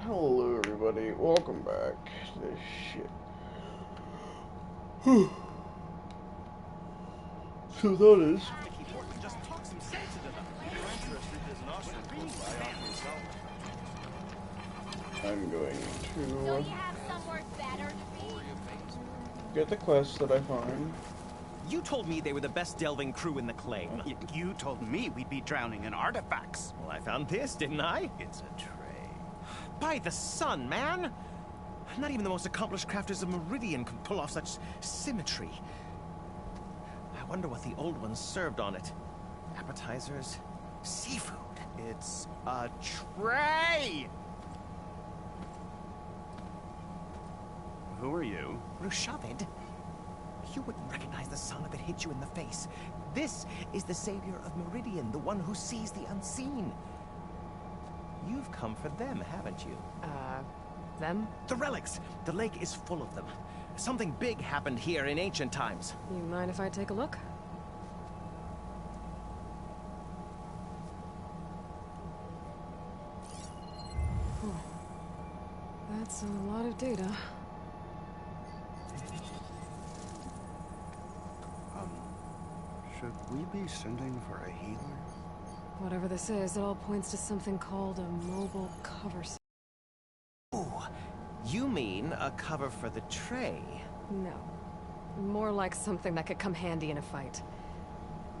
Hello everybody, welcome back to this shit. So that is... I'm going to get the quest that I find. You told me they were the best delving crew in the claim. You told me we'd be drowning in artifacts. Well, I found this, didn't I? It's a tray. By the sun, man! Not even the most accomplished crafters of Meridian could pull off such symmetry. I wonder what the old ones served on it. Appetizers, seafood. It's a tray! Who are you? Rushavid? You wouldn't recognize the sun if it hit you in the face. This is the savior of Meridian, the one who sees the unseen. You've come for them, haven't you? Them? The relics! The lake is full of them. Something big happened here in ancient times. You mind if I take a look? That's a lot of data. Should we be sending for a healer? Whatever this is, it all points to something called a mobile cover system. Oh, you mean a cover for the tray? No. More like something that could come handy in a fight.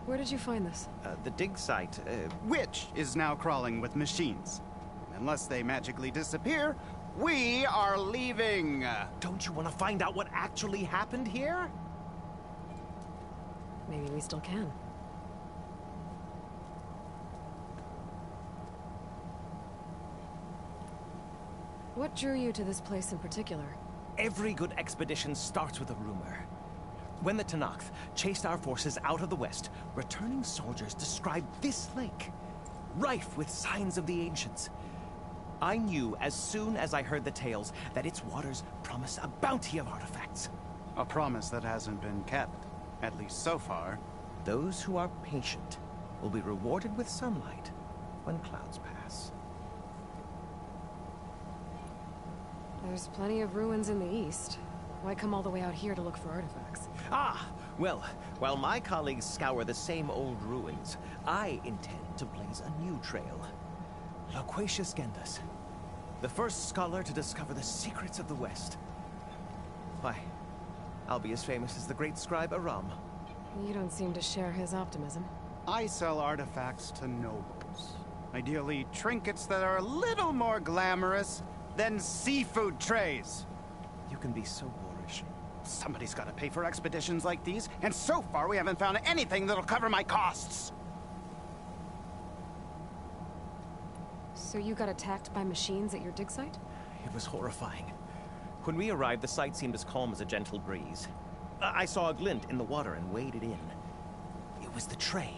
Where did you find this? The dig site, Which is now crawling with machines. Unless they magically disappear, we are leaving! Don't you want to find out what actually happened here? Maybe we still can. What drew you to this place in particular? Every good expedition starts with a rumor. When the Tenakth chased our forces out of the west, returning soldiers described this lake, rife with signs of the ancients. I knew as soon as I heard the tales that its waters promise a bounty of artifacts. A promise that hasn't been kept, at least so far. Those who are patient will be rewarded with sunlight when clouds pass. There's plenty of ruins in the east. Why come all the way out here to look for artifacts? Ah, well, while my colleagues scour the same old ruins, I intend to blaze a new trail. Loquacious Gendas, the first scholar to discover the secrets of the West. Why, I'll be as famous as the great scribe Aram. You don't seem to share his optimism. I sell artifacts to nobles. Ideally, trinkets that are a little more glamorous than seafood trays. You can be so boorish. Somebody's got to pay for expeditions like these, and so far we haven't found anything that'll cover my costs. So you got attacked by machines at your dig site? It was horrifying. When we arrived, the sight seemed as calm as a gentle breeze. I saw a glint in the water and waded in. It was the tray.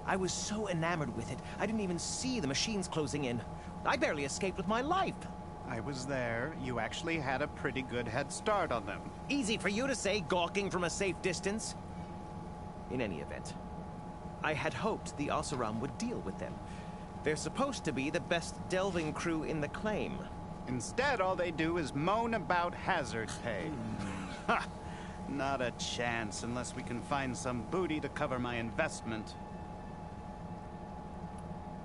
I was so enamored with it, I didn't even see the machines closing in. I barely escaped with my life. I was there. You actually had a pretty good head start on them. Easy for you to say, gawking from a safe distance. In any event, I had hoped the Oseram would deal with them. They're supposed to be the best delving crew in the claim. Instead, all they do is moan about hazard pay. Ha! Not a chance unless we can find some booty to cover my investment.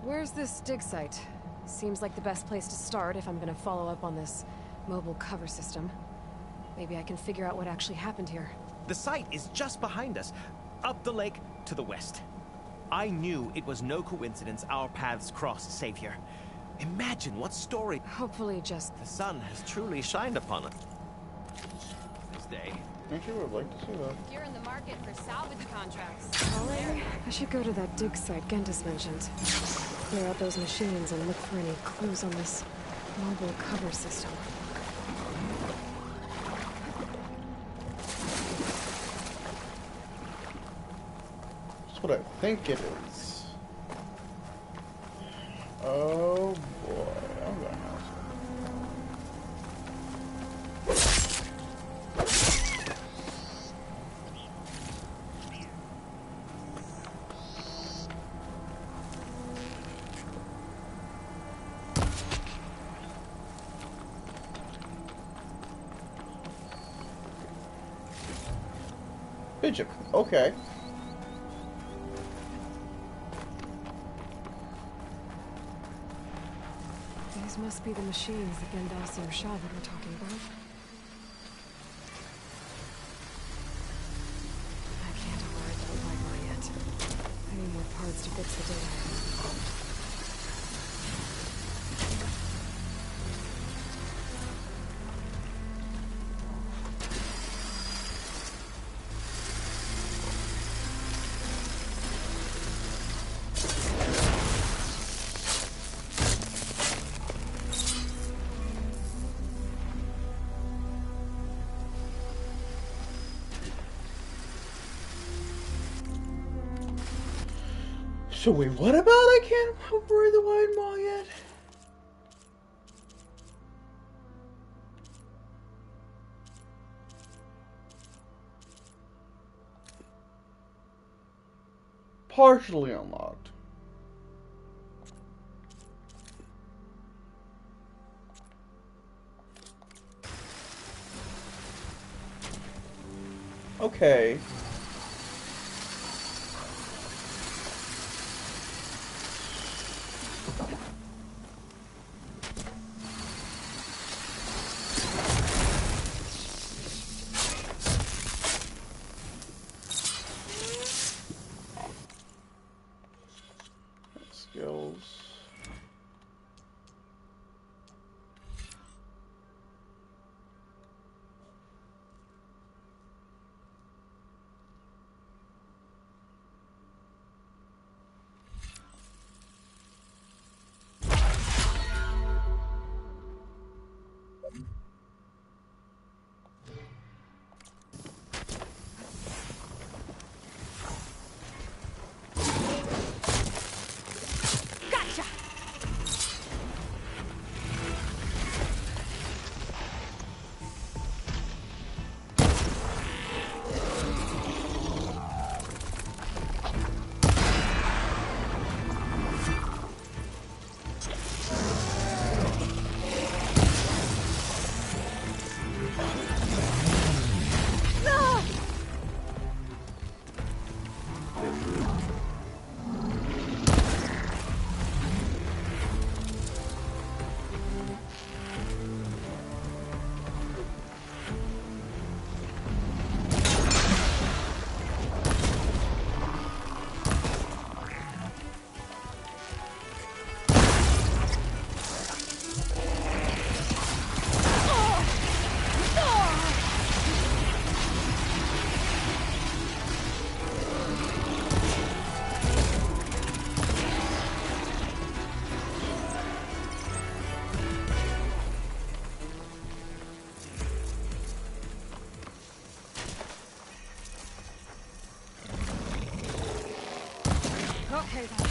Where's this dig site? Seems like the best place to start if I'm gonna follow up on this mobile cover system. Maybe I can figure out what actually happened here. The site is just behind us, up the lake to the west. I knew it was no coincidence our paths crossed, Savior. Imagine what story... Hopefully just... The sun has truly shined upon us this day. Actually, would like to see that. You're in the market for salvage contracts. Calling? I should go to that dig site Gentis mentioned. Clear out those machines and look for any clues on this mobile cover system. That's what I think it is. Oh boy, I'm gonna have Bishop. Okay. These must be the machines that Gandalf and Rashavad were talking about. I can't override that Lightmar yet. I need more parts to fix the data. So wait, what about I can't override the Wide Maw yet? Partially unlocked. Okay. Skills. Okay then.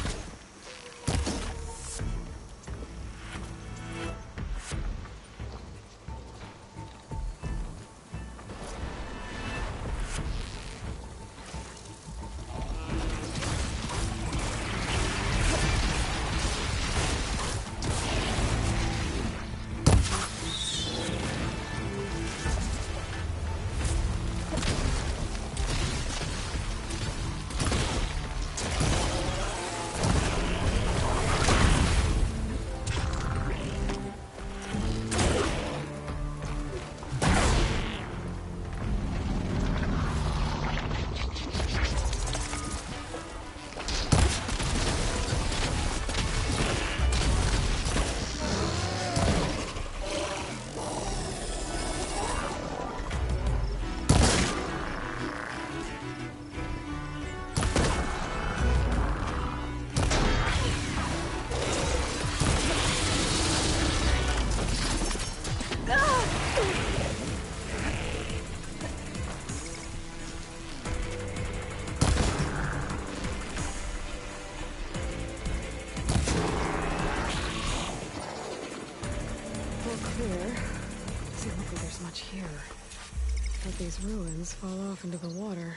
Let these ruins fall off into the water.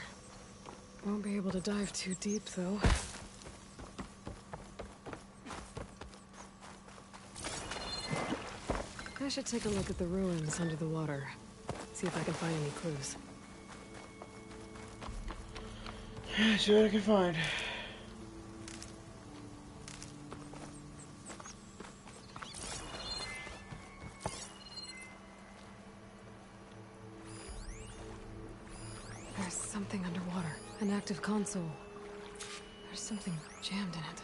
Won't be able to dive too deep, though. I should take a look at the ruins under the water. See if I can find any clues. See what I can find. There's something underwater. An active console. There's something jammed in it.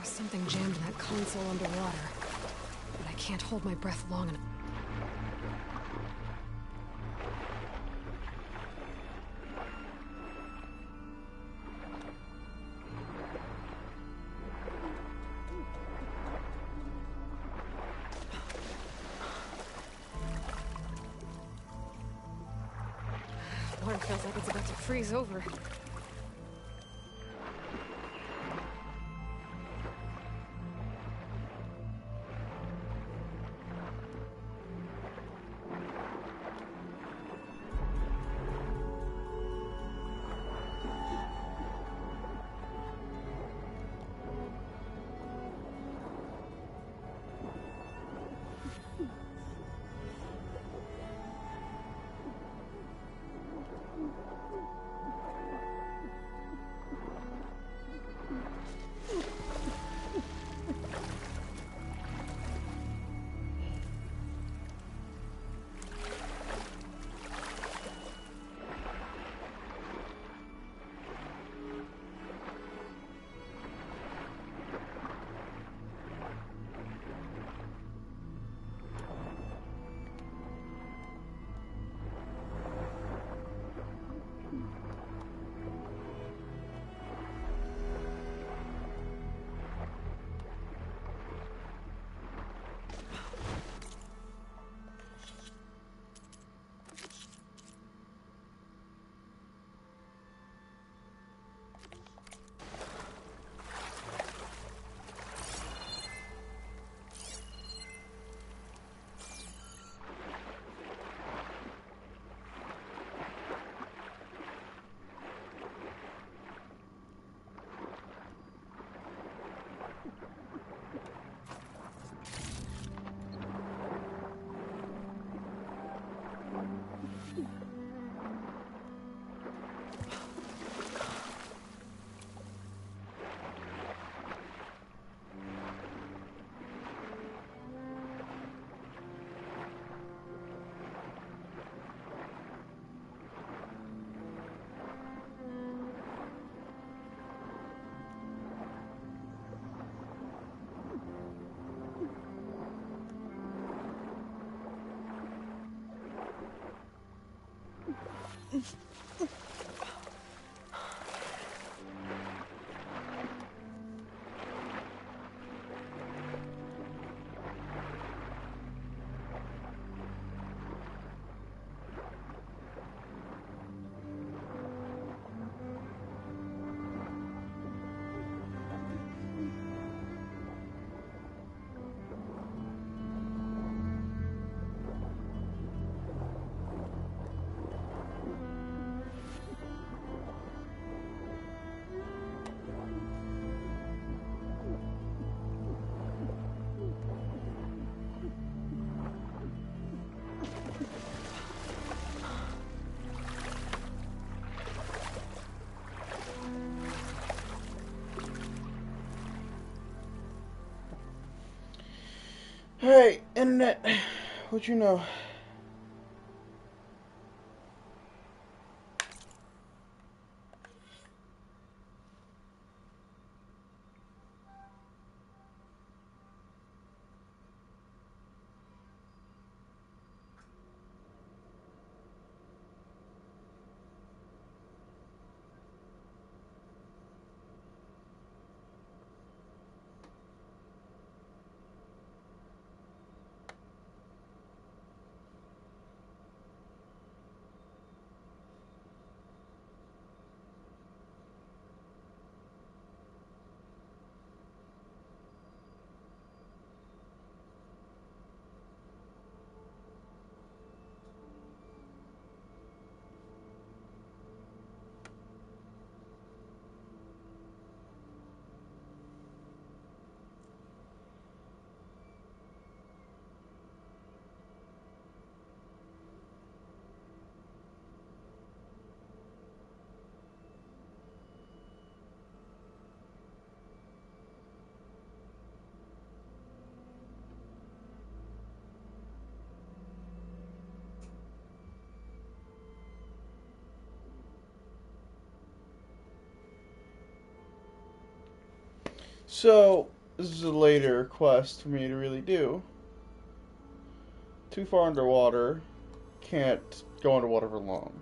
Something jammed in that console underwater. But I can't hold my breath long enough. Water feels like it's about to freeze over. Hey, internet, what you know? So, this is a later quest for me to really do. Too far underwater. Can't go underwater for long.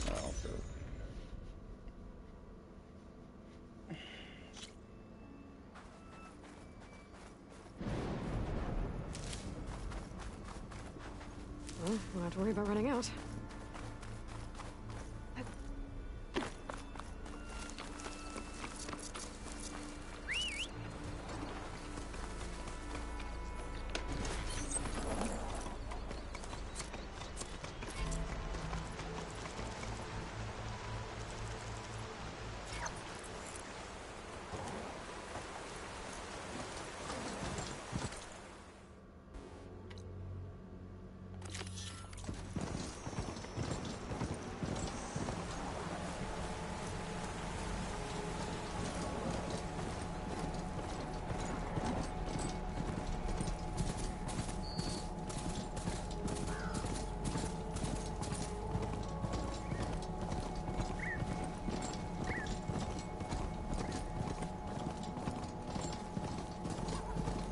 Oh, okay. Well, won't have to worry about running out.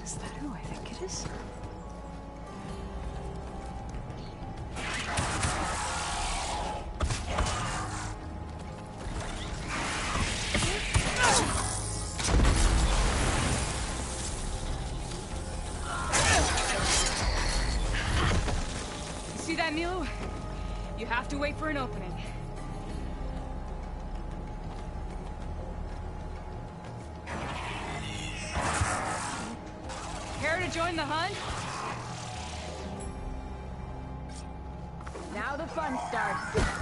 Is that who I think it is? You see that, Milo? You have to wait for an opening. Care to join the hunt? Now the fun starts.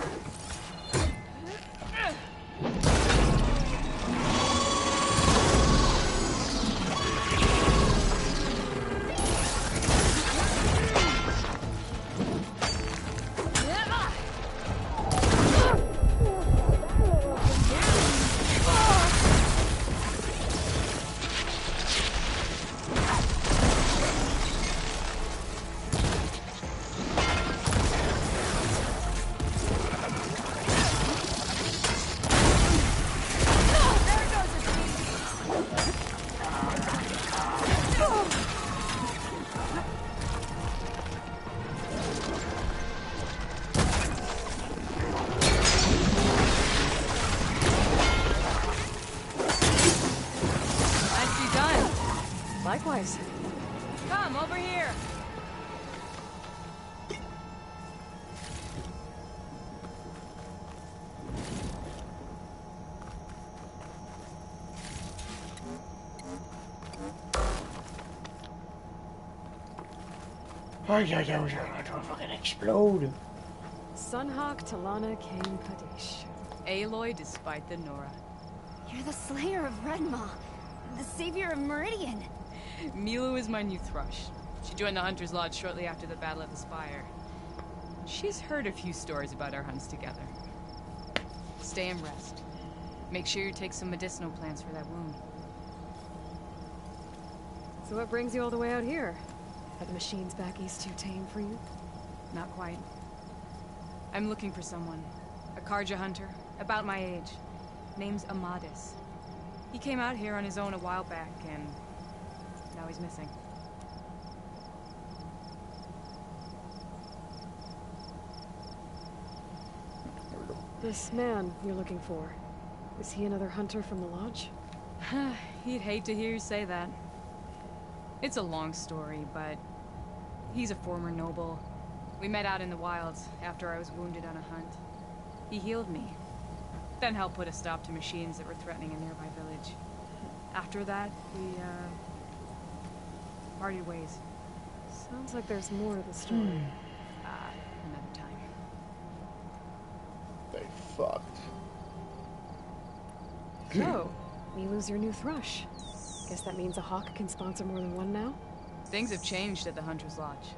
Likewise. Come over here. Oh, yeah, don't fucking explode. Sunhawk Talana Kane Kadesh. Aloy despite the Nora. You're the slayer of Redmaw, the savior of Meridian. Milo is my new thrush. She joined the Hunter's Lodge shortly after the Battle of the Spire. She's heard a few stories about our hunts together. Stay and rest. Make sure you take some medicinal plants for that wound. So what brings you all the way out here? Are the machines back east too tame for you? Not quite. I'm looking for someone. A Karja hunter, about my age. Name's Amadis. He came out here on his own a while back, and now he's missing. This man you're looking for, is he another hunter from the lodge? He'd hate to hear you say that. It's a long story, but he's a former noble. We met out in the wilds after I was wounded on a hunt. He healed me, then helped put a stop to machines that were threatening a nearby village. After that, we, parted ways. Sounds like there's more to the story. Another time. They fucked. So, Milu's your new thrush. Guess that means a hawk can sponsor more than one now? Things have changed at the Hunter's Lodge.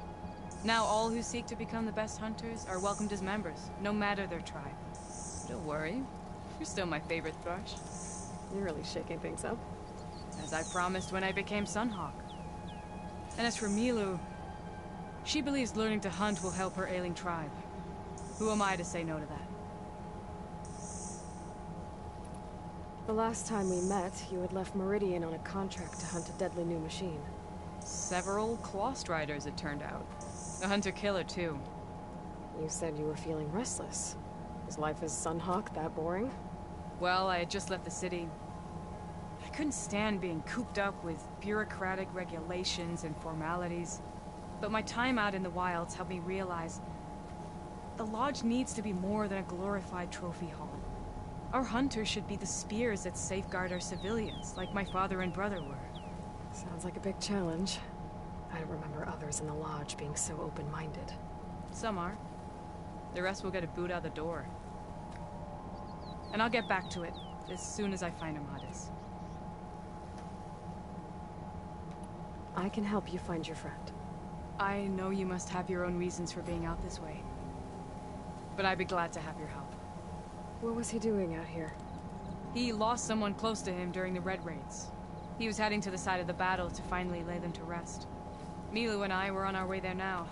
Now all who seek to become the best hunters are welcomed as members, no matter their tribe. Don't worry, you're still my favorite thrush. You're really shaking things up. As I promised when I became Sunhawk. And as for Milu, she believes learning to hunt will help her ailing tribe. Who am I to say no to that? The last time we met, you had left Meridian on a contract to hunt a deadly new machine. Several Clost Riders, it turned out. A hunter-killer, too. You said you were feeling restless. Is life as Sunhawk that boring? Well, I had just left the city. I couldn't stand being cooped up with bureaucratic regulations and formalities. But my time out in the wilds helped me realize the Lodge needs to be more than a glorified trophy hall. Our hunters should be the spears that safeguard our civilians, like my father and brother were. Sounds like a big challenge. I don't remember others in the Lodge being so open-minded. Some are. The rest will get a boot out the door. And I'll get back to it as soon as I find Amadis. I can help you find your friend. I know you must have your own reasons for being out this way. But I'd be glad to have your help. What was he doing out here? He lost someone close to him during the Red Raids. He was heading to the side of the battle to finally lay them to rest. Milu and I were on our way there now.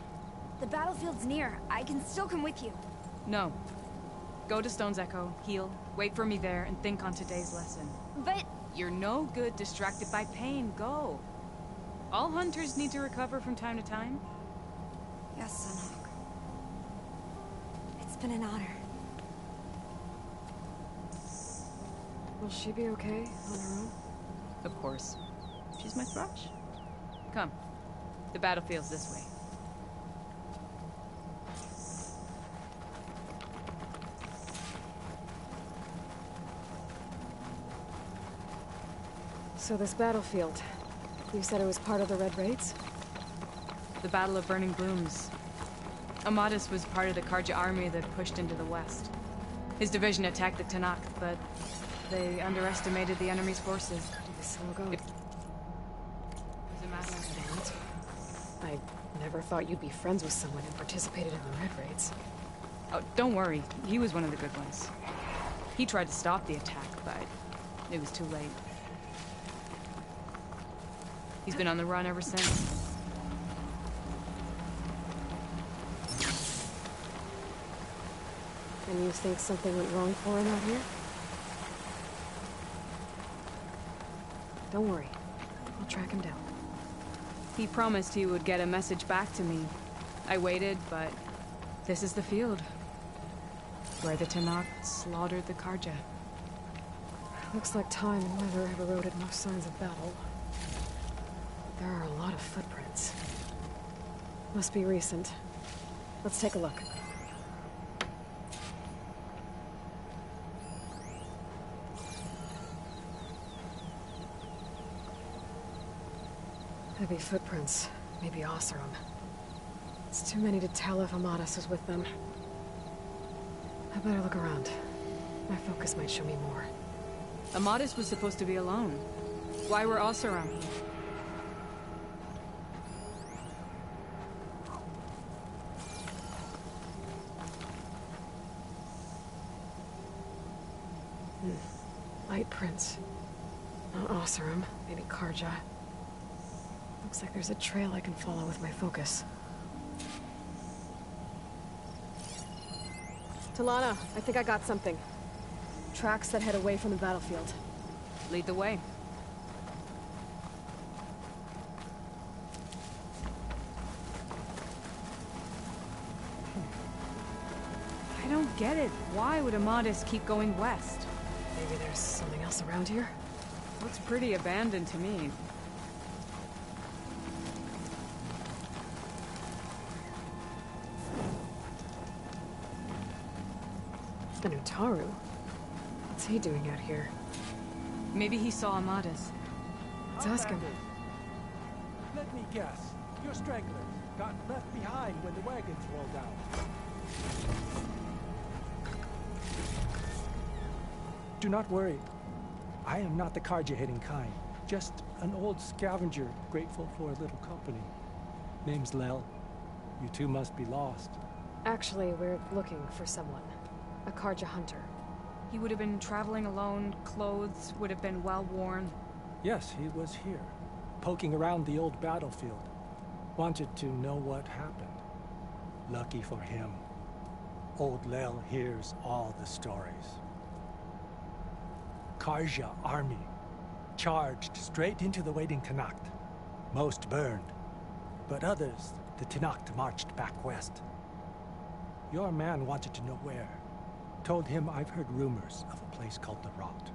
The battlefield's near. I can still come with you. No. Go to Stone's Echo, heal, wait for me there, and think on today's lesson. But... You're no good distracted by pain. Go. All hunters need to recover from time to time. Yes, Sunhawk. It's been an honor. Will she be okay on her own? Of course. She's my thrush. Come. The battlefield's this way. So this battlefield, you said it was part of the Red Raids? The Battle of Burning Blooms. Amadis was part of the Karja army that pushed into the west. His division attacked the Tanakh, but they underestimated the enemy's forces. This will go. It was a matter of... I never thought you'd be friends with someone who participated in the Red Raids. Oh, don't worry. He was one of the good ones. He tried to stop the attack, but it was too late. He's been on the run ever since. And you think something went wrong for him out here? Don't worry. I'll track him down. He promised he would get a message back to me. I waited, but this is the field. Where the Tanakh slaughtered the Karja. Looks like time and weather have eroded most signs of battle. There are a lot of footprints. Must be recent. Let's take a look. Heavy footprints. Maybe Oseram. It's too many to tell if Amadis is with them. I better look around. My focus might show me more. Amadis was supposed to be alone. Why were Oseram here? Light prints. Not Oseram, maybe Karja. Looks like there's a trail I can follow with my focus. Talana, I think I got something. Tracks that head away from the battlefield. Lead the way. I don't get it. Why would Amadis keep going west? Maybe there's something else around here? Looks pretty abandoned to me. The Nutaru? What's he doing out here? Maybe he saw Amadis. Let's ask him. Let me guess. Your stragglers got left behind when the wagons rolled out. Do not worry. I am not the Karja-hating kind. Just an old scavenger grateful for a little company. Name's Lel. You two must be lost. Actually, we're looking for someone. A Karja hunter. He would have been traveling alone, clothes would have been well worn. Yes, he was here, poking around the old battlefield. Wanted to know what happened. Lucky for him. Old Lel hears all the stories. Karja army charged straight into the waiting Tenakth. Most burned, but others, the Tenakth marched back west. Your man wanted to know where. Told him I've heard rumors of a place called the Rot.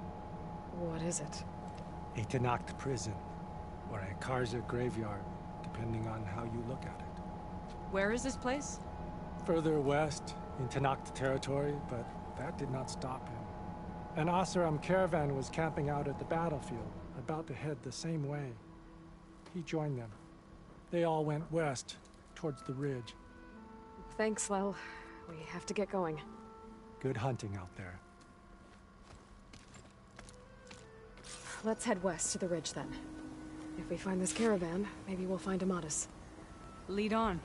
What is it? A Tenakth prison, or a Karja graveyard, depending on how you look at it. Where is this place? Further west, in Tenakth territory, but that did not stop him. An Oseram caravan was camping out at the battlefield, about to head the same way. He joined them. They all went west, towards the ridge. Thanks, Lel. We have to get going. Good hunting out there. Let's head west to the ridge then. If we find this caravan, maybe we'll find Amatis. Lead on.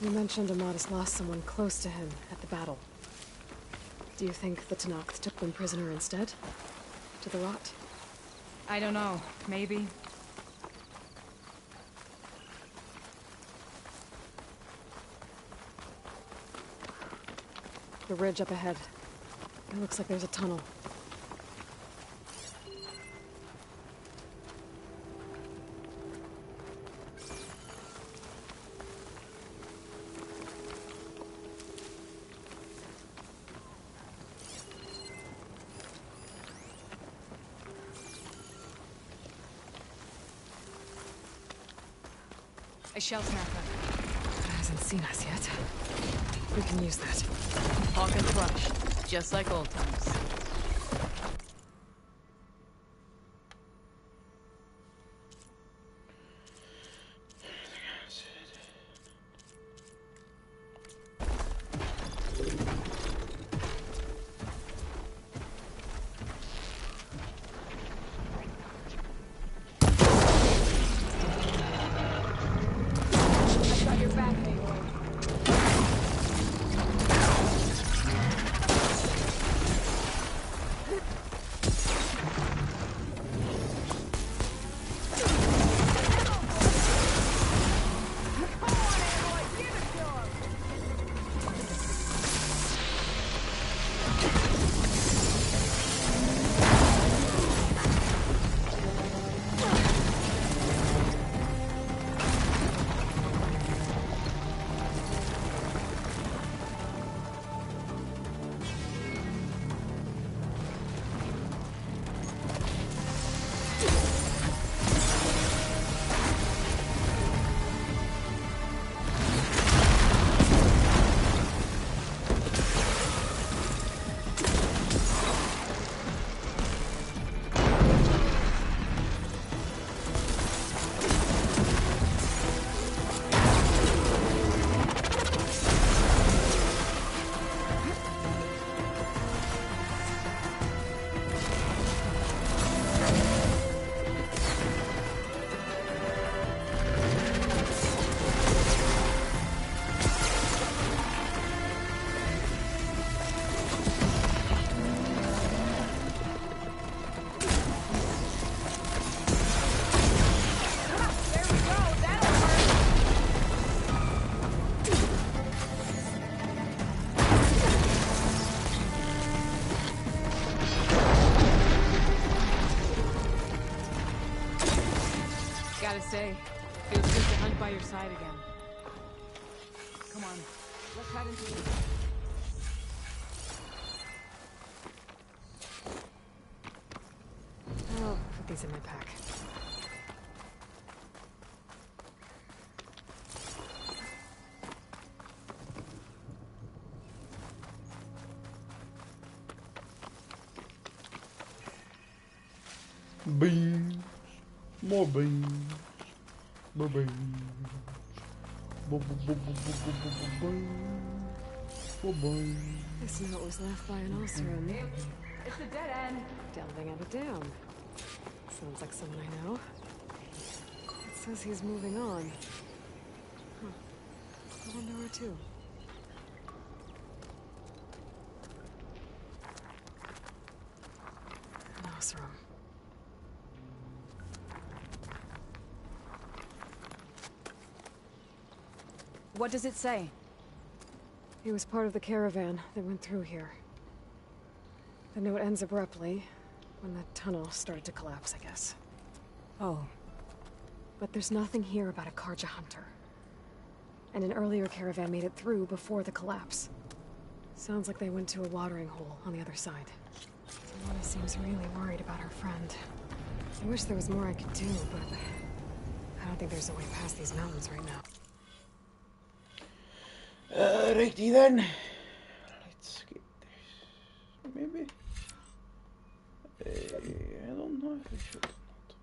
You mentioned Amatis lost someone close to him at the battle. Do you think the Tenakth took them prisoner instead? To the Rot? I don't know. Maybe. The ridge up ahead. It looks like there's a tunnel. A shell smacker. It hasn't seen us yet. We can use that. Hawk and Thrush. Just like old times. Gotta say, feels good to hunt by your side again. Come on, let's head into the... I'll put these in my pack. Beans. More beans. More beans. More beans. This note was left by an Oseram. It's a dead end. Delving at a dam. Sounds like someone I know. It says he's moving on. Huh. I wonder where to. An Oseram. What does it say? He was part of the caravan that went through here. The note ends abruptly, when the tunnel started to collapse, I guess. Oh. But there's nothing here about a Karja hunter. And an earlier caravan made it through before the collapse. Sounds like they went to a watering hole on the other side. Alana seems really worried about her friend. I wish there was more I could do, but I don't think there's a way past these mountains right now. Righty then. Let's get this. Maybe. I don't know if I should or not.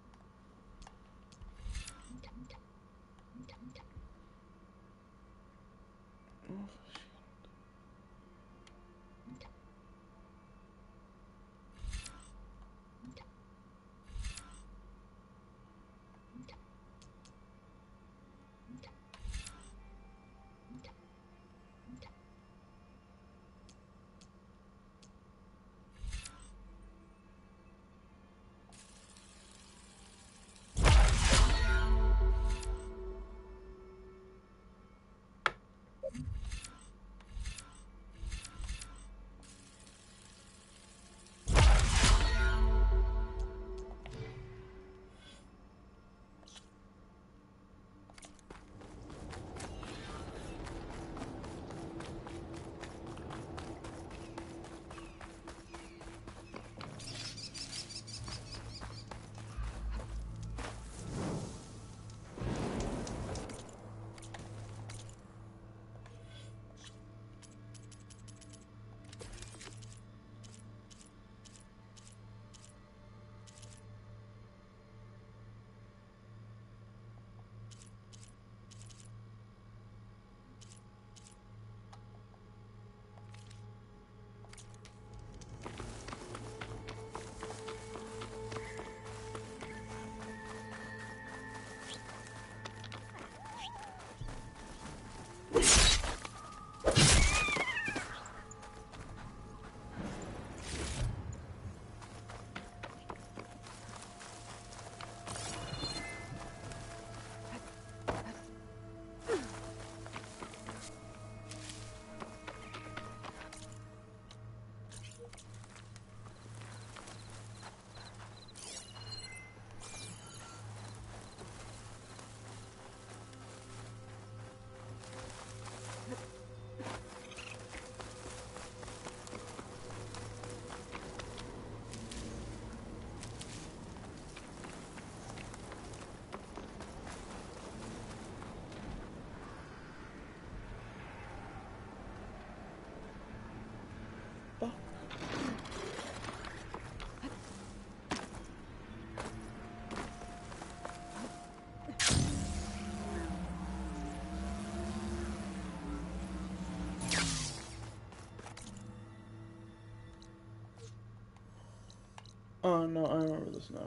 Oh no, I remember this now.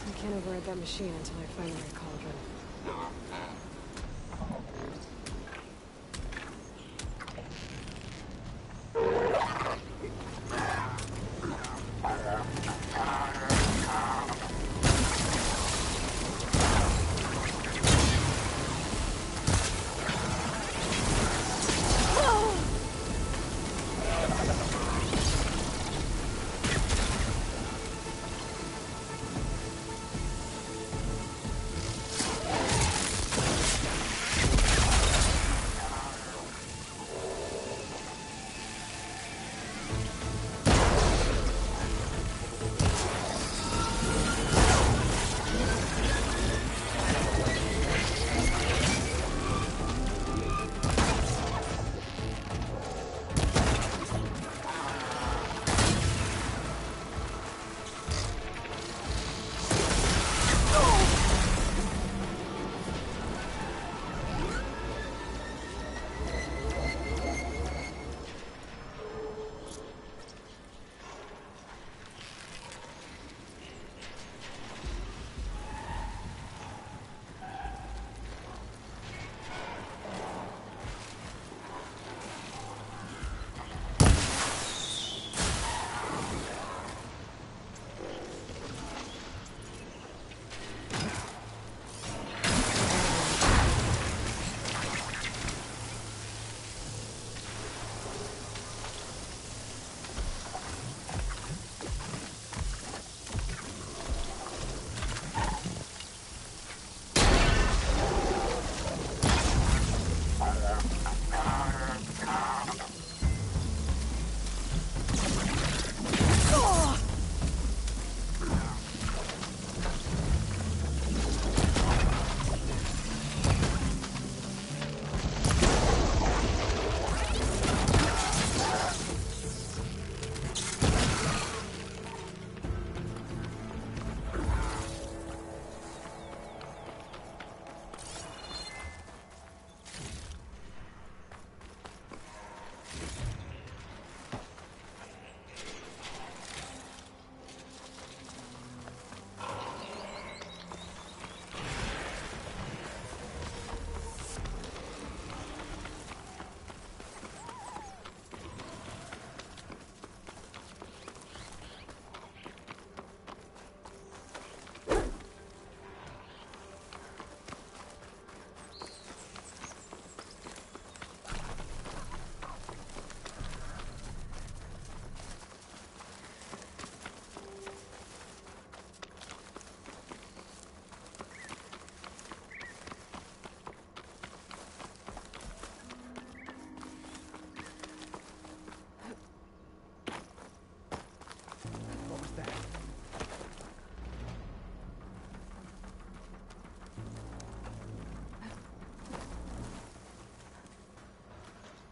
I can't override that machine until I finally recall again.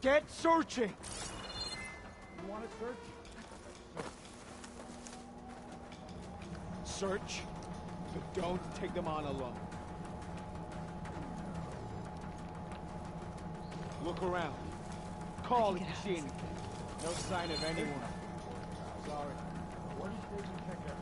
Get searching! You want to search? Search, but don't take them on alone. Look around. Call if you see anything. No sign of anyone. Sorry. What is this and check everything?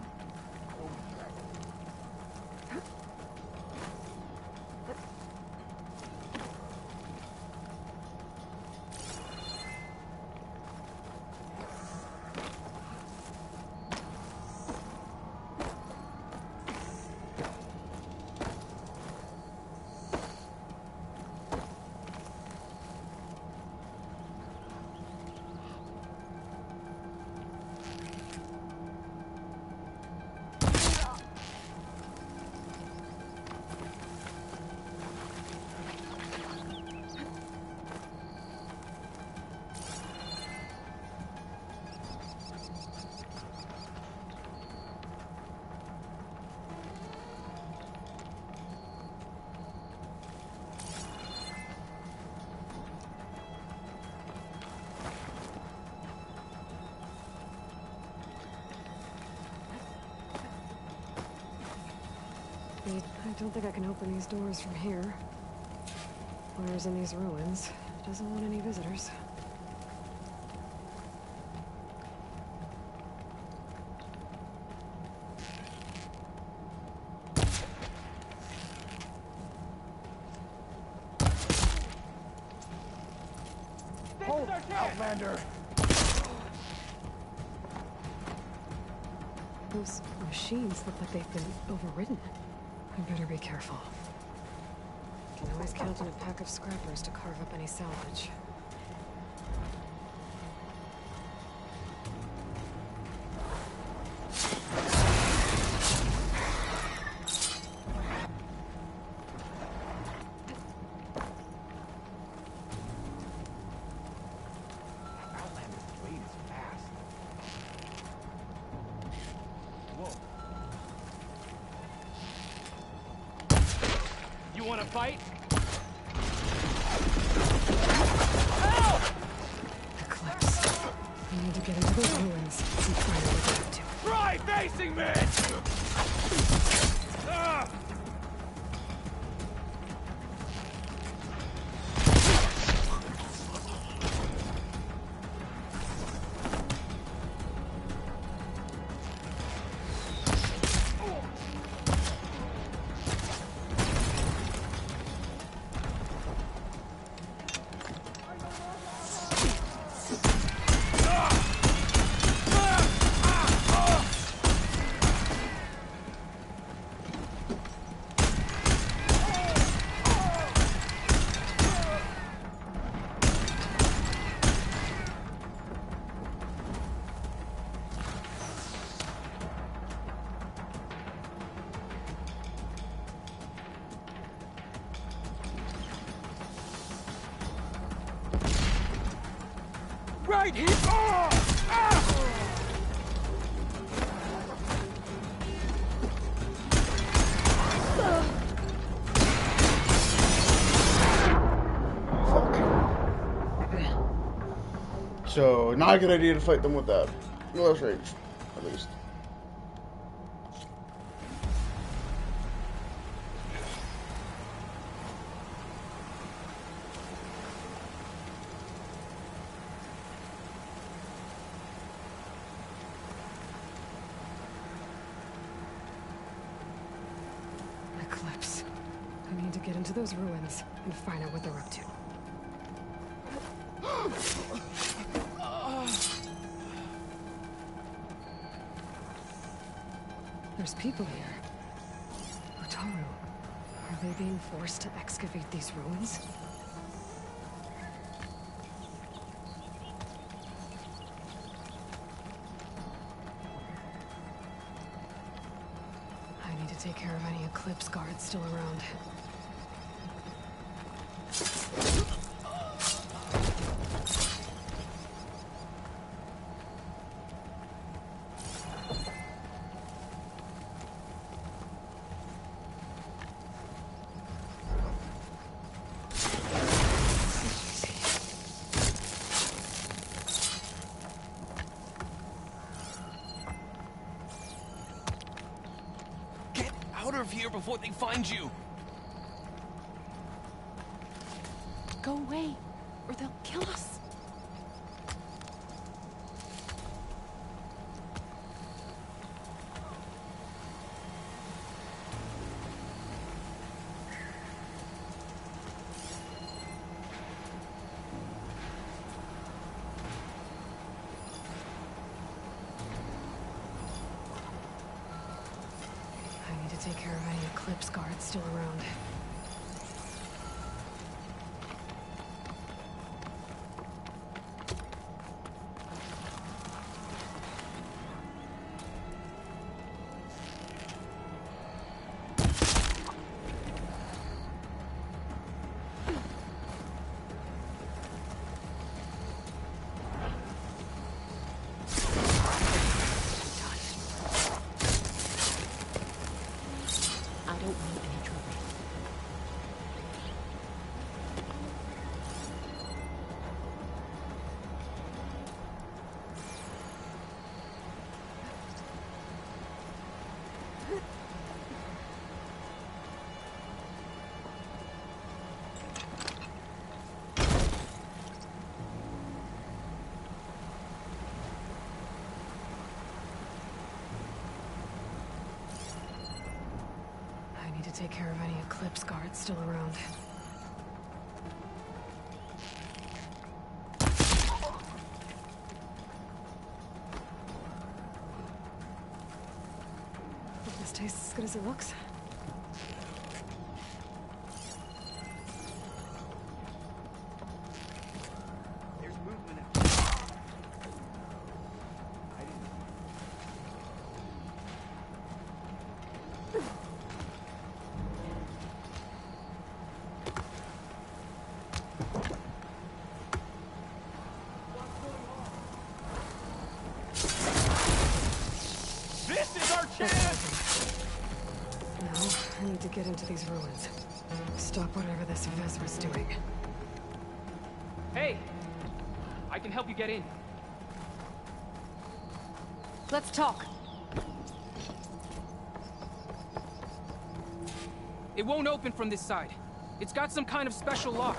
I don't think I can open these doors from here. Whoever's in these ruins doesn't want any visitors. Hold, Outlander! Those machines look like they've been overridden. I better be careful. Can always count on a pack of scrappers to carve up any salvage. Outlander's blade is fast. Whoa. You wanna fight? Eclipse. I need to get into those ruins and find out what they're up to. Try facing me! Ah! Right here! So, not a good idea to fight them with that. Close range, at least. Eclipse. I need to get into those ruins and find out what they're up to. There's people here. Utaru. Are they being forced to excavate these ruins? I need to take care of any Eclipse guards still around. out of here before they find you! Go away, or they'll kill us. I need to take care of any Eclipse guards still around. I don't want any trouble. I need to take care of any Eclipse guards still around. Hope this tastes as good as it looks. There's movement out. I didn't. This is our chance! Now, I need to get into these ruins. Stop whatever this Vezra's doing. Hey! I can help you get in. Let's talk. It won't open from this side. It's got some kind of special lock.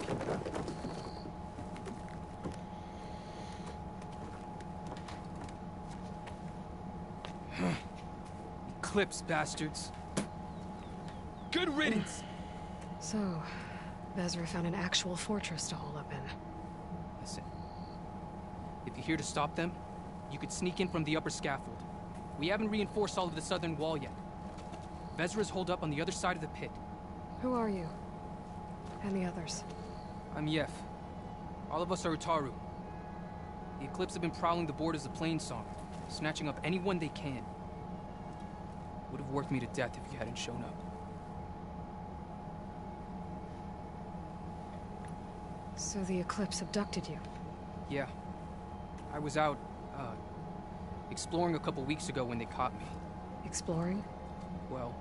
Eclipse bastards. Good riddance! So, Vezra found an actual fortress to hole up in. Listen. If you're here to stop them, you could sneak in from the upper scaffold. We haven't reinforced all of the southern wall yet. Vezra's holed up on the other side of the pit. Who are you? And the others? I'm Yef. All of us are Utaru. The Eclipse have been prowling the borders of Plainsong, snatching up anyone they can. Would have worked me to death if you hadn't shown up. So the Eclipse abducted you? Yeah. I was out, exploring a couple weeks ago when they caught me. Exploring? Well,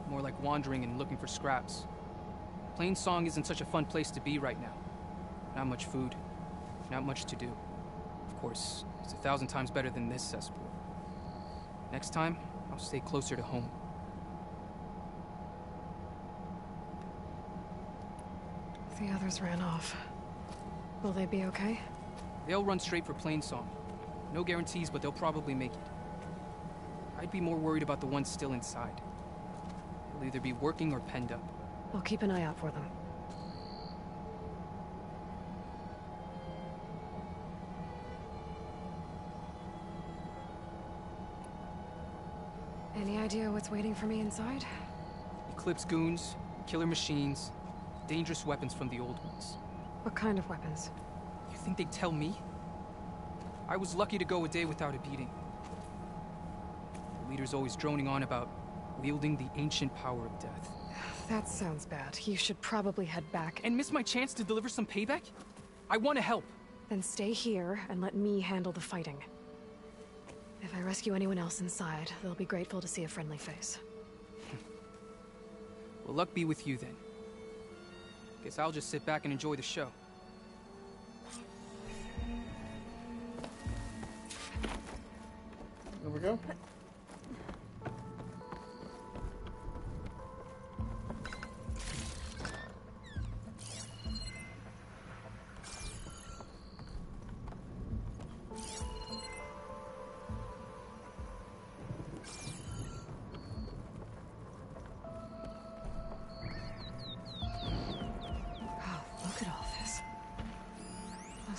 more like wandering and looking for scraps. Plainsong isn't such a fun place to be right now. Not much food, not much to do. Of course, it's 1,000 times better than this cesspool. Next time, I'll stay closer to home. The others ran off. Will they be okay? They'll run straight for Plainsong. No guarantees, but they'll probably make it. I'd be more worried about the ones still inside. They'll either be working or penned up. I'll keep an eye out for them. Any idea what's waiting for me inside? Eclipse goons, killer machines, dangerous weapons from the old ones. What kind of weapons? You think they'd tell me? I was lucky to go a day without a beating. The leader's always droning on about wielding the ancient power of death. That sounds bad. You should probably head back. And miss my chance to deliver some payback? I want to help. Then stay here and let me handle the fighting. If I rescue anyone else inside, they'll be grateful to see a friendly face. Well, luck be with you then. Guess I'll just sit back and enjoy the show. There we go.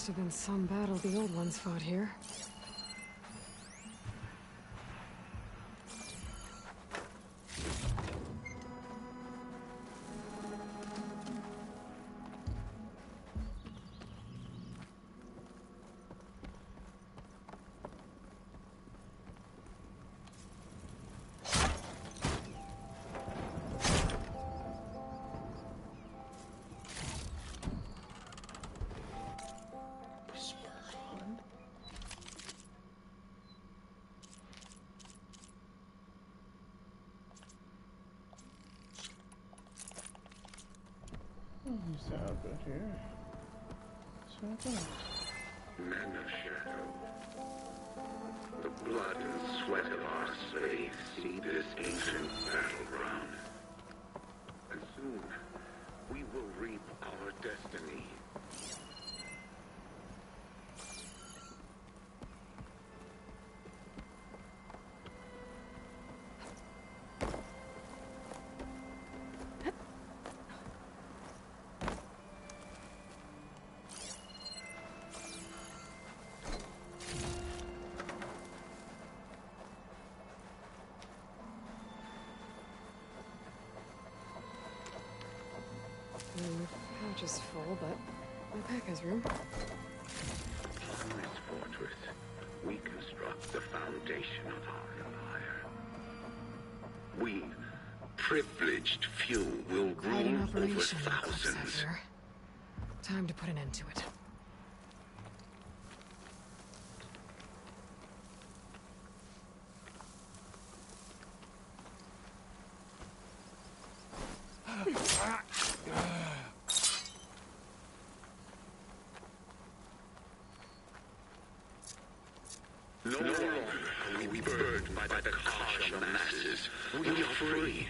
Must have been some battle the old ones fought here. Who's that bit here? Men of shadow, the blood and sweat of our slaves see this ancient battleground. And soon, we will reap our destiny. Pouch is full, but my pack has room. Upon this fortress, we construct the foundation of our empire. We, privileged few, will Quite an rule over operation, thousands. Xavier. Time to put an end to it. No longer are we burdened by the harsh of masses. We are free.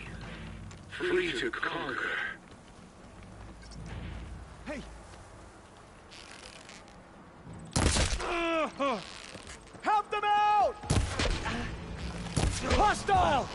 Free to conquer. Hey! Help them out! Hostile!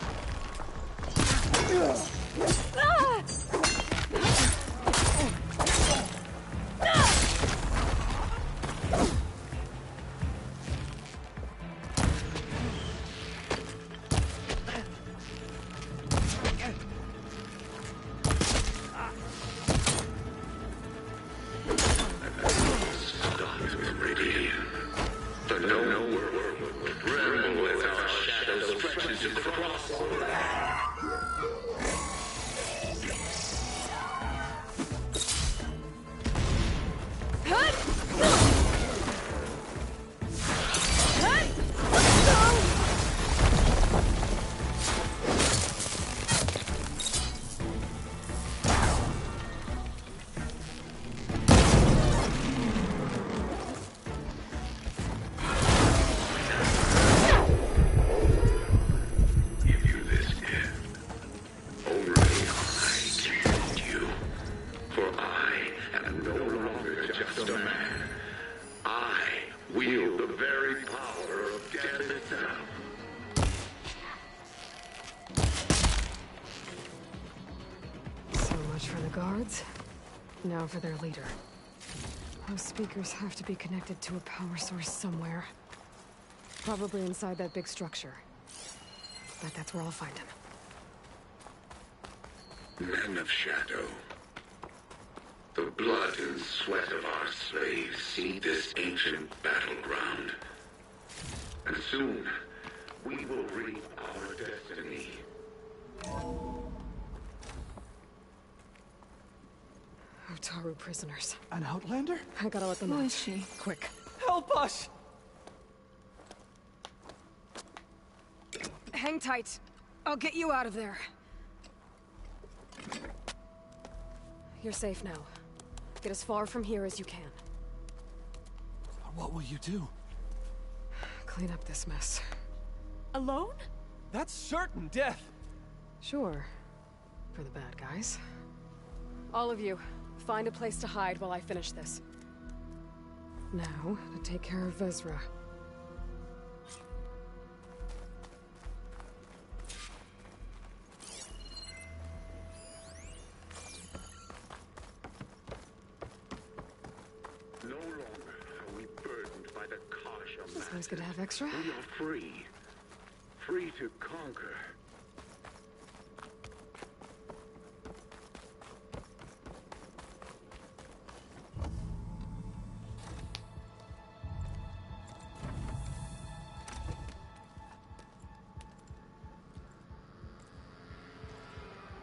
Now for their leader. Those speakers have to be connected to a power source somewhere. Probably inside that big structure. But that's where I'll find him. Men of shadow, the blood and sweat of our slaves see this ancient battleground. And soon, we will reap our destiny. Otaru prisoners. An outlander? I gotta let them out. Who is she? Quick. Help us! Hang tight. I'll get you out of there. You're safe now. Get as far from here as you can. What will you do? Clean up this mess. Alone? That's certain death! Sure. For the bad guys. All of you, find a place to hide while I finish this. Now, to take care of Vezra. No longer Always good to have extra. We are free. Free to conquer.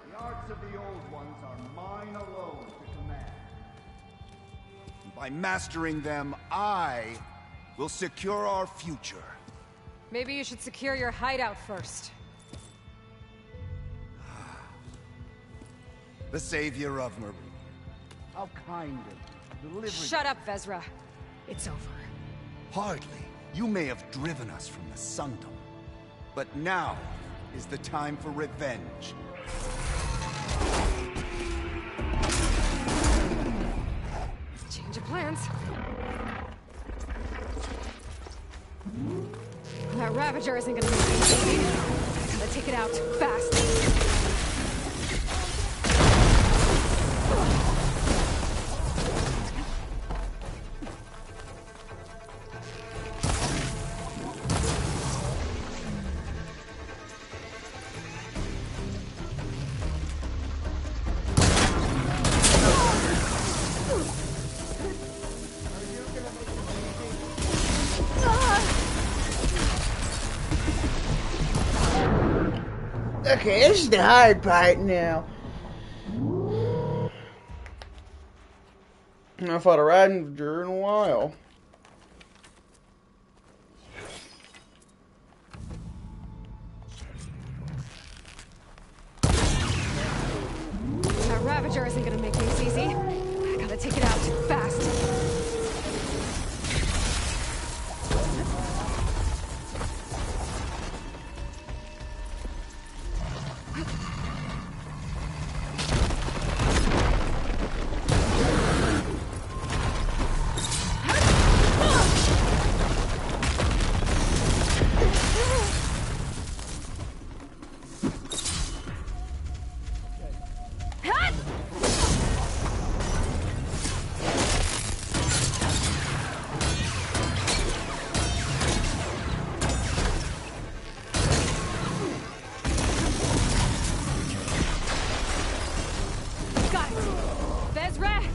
The arts of the old ones are mine alone to command. By mastering them, I will secure our future. Maybe you should secure your hideout first. The savior of Meridian. How kind of you. Delivering. Shut up, Vezra. It's over. Hardly. You may have driven us from the Sundom, but now is the time for revenge. Change of plans. That Ravager isn't gonna make things easy. Gotta take it out fast. Okay, this is the hard part now. I fought a Ravager in a while. That Ravager isn't gonna make things easy. I gotta take it out fast.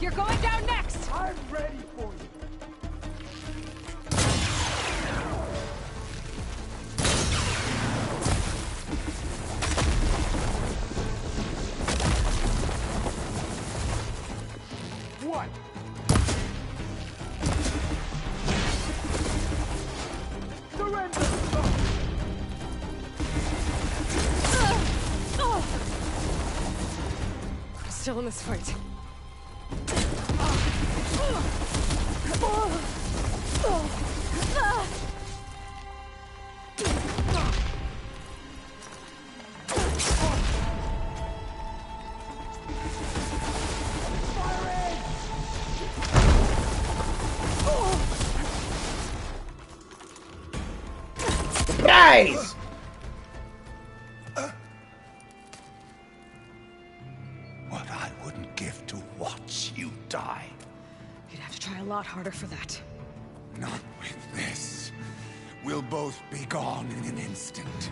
You're going down next! I'm ready for you. What? Surrender! I'm still in this fight. Surprise! What I wouldn't give to watch you die. You'd have to try a lot harder for that. Not with this. We'll both be gone in an instant.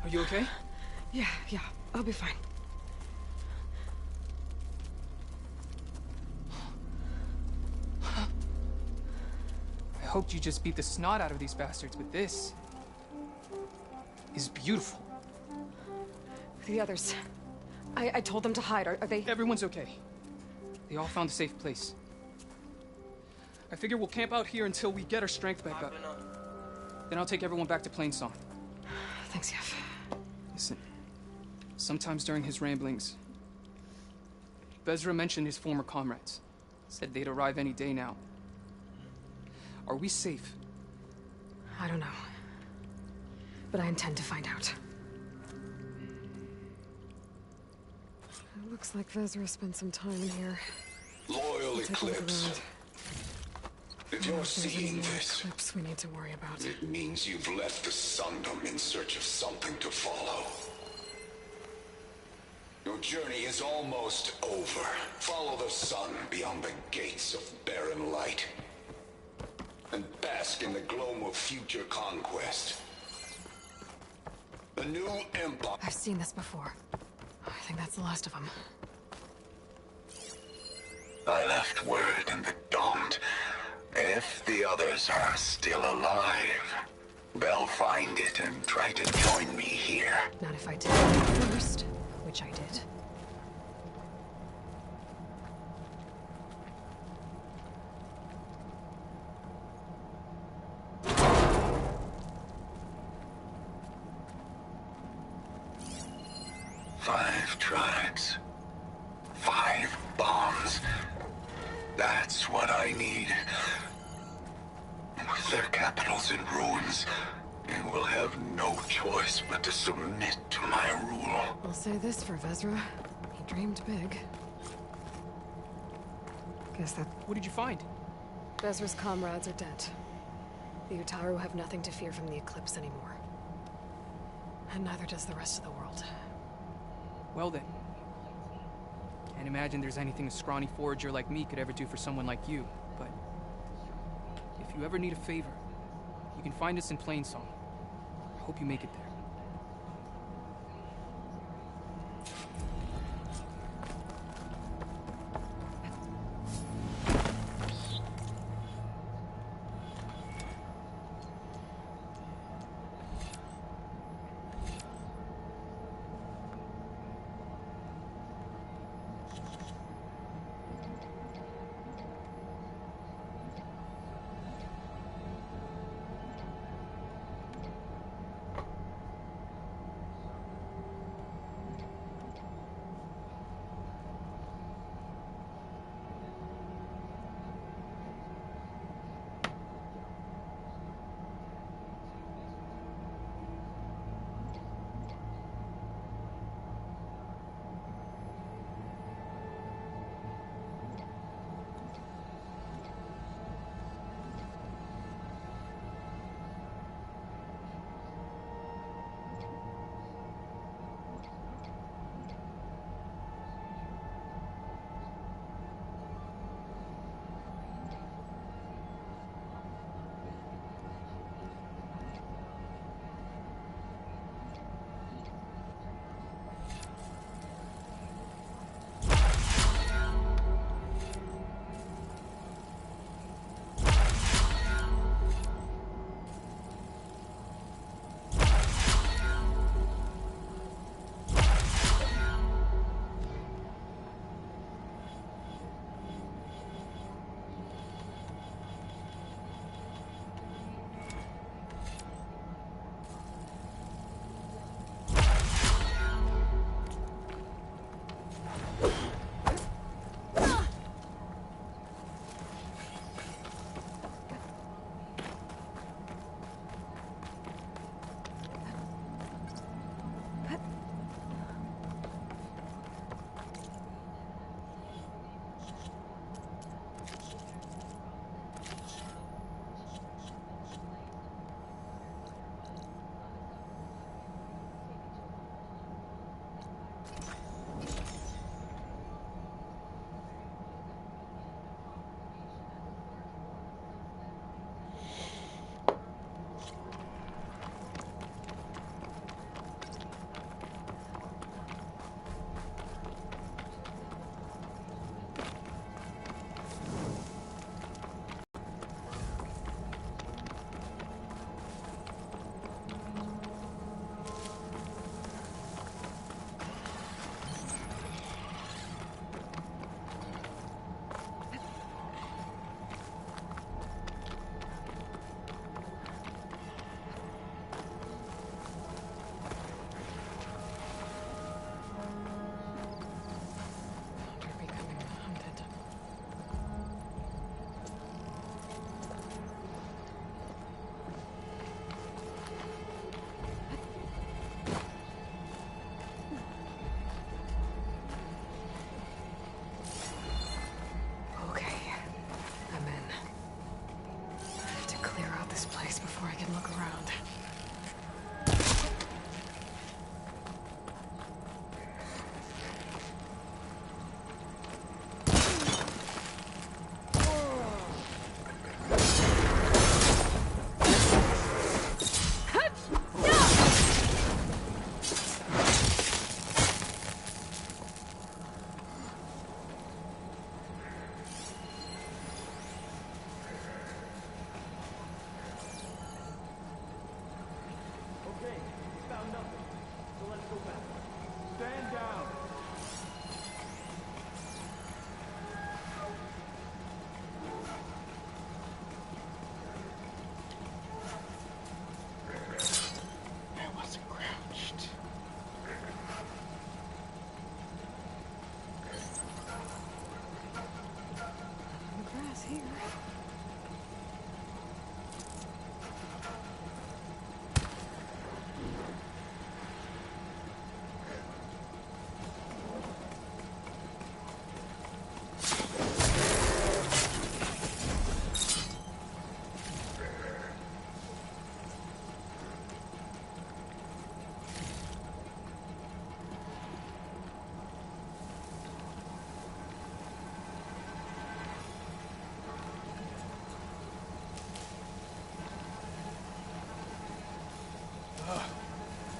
Are you okay? Yeah, I'll be fine. I hoped you just beat the snot out of these bastards, but this is beautiful. The others. I told them to hide. Are they? Everyone's okay. They all found a safe place. I figure we'll camp out here until we get our strength back up. Then I'll take everyone back to Plainsong. Thanks, Yef. Listen, Sometimes during his ramblings, Vezra mentioned his former comrades. Said they'd arrive any day now. Are we safe? I don't know. But I intend to find out. It looks like Vezra spent some time in here. Loyal Take a look Eclipse. around. If If you're there's any seeing more this, Eclipse we need to worry about. it means you've left the Sundom in search of something to follow. Your journey is almost over. Follow the sun beyond the gates of barren light. And bask in the gloam of future conquest. The new empire... I've seen this before. I think that's the last of them. I left word in the Daunt. If the others are still alive, they'll find it and try to join me here. Not if I did it first, which I did. Five tribes. 5 bombs. That's what I need. With their capitals in ruins, they will have no choice but to submit to my rule. I'll say this for Vezra. He dreamed big. Guess that... What did you find? Vezra's comrades are dead. The Utaru have nothing to fear from the Eclipse anymore. And neither does the rest of the world. Well then. Can't imagine there's anything a scrawny forager like me could ever do for someone like you, but... if you ever need a favor, you can find us in Plainsong. I hope you make it there.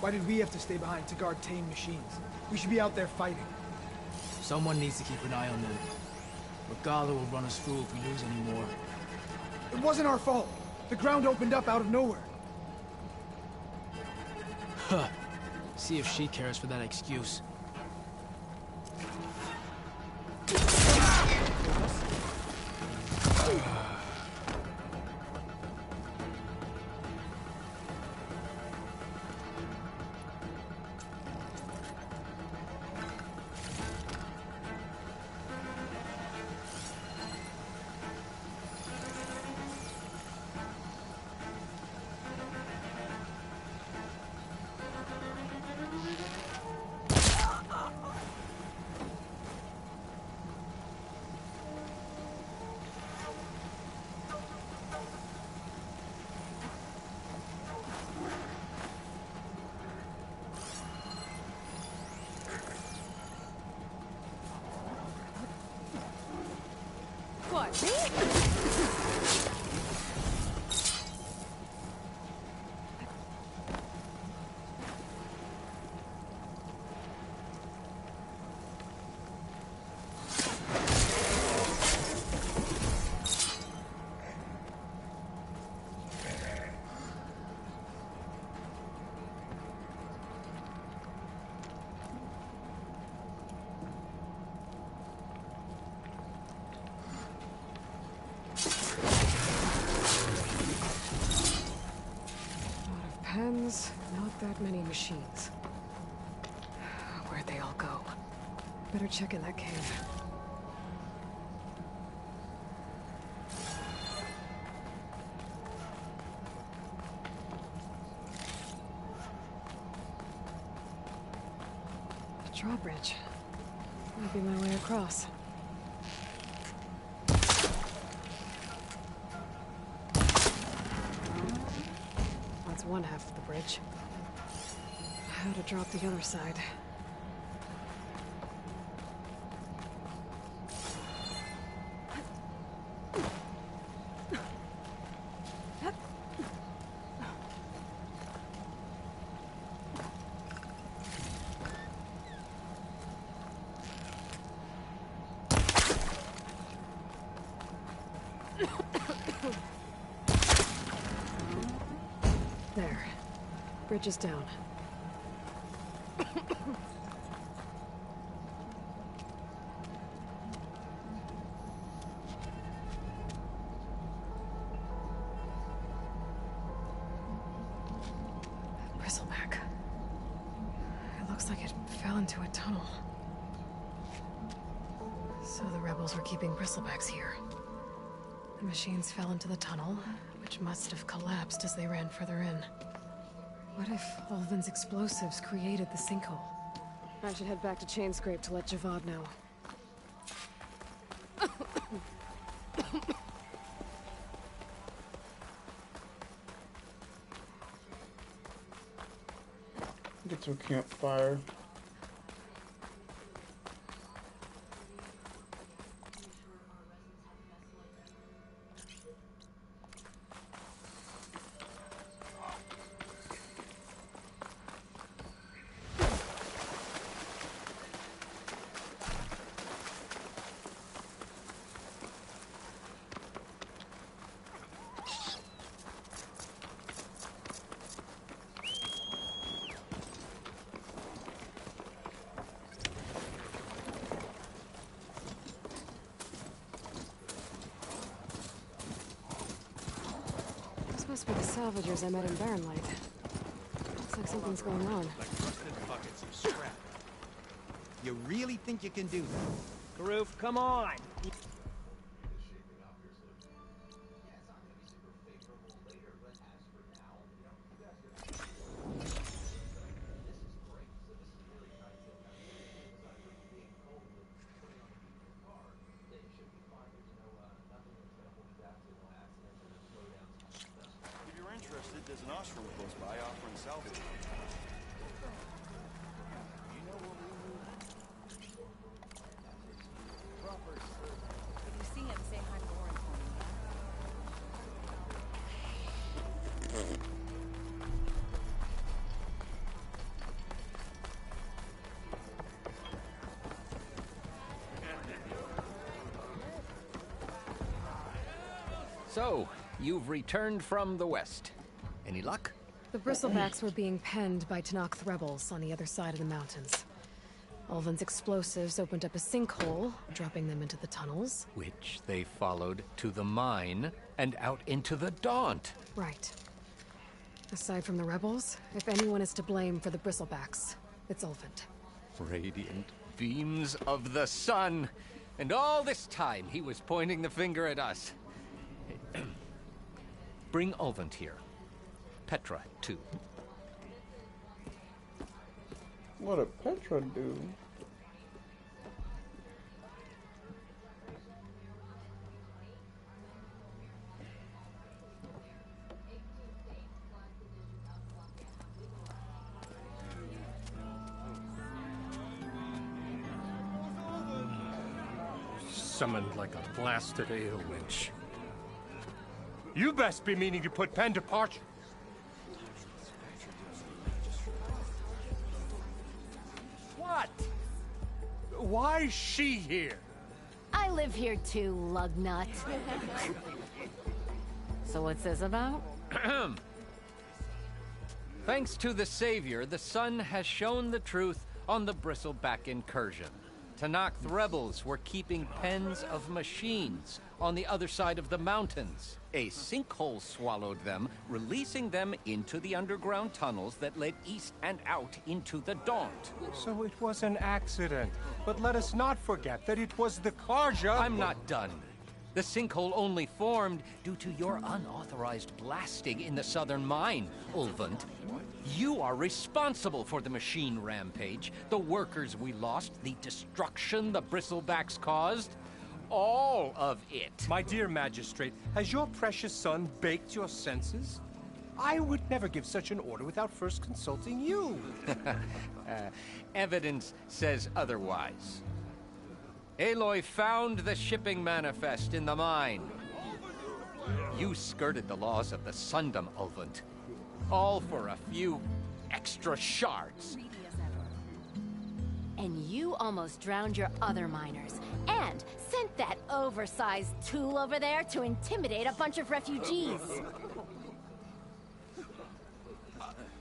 Why did we have to stay behind to guard tame machines? We should be out there fighting. Someone needs to keep an eye on them. Regala will run us through if we lose any more. It wasn't our fault. The ground opened up out of nowhere. Huh. See if she cares for that excuse. Pens, not that many machines. Where'd they all go? Better check in that cave. The drawbridge. Might be my way across. One half of the bridge. How to drop the other side. There. Bridge is down. Bristleback. It looks like it fell into a tunnel. So the rebels were keeping bristlebacks here. The machines fell into the tunnel, which must have collapsed as they ran further in. What if Ulvin's explosives created the sinkhole? I should head back to Chainscrape to let Javad know. Get to a campfire. Must be the salvagers I met in Barren Light. Looks like something's going on. Like rusted buckets of scrap. You really think you can do that? Karoof, come on! There's an ashram close by offering salvage. You know what we need? Proper service. So, you've returned from the west. Any luck? The bristlebacks were being penned by Tenakth rebels on the other side of the mountains. Ulvin's explosives opened up a sinkhole, dropping them into the tunnels. Which they followed to the mine and out into the Daunt. Right. Aside from the rebels, if anyone is to blame for the bristlebacks, it's Ulvin. Radiant beams of the sun. And all this time he was pointing the finger at us. Bring Ulvin here. Petra, too. What did Petra do? Summoned like a blasted ale winch. You best be meaning to put pen to parchment. What? Why is she here? I live here too, lugnut. So what's this about? Thanks to the Savior, the sun has shown the truth on the bristleback incursion. Tenakth rebels were keeping pens of machines on the other side of the mountains. A sinkhole swallowed them, releasing them into the underground tunnels that led east and out into the Daunt. So it was an accident. But let us not forget that it was the Karja... I'm not done. The sinkhole only formed due to your unauthorized blasting in the southern mine, Ulvund. You are responsible for the machine rampage, the workers we lost, the destruction the bristlebacks caused. All of it. My dear magistrate, has your precious son baked your senses? I would never give such an order without first consulting you. Evidence says otherwise. Aloy found the shipping manifest in the mine. You skirted the laws of the Sundom, Ulvund. All for a few extra shards. And you almost drowned your other miners, and sent that oversized tool over there to intimidate a bunch of refugees.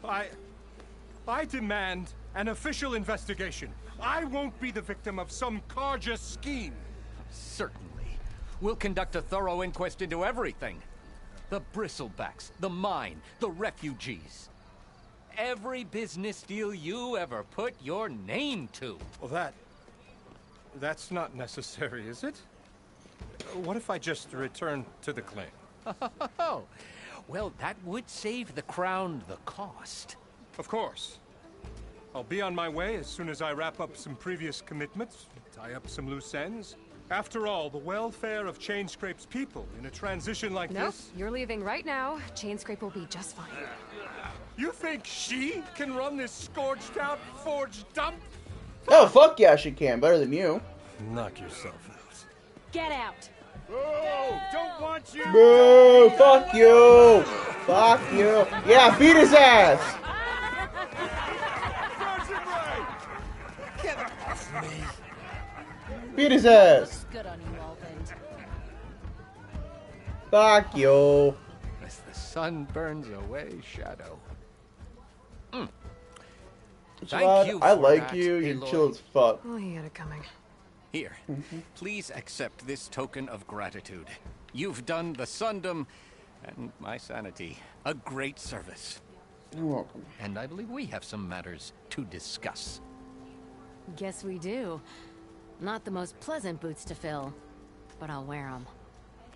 I demand an official investigation. I won't be the victim of some Karja scheme. Certainly. We'll conduct a thorough inquest into everything. The bristlebacks, the mine, the refugees. Every business deal you ever put your name to. Well, that's not necessary, is it? What if I just return to the claim? Oh, well, that would save the crown the cost. Of course. I'll be on my way as soon as I wrap up some previous commitments, tie up some loose ends. After all, the welfare of Chainscrape's people in a transition like Nope, this... you're leaving right now. Chainscrape will be just fine. You think she can run this scorched-out, forged dump? Oh, fuck yeah, she can. Better than you. Knock yourself out. Get out! Oh, don't want you! Boo! Fuck you! Fuck you! Yeah, beat his ass! Beat his ass! Good on you, Ulvin. Fuck you! As the sun burns away shadow. Chad, you I for like that, you. You're Aloy. chill as fuck. Oh, he had it coming. Here, please accept this token of gratitude. You've done the Sundom and my sanity a great service. You're welcome. And I believe we have some matters to discuss. Guess we do. Not the most pleasant boots to fill, but I'll wear them.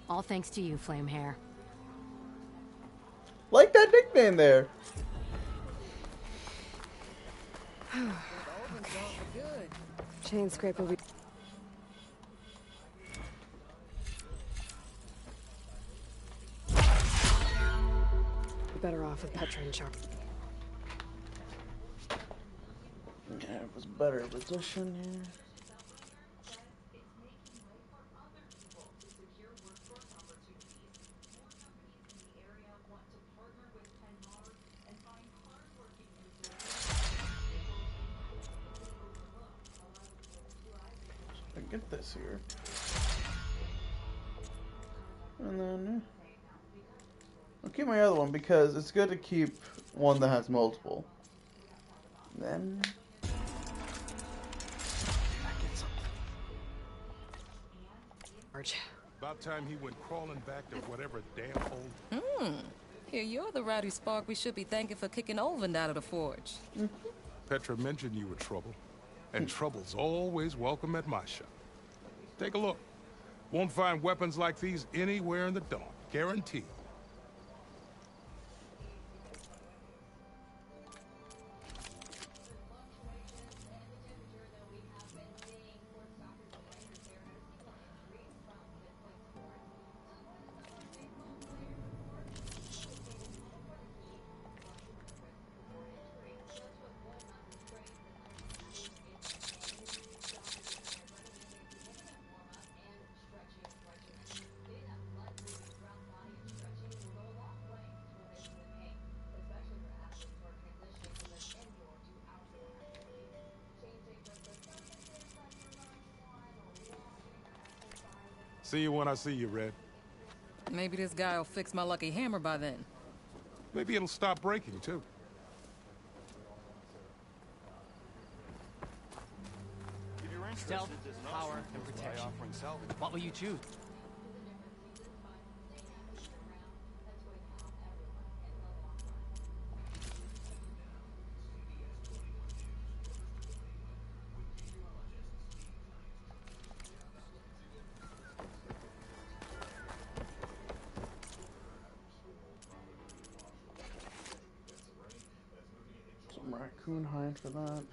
All thanks to you, Flamehair. Like that nickname there. Chainscrape will be... better off with Petra in charge. Yeah, it was better position here. I get this here. And then I'll keep my other one because it's good to keep one that has multiple. Then About time he went crawling back to whatever damn hole. Here, you're the rowdy spark we should be thanking for kicking Olvin out of the forge. Petra mentioned you were trouble, and trouble's always welcome at my shop. Take a look. Won't find weapons like these anywhere in the Dawn. Guaranteed. See you when I see you, Red. Maybe this guy will fix my lucky hammer by then. Maybe it'll stop breaking, too. If you're interested, Stealth, there's an power, option and close by protection. offering salvage. What will you choose? some raccoon hide for that.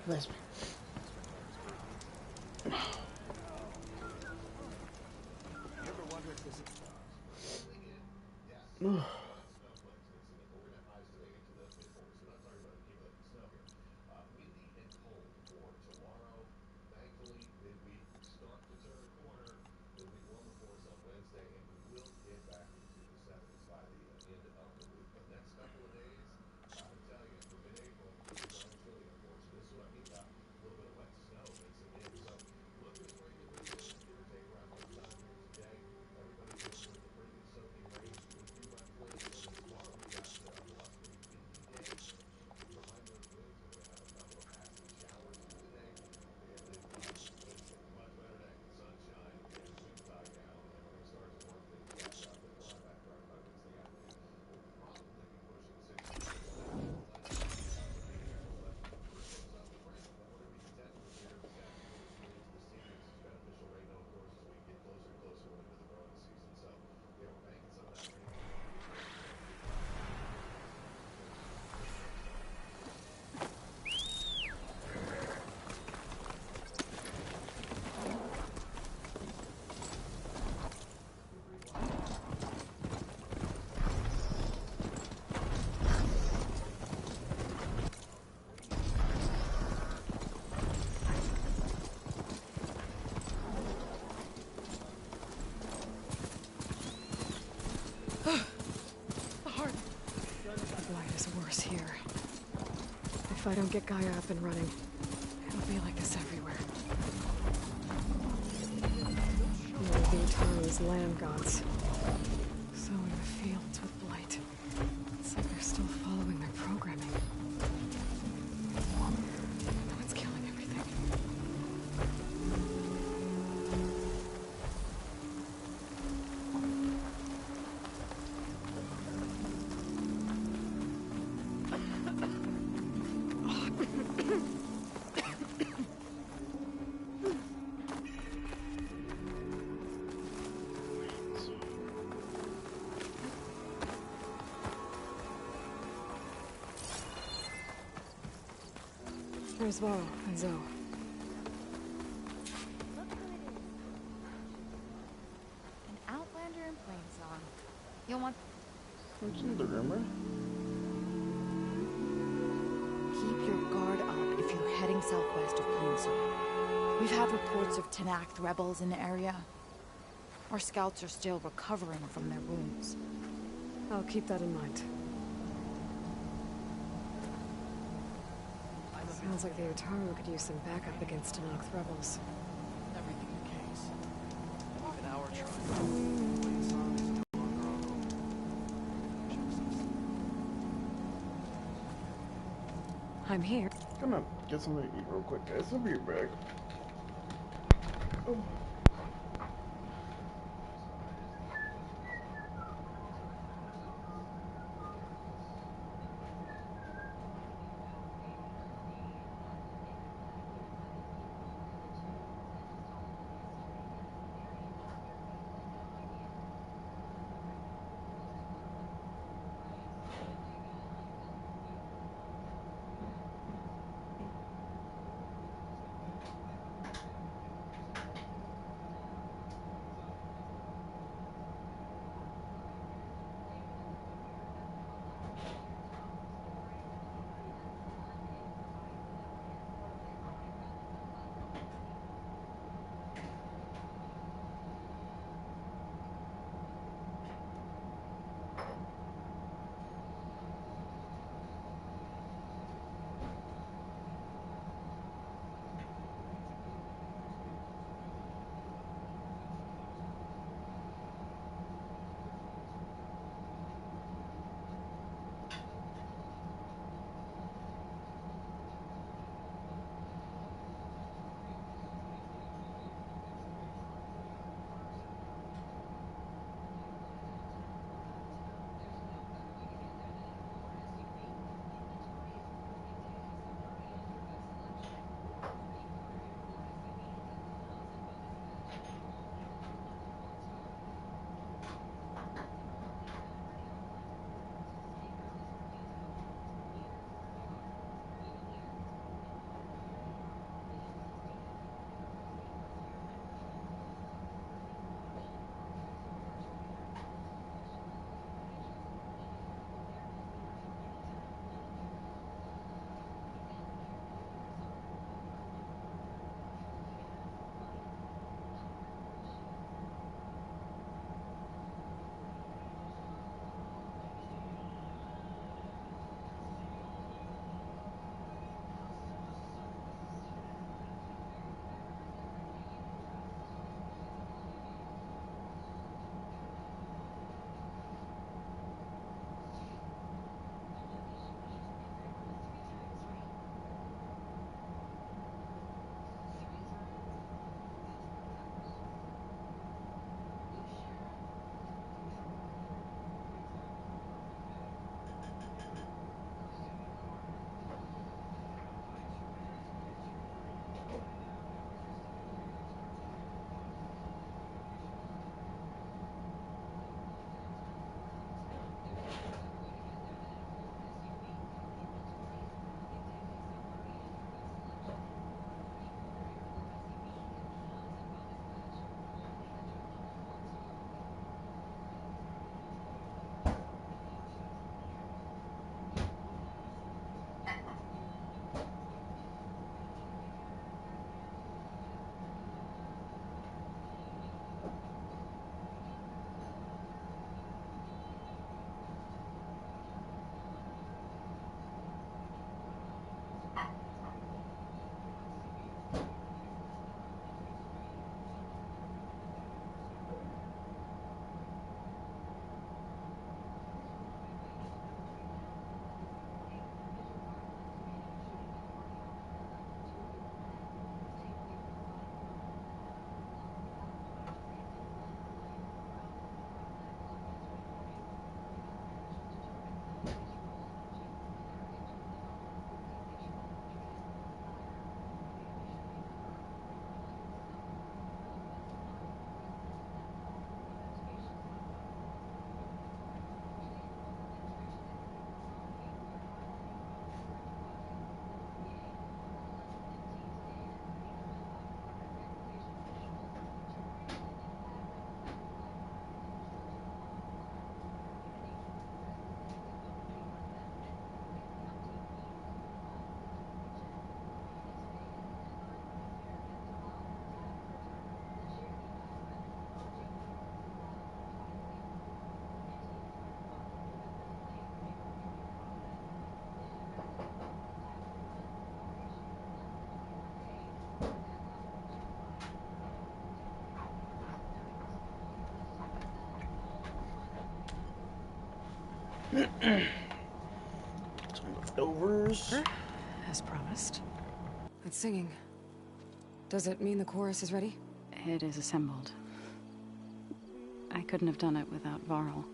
Bless me. If I don't get Gaia up and running, it'll be like this everywhere. The Utani's land gods. Sowing the fields with blight. It's like they're still following their programming. No one's killing everything. Where's Varro and Zoe? An outlander in plain song. You'll want... What's in the rumor? Keep your guard up if you're heading southwest of Plainsong. We've had reports of Tenakth rebels in the area. Our scouts are still recovering from their wounds. I'll keep that in mind. Sounds like the Otaru could use some backup against Tenakth rebels. Everything in case. Even our tribe. I'm here. Gonna get something to eat real quick, guys. I'll be right back. Oh. Some leftovers. As promised. It's singing. Does it mean the chorus is ready? It is assembled. I couldn't have done it without Varl.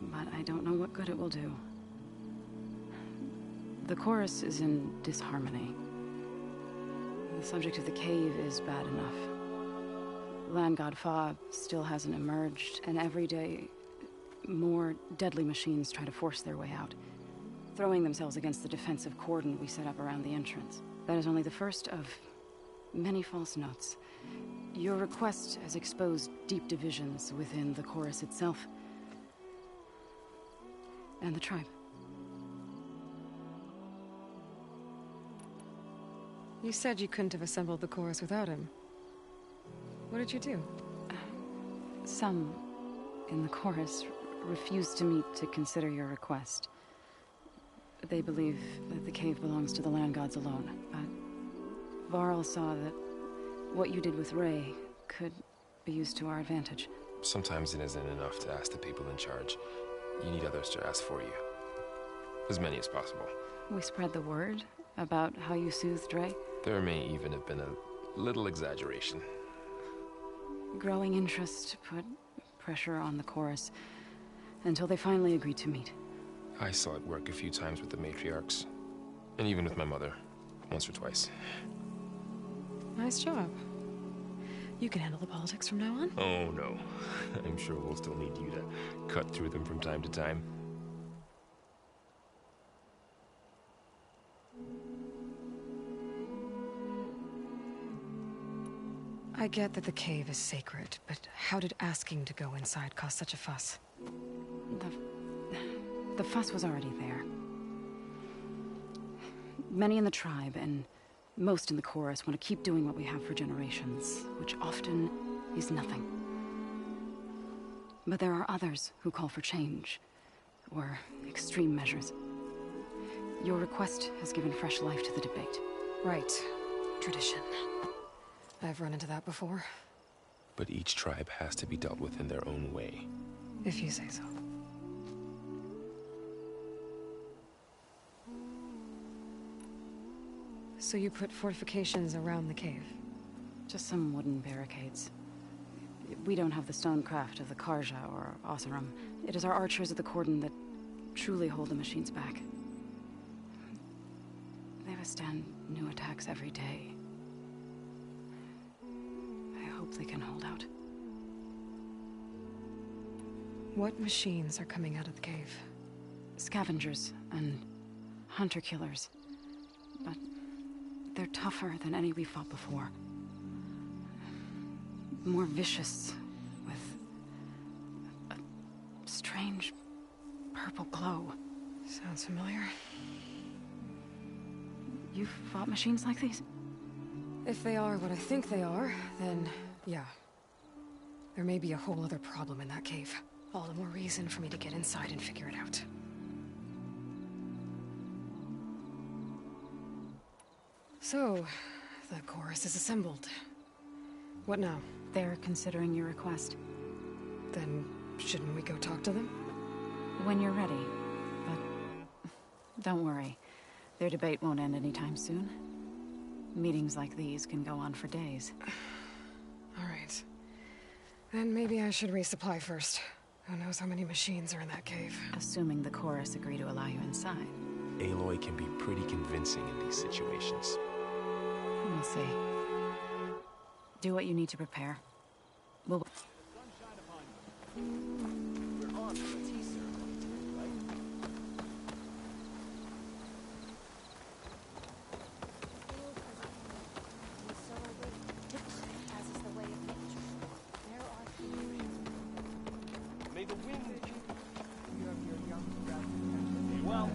But I don't know what good it will do. The chorus is in disharmony. The subject of the cave is bad enough. Land God Fa still hasn't emerged, and every day, more deadly machines try to force their way out, throwing themselves against the defensive cordon we set up around the entrance. That is only the first of many false notes. Your request has exposed deep divisions within the chorus itself and the tribe. You said you couldn't have assembled the chorus without him. What did you do? Some in the chorus refused to meet to consider your request. They believe that the cave belongs to the land gods alone, but Varl saw that what you did with Ray could be used to our advantage. Sometimes it isn't enough to ask the people in charge. You need others to ask for you. As many as possible. We spread the word about how you soothed Ray. There may even have been a little exaggeration. Growing interest put pressure on the chorus until they finally agreed to meet. I saw it work a few times with the matriarchs. And even with my mother. Once or twice. Nice job. You can handle the politics from now on? Oh, no. I'm sure we'll still need you to cut through them from time to time. I get that the cave is sacred, but how did asking to go inside cause such a fuss? The fuss was already there. Many in the tribe, and most in the chorus, want to keep doing what we have for generations, which often is nothing. But there are others who call for change, or extreme measures. Your request has given fresh life to the debate. Right. Tradition. I've run into that before. But each tribe has to be dealt with in their own way. If you say so. So you put fortifications around the cave? Just some wooden barricades. We don't have the stonecraft of the Karja or Oseram. It is our archers at the cordon that truly hold the machines back. They withstand new attacks every day. I hope they can hold out. What machines are coming out of the cave? Scavengers and hunter-killers. But they're tougher than any we fought before. More vicious, with a strange purple glow. Sounds familiar. You've fought machines like these? If they are what I think they are, then yeah. There may be a whole other problem in that cave. All the more reason for me to get inside and figure it out. So, the chorus is assembled. What now? They're considering your request. Then, shouldn't we go talk to them? When you're ready. But don't worry. Their debate won't end anytime soon. Meetings like these can go on for days. All right. Then maybe I should resupply first. Who knows how many machines are in that cave? Assuming the chorus agree to allow you inside. Aloy can be pretty convincing in these situations. We'll see. Do what you need to prepare. We'll... May the wind... Well...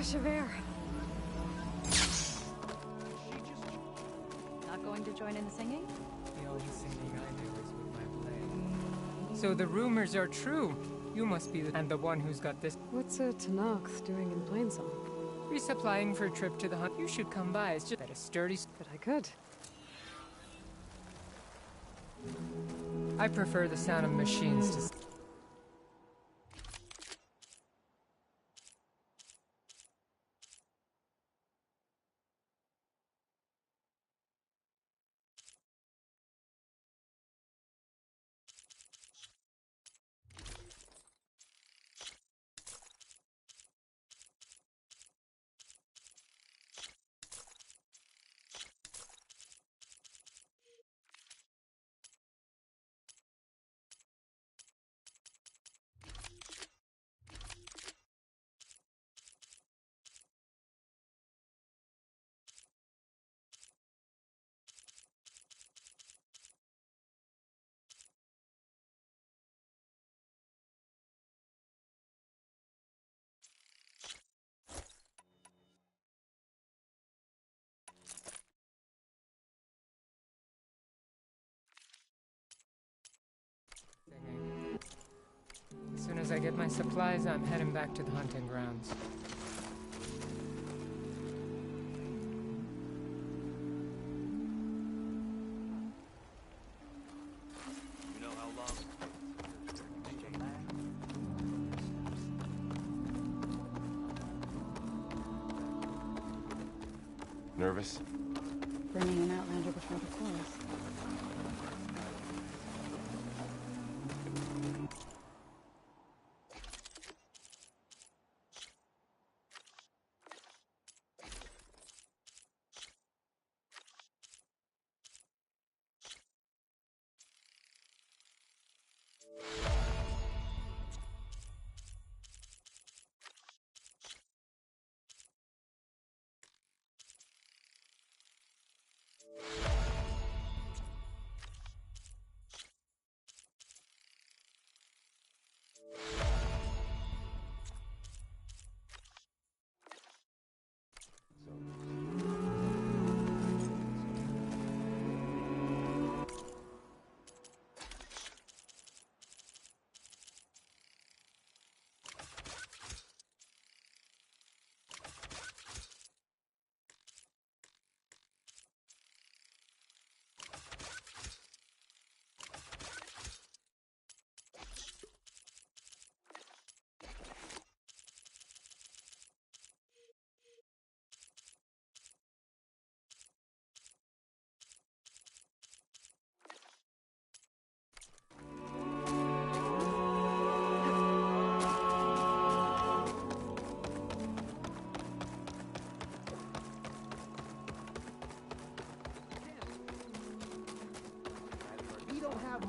Fresh of air. Not going to join in the singing? The only singing I do is with my blade. So the rumors are true. You must be the one who's got this. What's a Tanakh doing in Plainsong? Resupplying for a trip to the hunt. You should come by. It's just that a sturdy. But I could. I prefer the sound of machines to. As soon as I get my supplies, I'm heading back to the hunting grounds. You know how long? Nervous? Bringing an outlander before the chorus.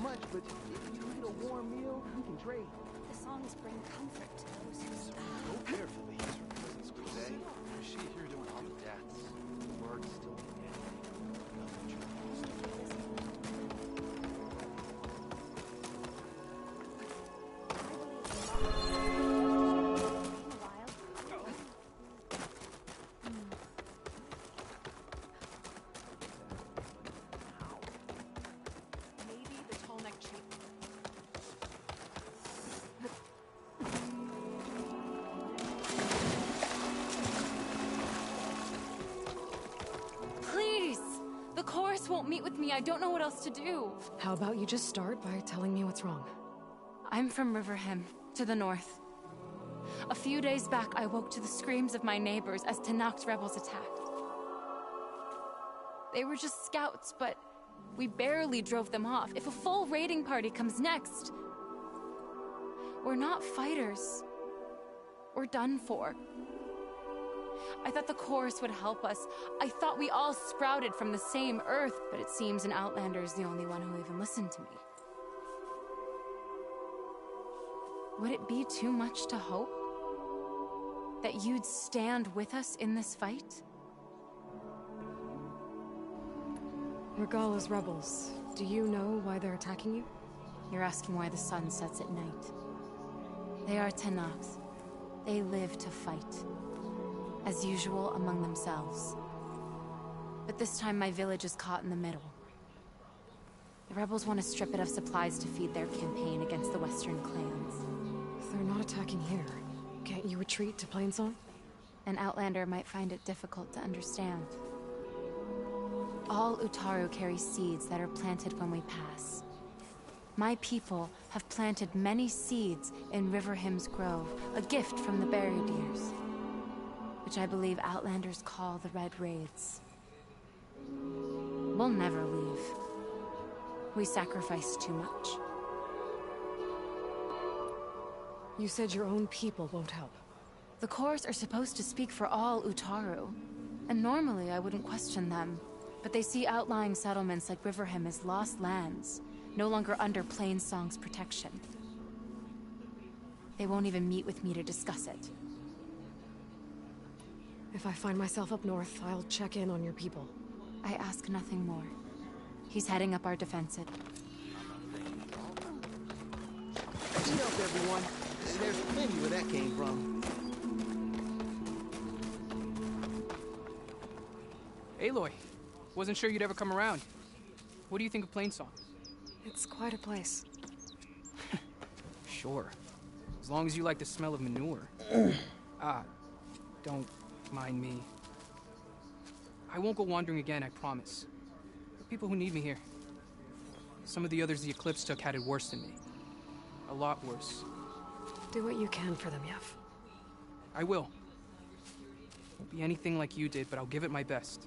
Much, but if you need a warm meal, we can trade. The songs bring comfort to those who sleep. Go carefully, use her presence today. Is she here doing all the deaths? The word's still getting The chorus won't meet with me. I don't know what else to do. How about you just start by telling me what's wrong? I'm from Riverhem, to the north. A few days back, I woke to the screams of my neighbors as Tanakh's rebels attacked. They were just scouts, but we barely drove them off. If a full raiding party comes next, we're not fighters. We're done for. I thought the chorus would help us. I thought we all sprouted from the same earth, but it seems an outlander is the only one who even listened to me. Would it be too much to hope that you'd stand with us in this fight? Regala's rebels. Do you know why they're attacking you? You're asking why the sun sets at night. They are Tanakhs. They live to fight. as usual among themselves. But this time my village is caught in the middle. The rebels want to strip it of supplies to feed their campaign against the western clans. If they're not attacking here, can't you retreat to Plainsong? An outlander might find it difficult to understand. All Utaru carry seeds that are planted when we pass. My people have planted many seeds in Riverhymn's Grove, a gift from the buried years, which I believe outlanders call the Red Raids. We'll never leave. We sacrifice too much. You said your own people won't help. The Chorus are supposed to speak for all Utaru, and normally I wouldn't question them, but they see outlying settlements like Riverhymn as lost lands, no longer under Plainsong's protection. They won't even meet with me to discuss it. If I find myself up north, I'll check in on your people. I ask nothing more. He's heading up our defensive. Eat up, everyone. There's plenty where that came from. Aloy, wasn't sure you'd ever come around. What do you think of Plainsong? It's quite a place. Sure. As long as you like the smell of manure. Don't mind me. I won't go wandering again, I promise. There are people who need me here. Some of the others the Eclipse took had it worse than me. A lot worse. Do what you can for them, Yef. I will. Won't be anything like you did, but I'll give it my best.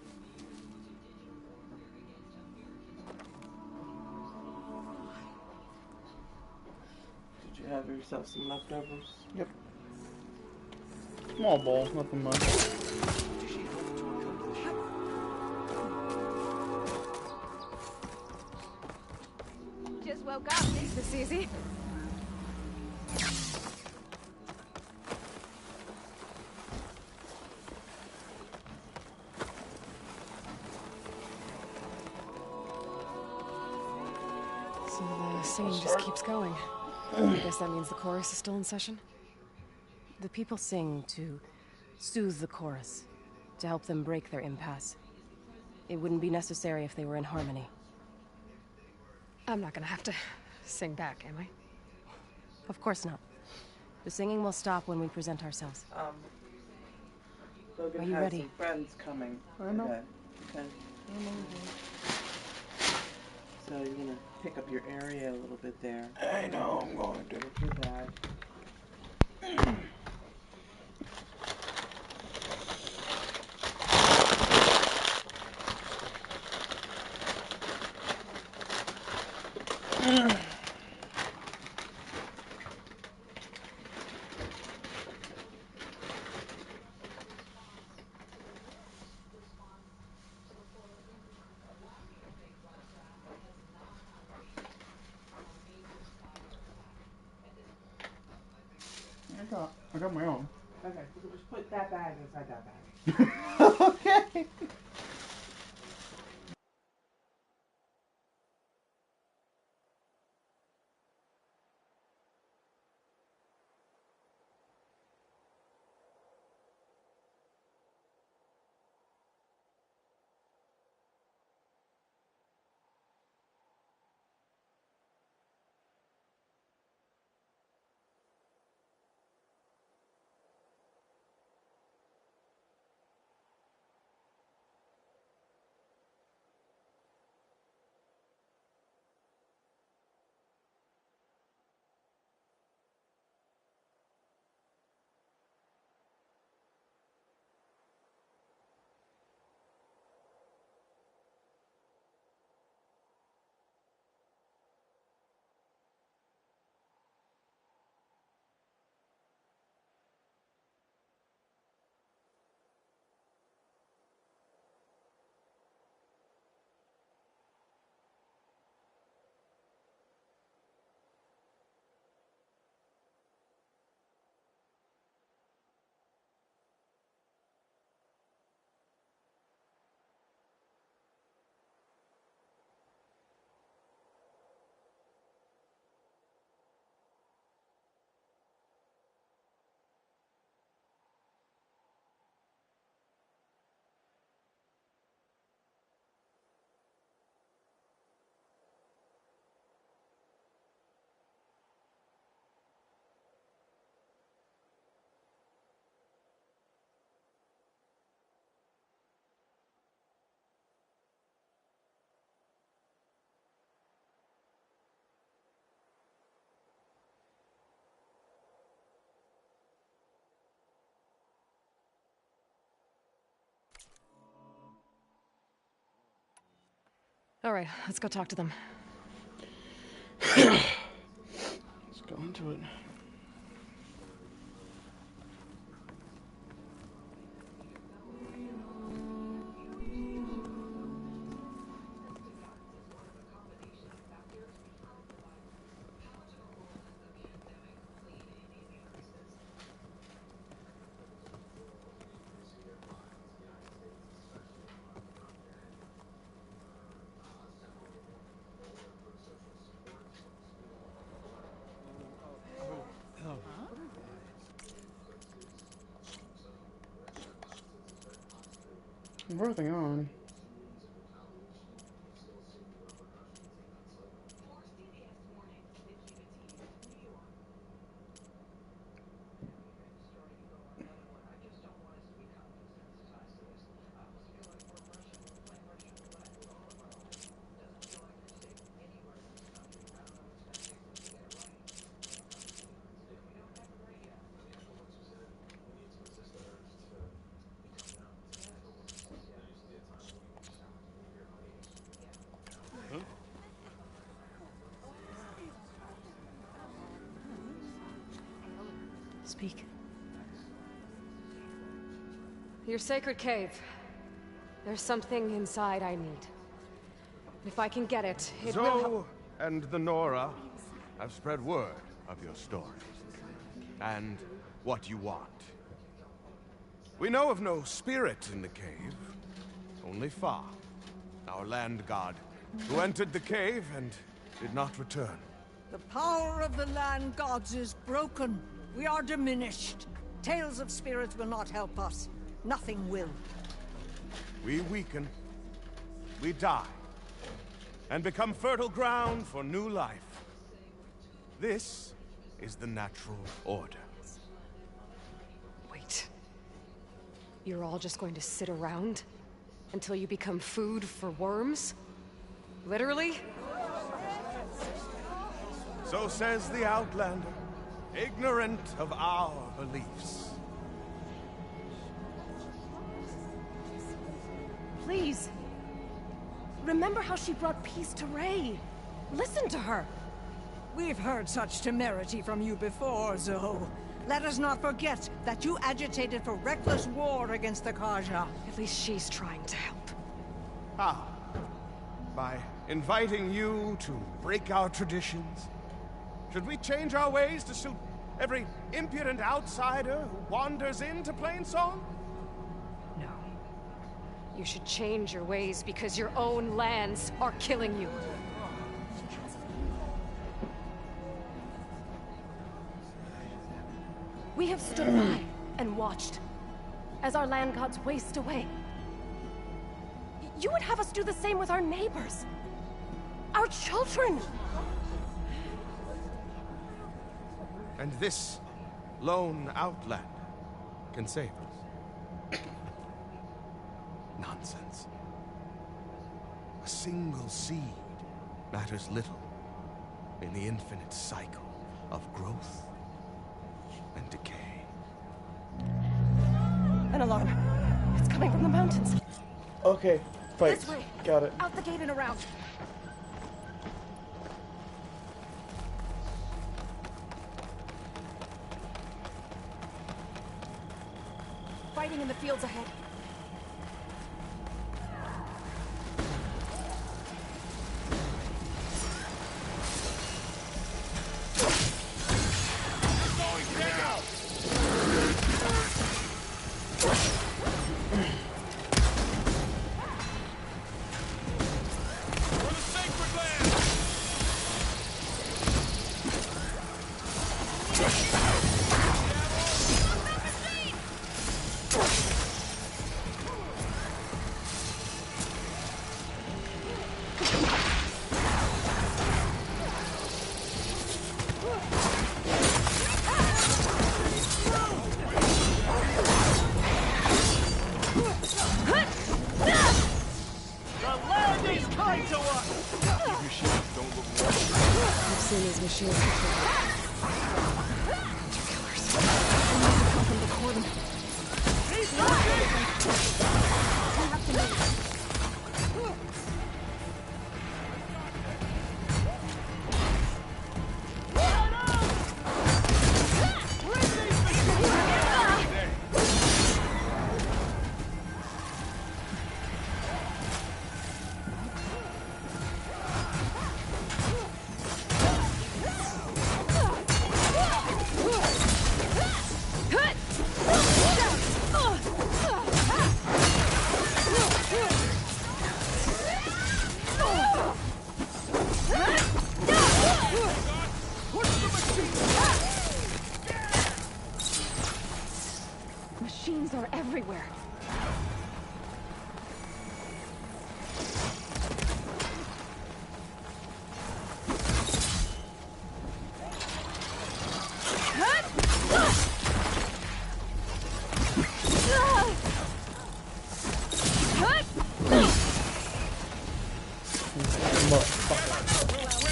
Did you have yourself some leftovers? Yep. Small bowl, nothing much. Just woke up. Is this easy? So the singing just keeps going. I guess that means the chorus is still in session? The people sing to soothe the chorus, to help them break their impasse. It wouldn't be necessary if they were in harmony. I'm not gonna have to sing back, am I? Of course not. The singing will stop when we present ourselves. Logan Are you has ready? some friends coming. I know. Okay. So you're gonna pick up your area a little bit there. I know, I'm going to. With your bag. I got my own. Okay, so just put that bag inside that bag. Okay. All right, let's go talk to them. Let's go into it. Where are they on? Speak. Your sacred cave. There's something inside I need. If I can get it, it will help. Zoe and the Nora have spread word of your story. And what you want. We know of no spirit in the cave. Only Fa, our land god, who entered the cave and did not return. The power of the land gods is broken. We are diminished. Tales of spirits will not help us. Nothing will. We weaken. We die. And become fertile ground for new life. This is the natural order. Wait. You're all just going to sit around until you become food for worms? Literally? So says the Outlander, ignorant of our beliefs. Please. Remember how she brought peace to Ray. Listen to her. We've heard such temerity from you before, Zoe. Let us not forget that you agitated for reckless war against the Karja. At least she's trying to help. How? By inviting you to break our traditions? Should we change our ways to suit every impudent outsider who wanders into Plainsong? No. You should change your ways because your own lands are killing you. We have stood by and watched as our land gods waste away. You would have us do the same with our neighbors. Our children. And this lone outlander can save us. Nonsense. A single seed matters little in the infinite cycle of growth and decay. An alarm. It's coming from the mountains. Okay, fight. This way. Got it. Out the gate and around. Fighting in the fields ahead. everywhere.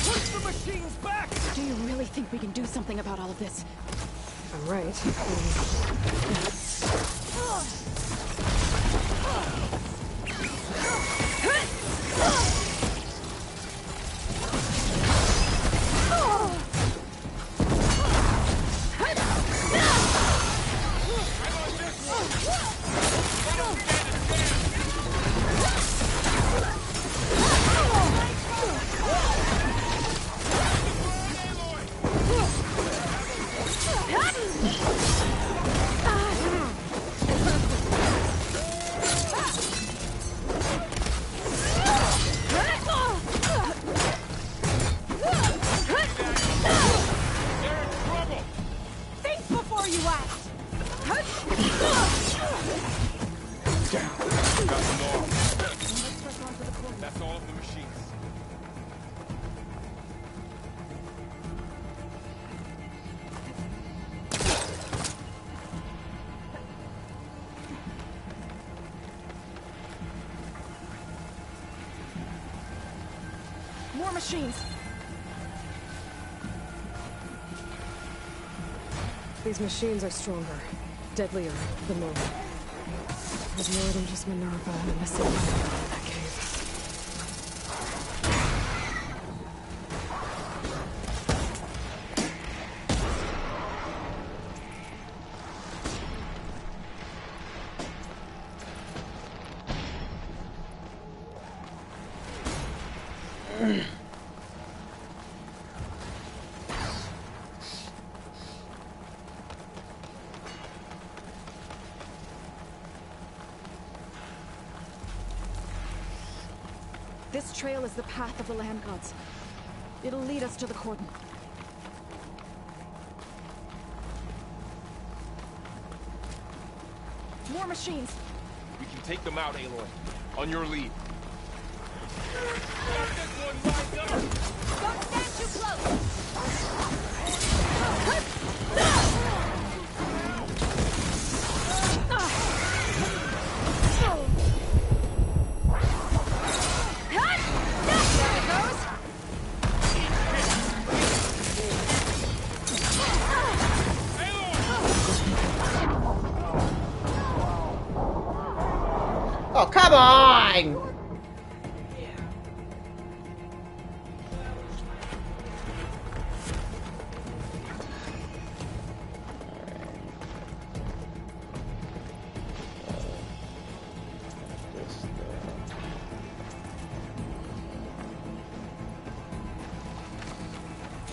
Push the machines back! Do you really think we can do something about all of this? If I'm right. Think before you act! Got them all. That's all of the machines. More machines! These machines are stronger, deadlier than normal. There's more than just Minerva and a missing man in that cave. This trail is the path of the land gods. It'll lead us to the cordon. More machines! We can take them out, Aloy. On your lead. Got this one lined up! Don't stand too close! Oh, come on!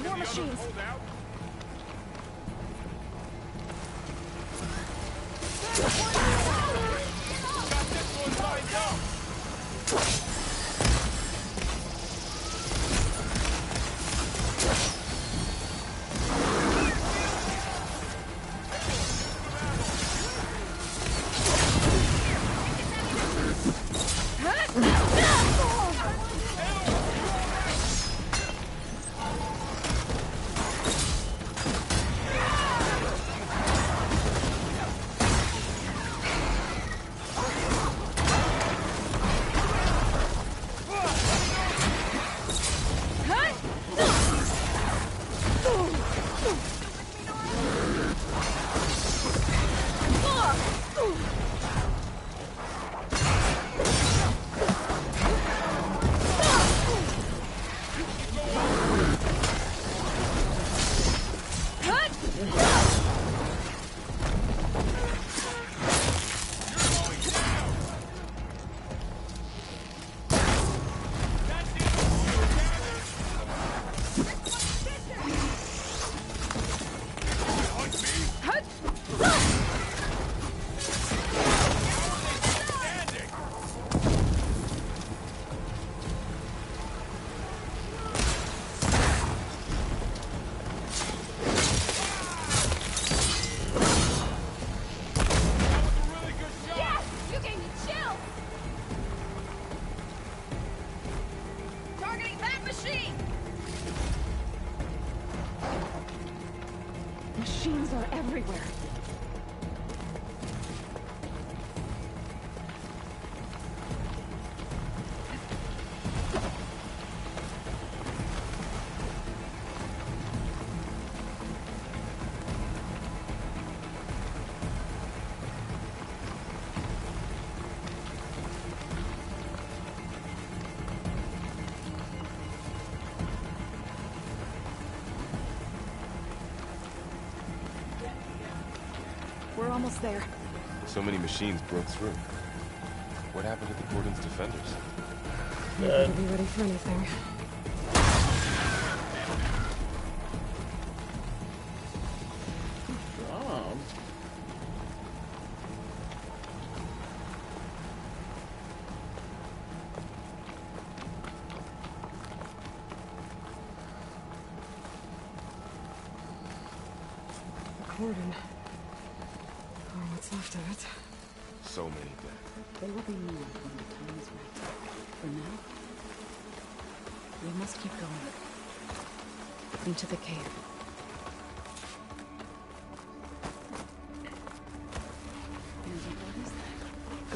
More machines! everywhere. We're almost there. So many machines broke through. What happened to the Cordon's defenders? You better be ready for anything. The Cordon. Or what's left of it. So many dead. They will be more when the time is right. For now, we must keep going. Into the cave. And what is that?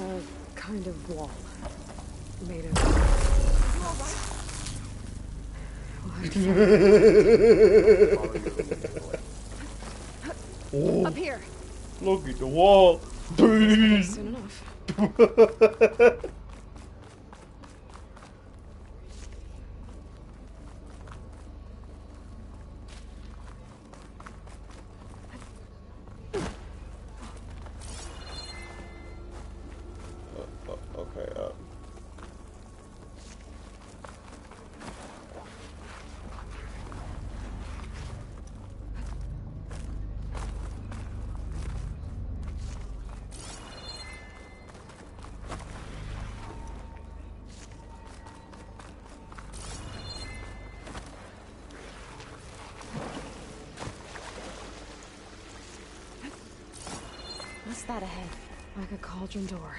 A kind of wall. Made of... Oh, Up here. look at the wall. Soon enough. Okay, What's that ahead? Like a cauldron door.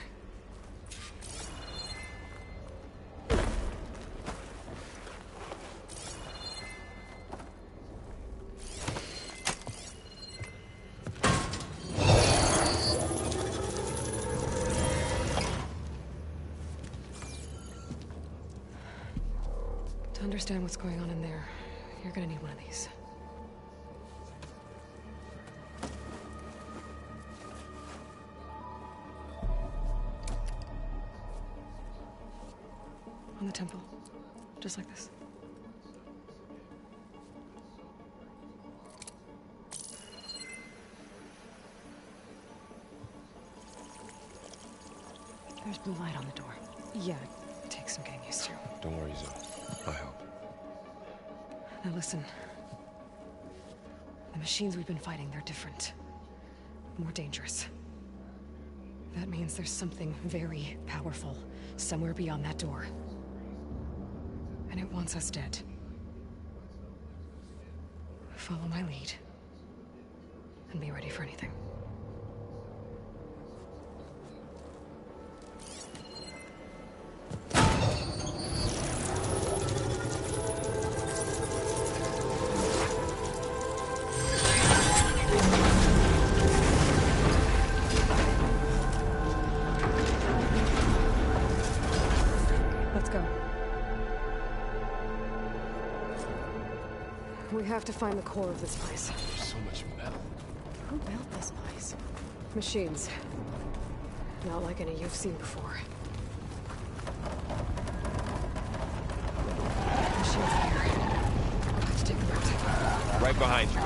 To understand what's going on in there, you're gonna need one of these. On the temple. Just like this. There's blue light on the door. Yeah, it takes some getting used to. Don't worry, Zoe. I help. Now listen. The machines we've been fighting, they're different. More dangerous. That means there's something very powerful somewhere beyond that door. And it wants us dead. Follow my lead. And be ready for anything. Let's go. We have to find the core of this place. There's so much metal. Who built this place? Machines. Not like any you've seen before. Machines here. Let's take them out. Right behind you.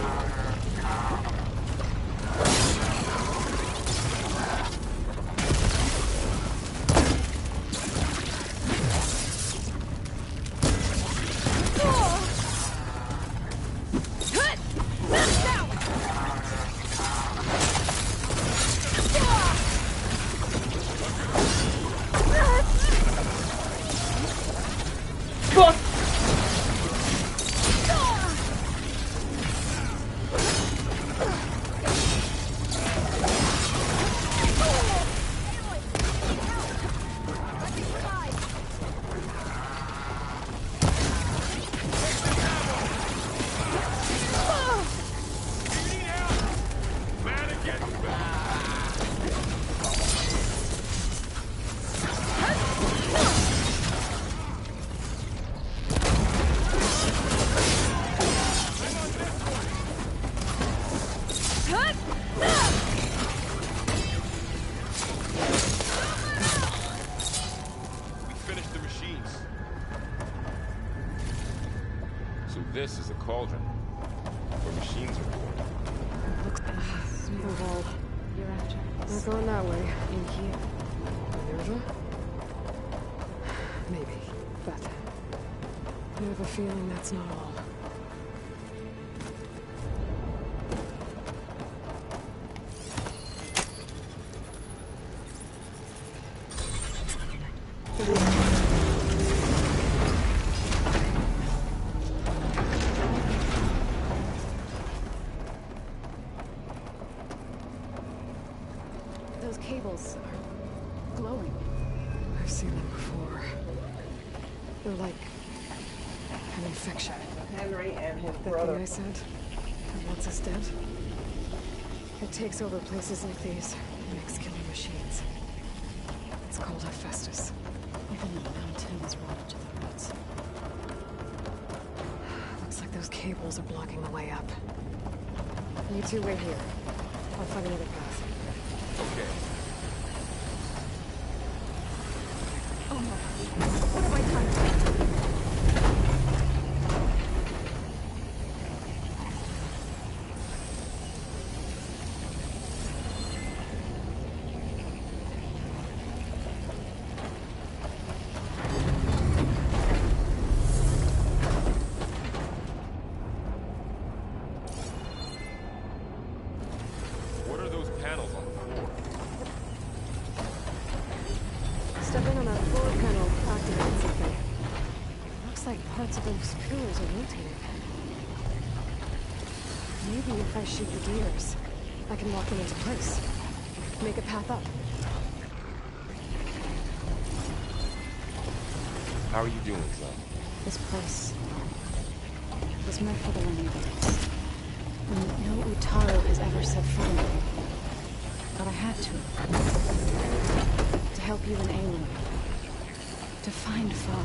This is a cauldron, where machines are born. Looks another wall. You're after us. Not going that way. In here. Minerva? Maybe, but I have a feeling that's not all. Those cables are glowing. I've seen them before. They're like an infection. Henry and his That brother. thing I said, that wants us dead. It takes over places like these and makes killing machines. It's called Hephaestus. Even the mountain is rotted to the roots. Looks like those cables are blocking the way up. You two wait here. I'll find another path. Okay. Oh no. What have I done? What are those panels on the floor? Stepping on that floor panel activated something. Looks like parts of those pillars are rotating. Maybe if I shoot the gears, I can lock them into place. Make a path up. How are you doing, son? This place was meant for the Renegades. And no Utaro has ever set foot in it. But I had to. To help you and Aloy. To find Fa.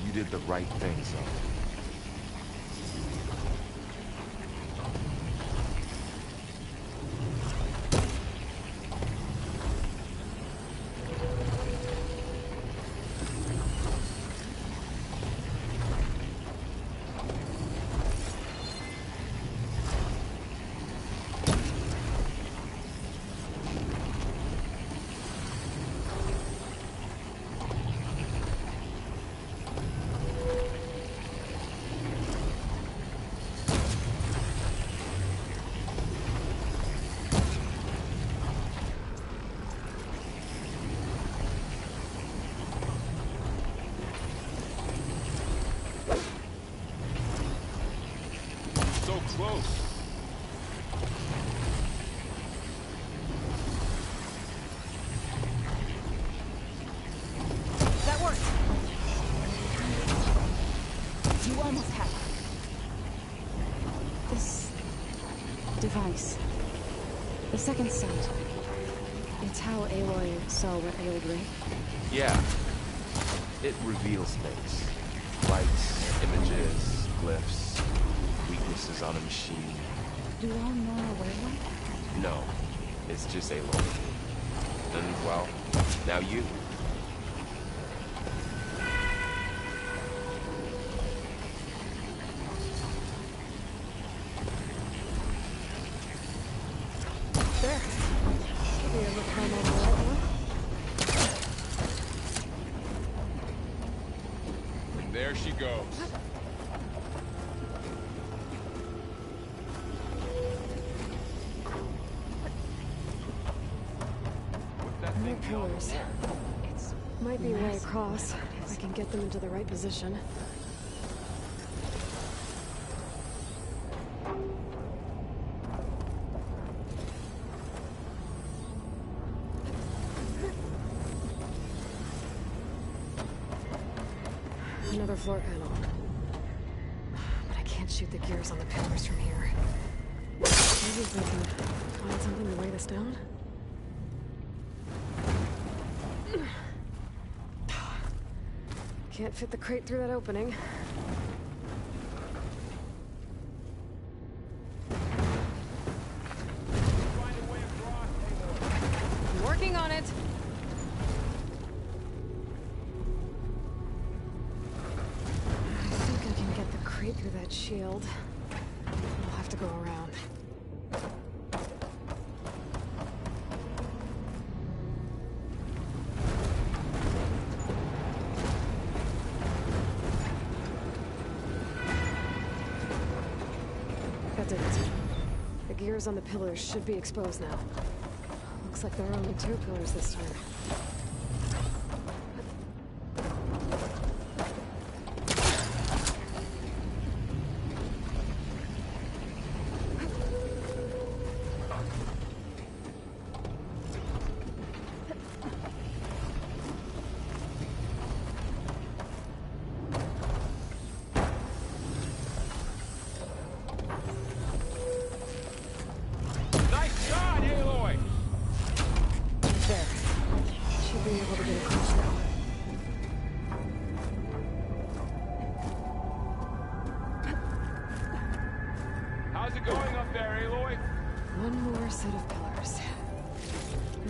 You did the right thing, son. Close. That worked. You almost had it. This device. The second sight. It's how Aloy saw what ailed Ray. Yeah. It reveals things. Lights, images, glyphs, weaknesses on a machine. Do all Nora wear one? No. It's just Aloy. And, well, now you. There. Should be able to climb over the right one. And there she goes. More pillars. Might be a way across, if I can get them into the right position. Another floor panel. But I can't shoot the gears on the pillars from here. Maybe if I can find something to weigh this down? Can't fit the crate through that opening. I'm working on it. I think I can get the crate through that shield. I'll have to go around. That did it. The gears on the pillars should be exposed now. Looks like there are only 2 pillars this time.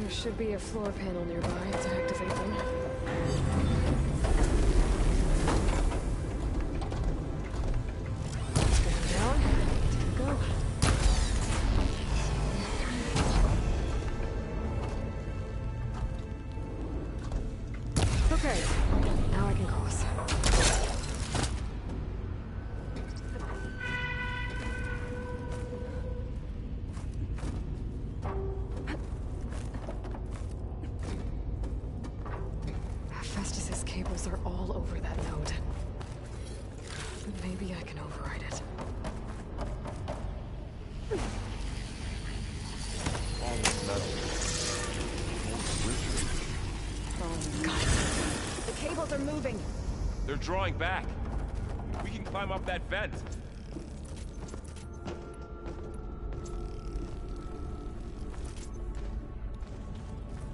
Should be a floor panel nearby to activate them. Stand down. Go. Okay, now I can cross. Cables are all over that node. Maybe I can override it. All this metal. Oh, God. The cables are moving. They're drawing back. We can climb up that vent.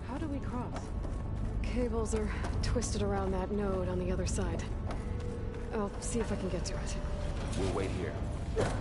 How do we cross? Cables are twisted around that node on the other side. I'll see if I can get to it. We'll wait here. Yeah.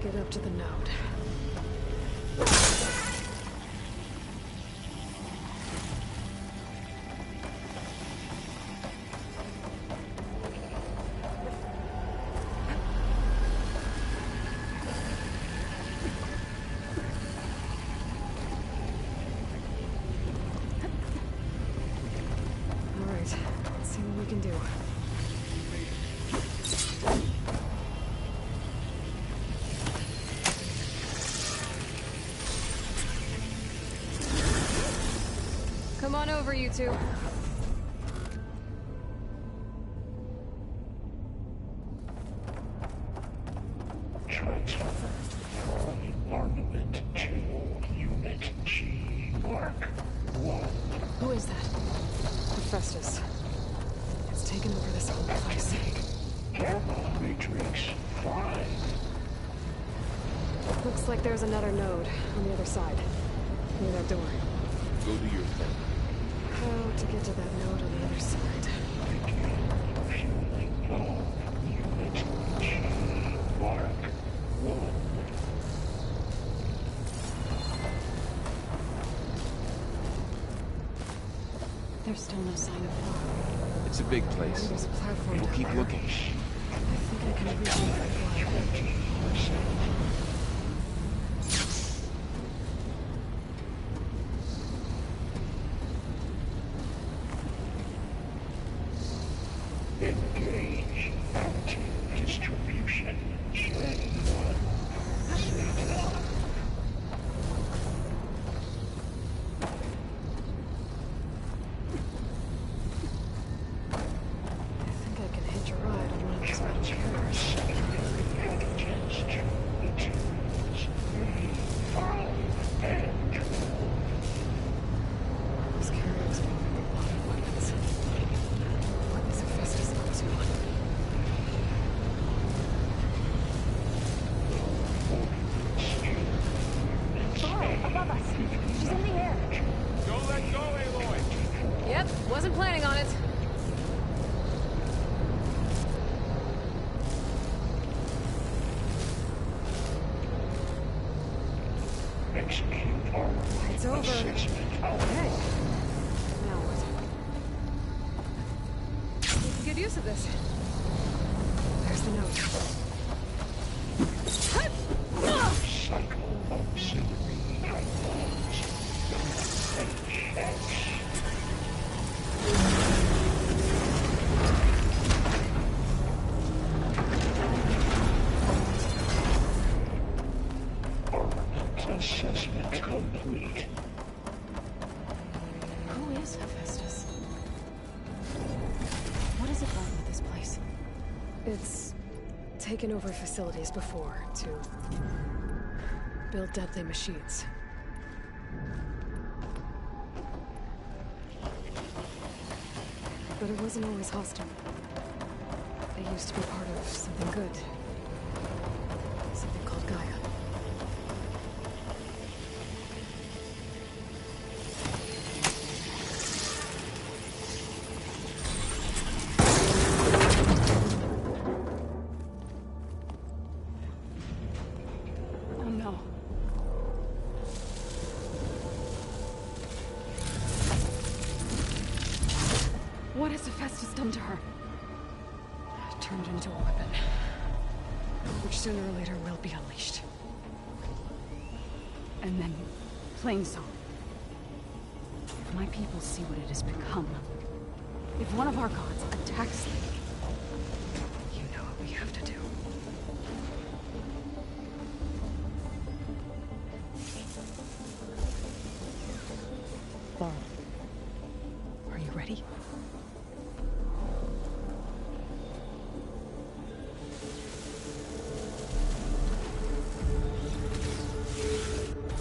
Get up to the node. All right, let's see what we can do. Come on over, you two. Transfer from armament to Unit G. Mark 1. Who is that? Hephaestus. It's taken over this whole place. Gamma Matrix 5. Looks like there's another node on the other side. Near that door. Go do your thing. How to get to that node on the other side? I can't feel like There's still no sign of fog. It's a big place. There's a platform We'll down keep there. looking. I think I can reach it by Engage anti-distribution. Chain 1. Signal. I think I can hitch a ride on one of those metal carriers. Those carriers are a lot of weapons. What is Hephaestus up to? Sorry, above us. She's in the air. Don't let go, Aloy! Yep, wasn't planning on it. Execute our It's over. assessment. Okay. Now what? We can get use of this. There's the note. Cycle auxiliary icons. HX. Assessment complete. Who is Hephaestus? What is it like with this place? It's taken over facilities before to build deadly machines. But it wasn't always hostile. It used to be part of something good. Something called Gaia. Oh no. What has Hephaestus done to her? Turned into a weapon. Which sooner or later will be unleashed. And then, plain song. If my people see what it has become, if one of our gods attacks them, You know what we have to do. Laurel, are you ready?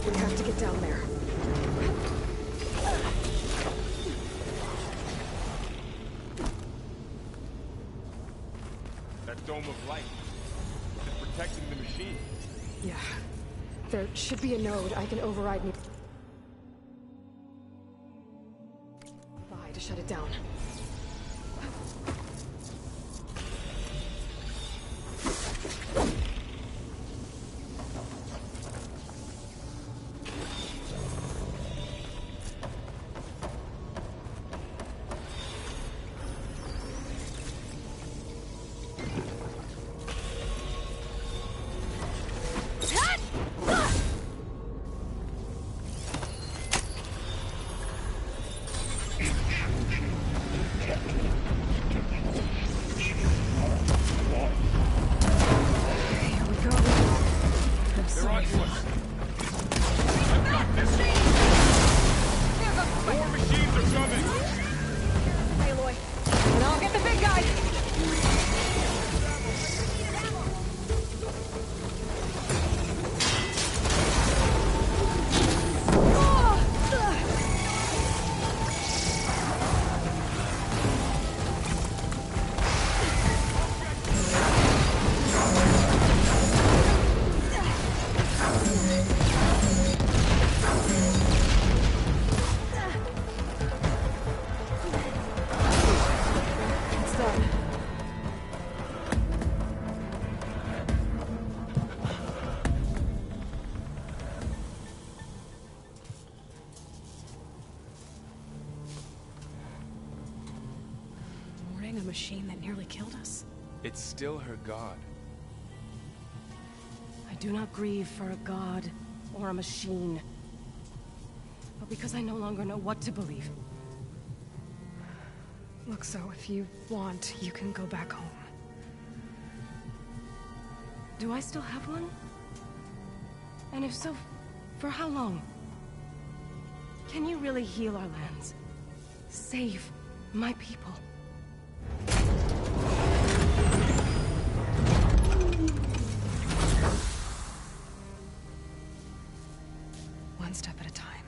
We have to get down there. That dome of light. It's protecting the machine. Yeah. There should be a node I can override me by to shut it down. machine that nearly killed us. It's still her god. I do not grieve for a god or a machine, but because I no longer know what to believe. Look, so if you want, you can go back home. Do I still have one? And if so, for how long? Can you really heal our lands? Save my people? One step at a time.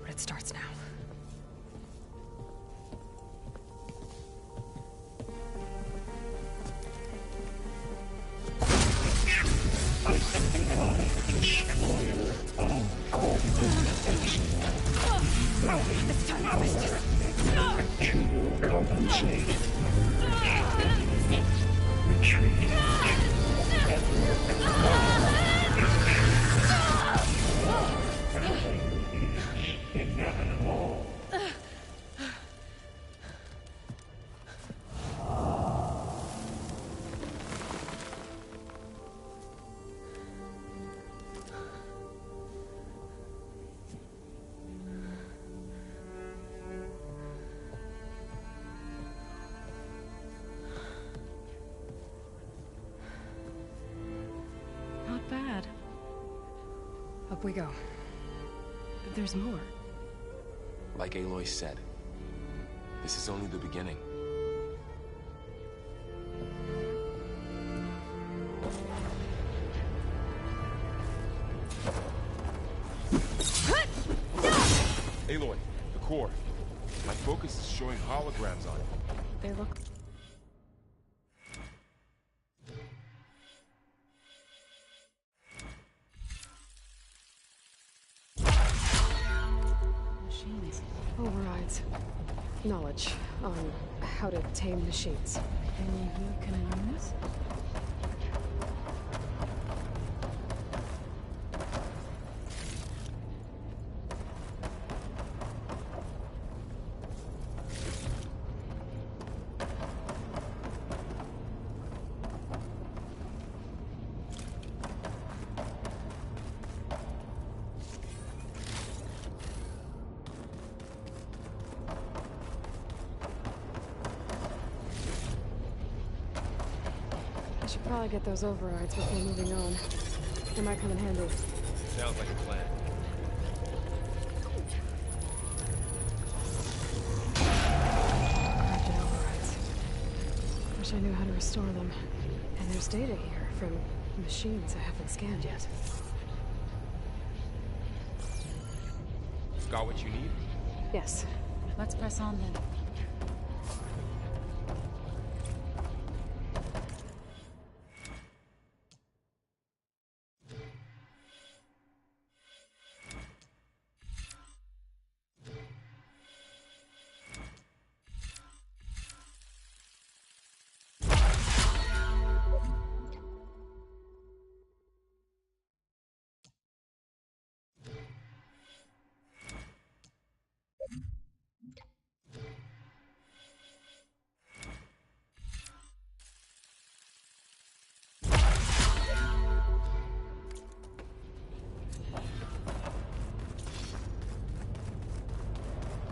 But it starts now. It's time to compensate. Retreat. Inevitable. Not bad. Up we go. There's more. Like Aloy said, this is only the beginning. Aloy, the core. My focus is showing holograms on it. They look... Machines. Overrides. Knowledge on how to tame machines. And you can use? I should probably get those overrides before moving on. They might come in handy. Sounds like a plan. Corrupted overrides. Wish I knew how to restore them. And there's data here from machines I haven't scanned yet. Got what you need? Yes. Let's press on then.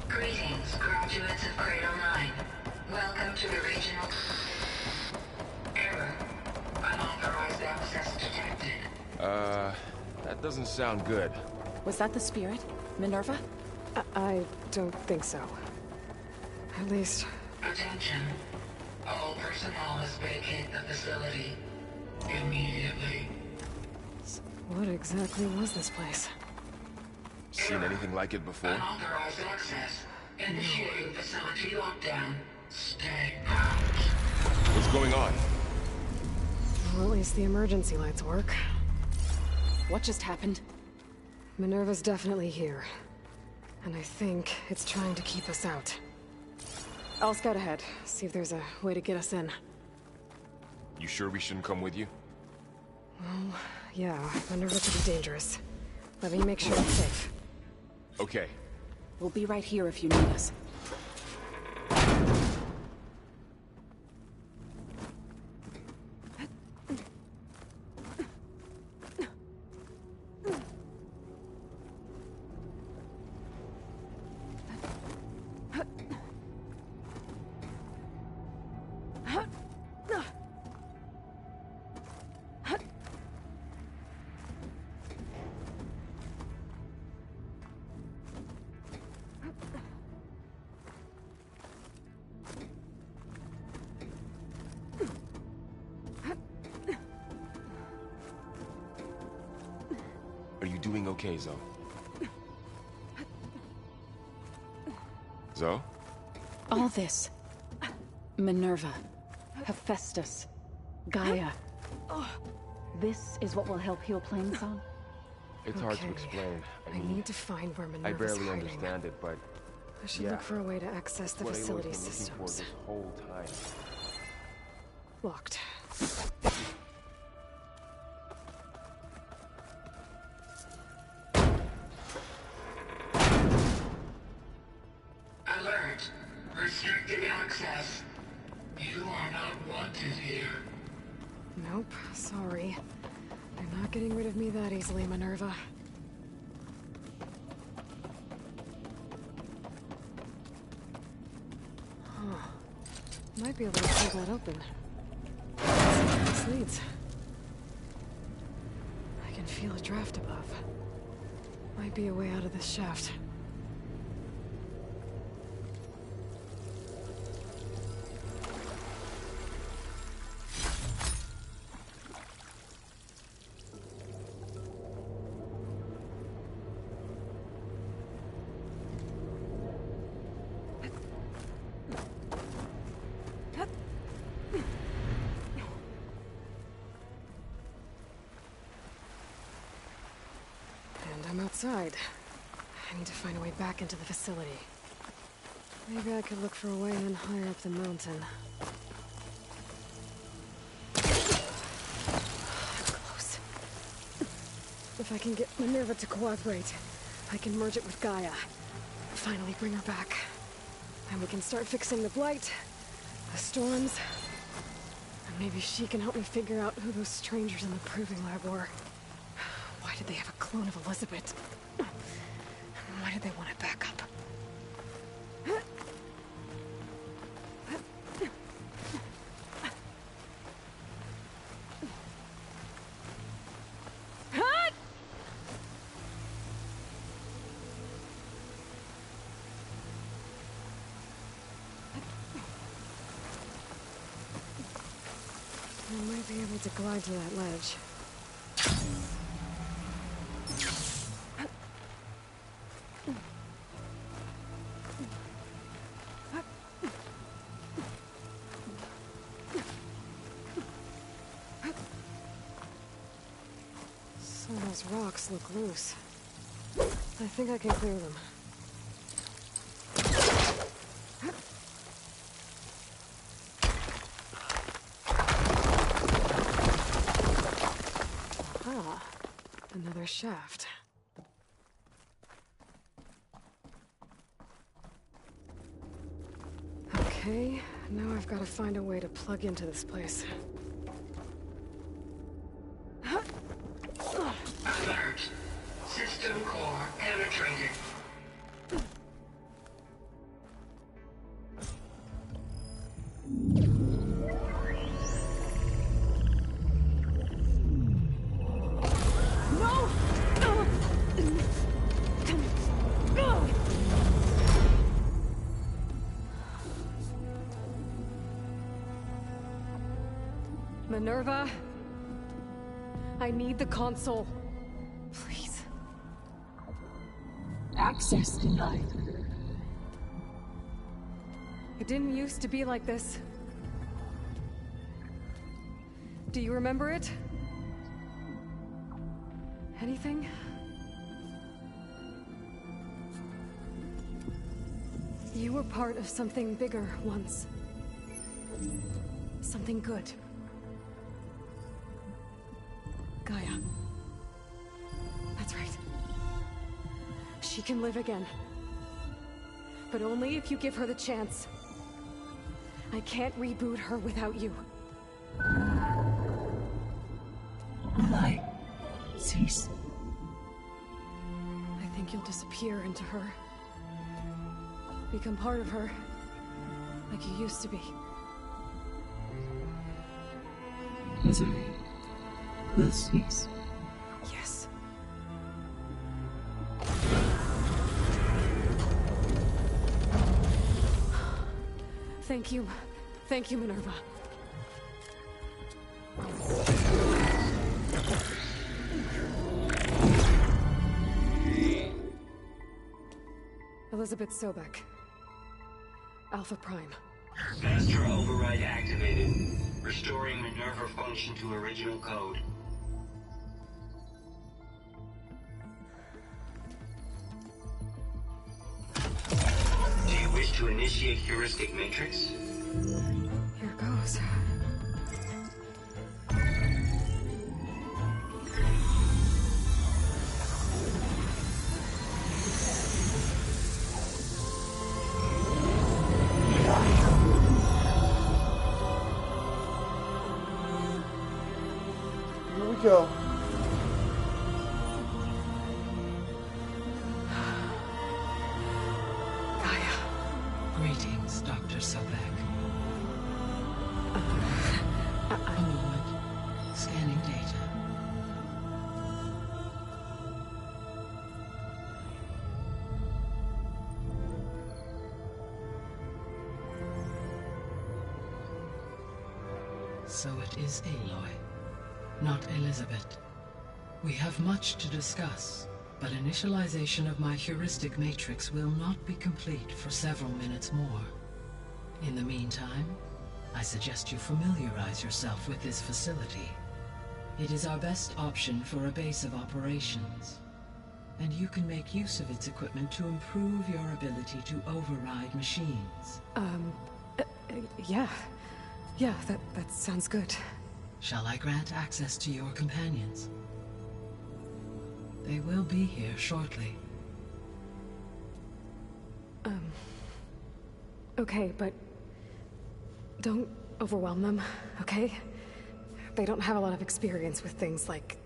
Greetings, graduates of Cradle 9. Welcome to the regional... Error. Unauthorized access detected. That doesn't sound good. Was that the spirit? Minerva? I don't think so. At least... Attention. All personnel must vacate the facility. Immediately. What exactly was this place? Seen anything like it before? Unauthorized access. Initiating facility lockdown. Stay out. What's going on? Well, at least the emergency lights work. What just happened? Minerva's definitely here. And I think it's trying to keep us out. I'll scout ahead, see if there's a way to get us in. You sure we shouldn't come with you? Well, yeah, Minerva could be dangerous. Let me make sure it's safe. Okay. We'll be right here if you need us. doing okay, Zoe? Zoe? All this. Minerva. Hephaestus. Gaia. This is what will help heal Plainsong? It's hard to explain. I need to find where Minerva's I barely hiding. understand it, but I should yeah, look for a way to access the what Aloy's facility been looking for systems. this whole time. Locked. Alert. Restricted access. You are not wanted here. Nope, sorry. They're not getting rid of me that easily, Minerva. Huh. Might be able to pull that open. This leads. I can feel a draft above. Might be a way out of this shaft. I'm outside. I need to find a way back into the facility. Maybe I could look for a way in higher up the mountain. Close. If I can get Minerva to cooperate, I can merge it with Gaia. Finally bring her back. And we can start fixing the blight, the storms, and maybe she can help me figure out who those strangers in the proving lab were. Why did they have a clone of Elizabeth? Why did they want it back up? I might be able to glide to that ledge. Some of those rocks look loose. I think I can clear them. Ah, another shaft. Okay, now I've got to find a way to plug into this place. Alert. System core penetrated. Minerva, I need the console. Please. Access denied. It didn't used to be like this. Do you remember it? Anything? You were part of something bigger once. Something good. Gaia. That's right. She can live again. But only if you give her the chance. I can't reboot her without you. Light. Cease. I think you'll disappear into her. Become part of her. Like you used to be. Misery will cease. Yes. Thank you. Thank you, Minerva. Elizabeth Sobek. Alpha Prime. Master override activated. Restoring Minerva function to original code. Do you wish to initiate heuristic matrix? Here goes. Here we go. Greetings, Dr. Sobek. A moment. Scanning data. So it is Aloy, not Elizabeth. We have much to discuss, but initialization of my heuristic matrix will not be complete for several minutes more. In the meantime, I suggest you familiarize yourself with this facility. It is our best option for a base of operations, and you can make use of its equipment to improve your ability to override machines. Yeah. Yeah, that sounds good. Shall I grant access to your companions? They will be here shortly. Okay, but don't overwhelm them, okay? They don't have a lot of experience with things like,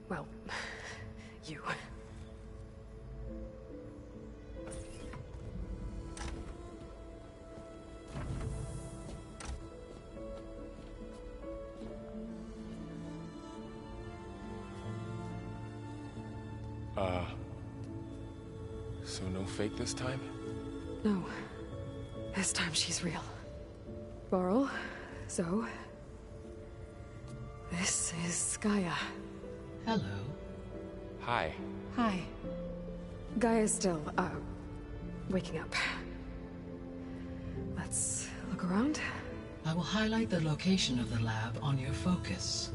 well, you. So no fake this time? No. This time she's real. Varl, Zoe. This is Gaia. Hello. Hi. Hi. Gaia's still, waking up. Let's look around. I will highlight the location of the lab on your focus.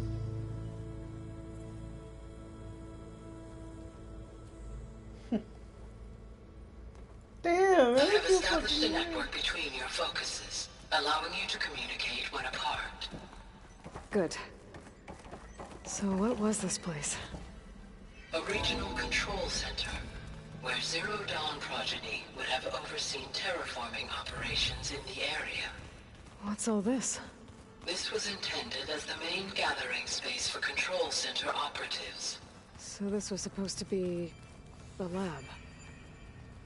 Damn, I have established a network between your focuses, allowing you to communicate when apart. Good. So what was this place? A regional control center, where Zero Dawn progeny would have overseen terraforming operations in the area. What's all this? This was intended as the main gathering space for control center operatives. So this was supposed to be the lab.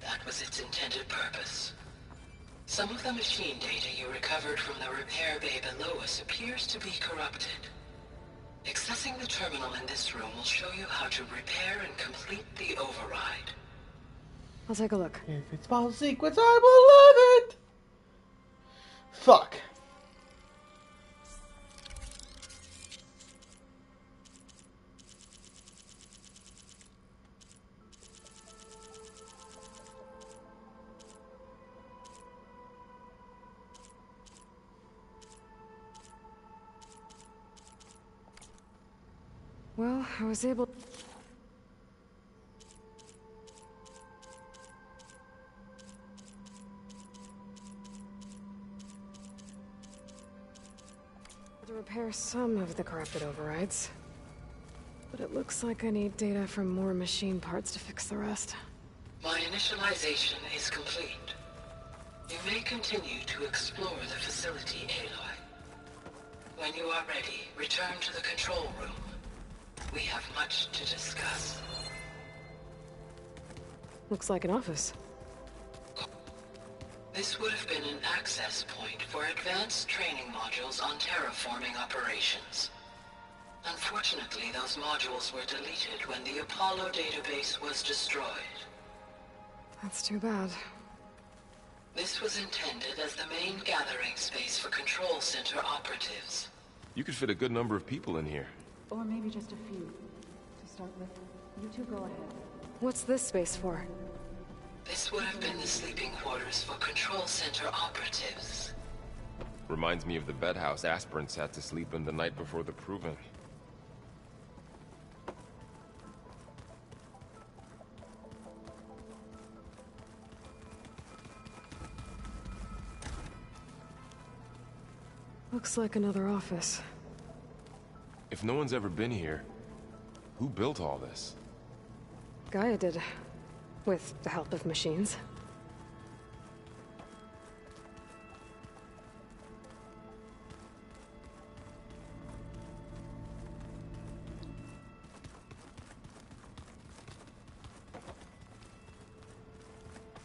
That was its intended purpose. Some of the machine data you recovered from the repair bay below us appears to be corrupted. Accessing the terminal in this room will show you how to repair and complete the override. I'll take a look. If it's small sequence, I will love it! Fuck. Well, I was able... to repair some of the corrupted overrides. But it looks like I need data from more machine parts to fix the rest. My initialization is complete. You may continue to explore the facility, Aloy. When you are ready, return to the control room. We have much to discuss. Looks like an office. This would have been an access point for advanced training modules on terraforming operations. Unfortunately, those modules were deleted when the Apollo database was destroyed. That's too bad. This was intended as the main gathering space for control center operatives. You could fit a good number of people in here. Or maybe just a few. To start with, you two go ahead. What's this space for? This would have been the sleeping quarters for Control Center operatives. Reminds me of the bedhouse aspirants had to sleep in the night before the proving. Looks like another office. If no one's ever been here, who built all this? Gaia did. With the help of machines.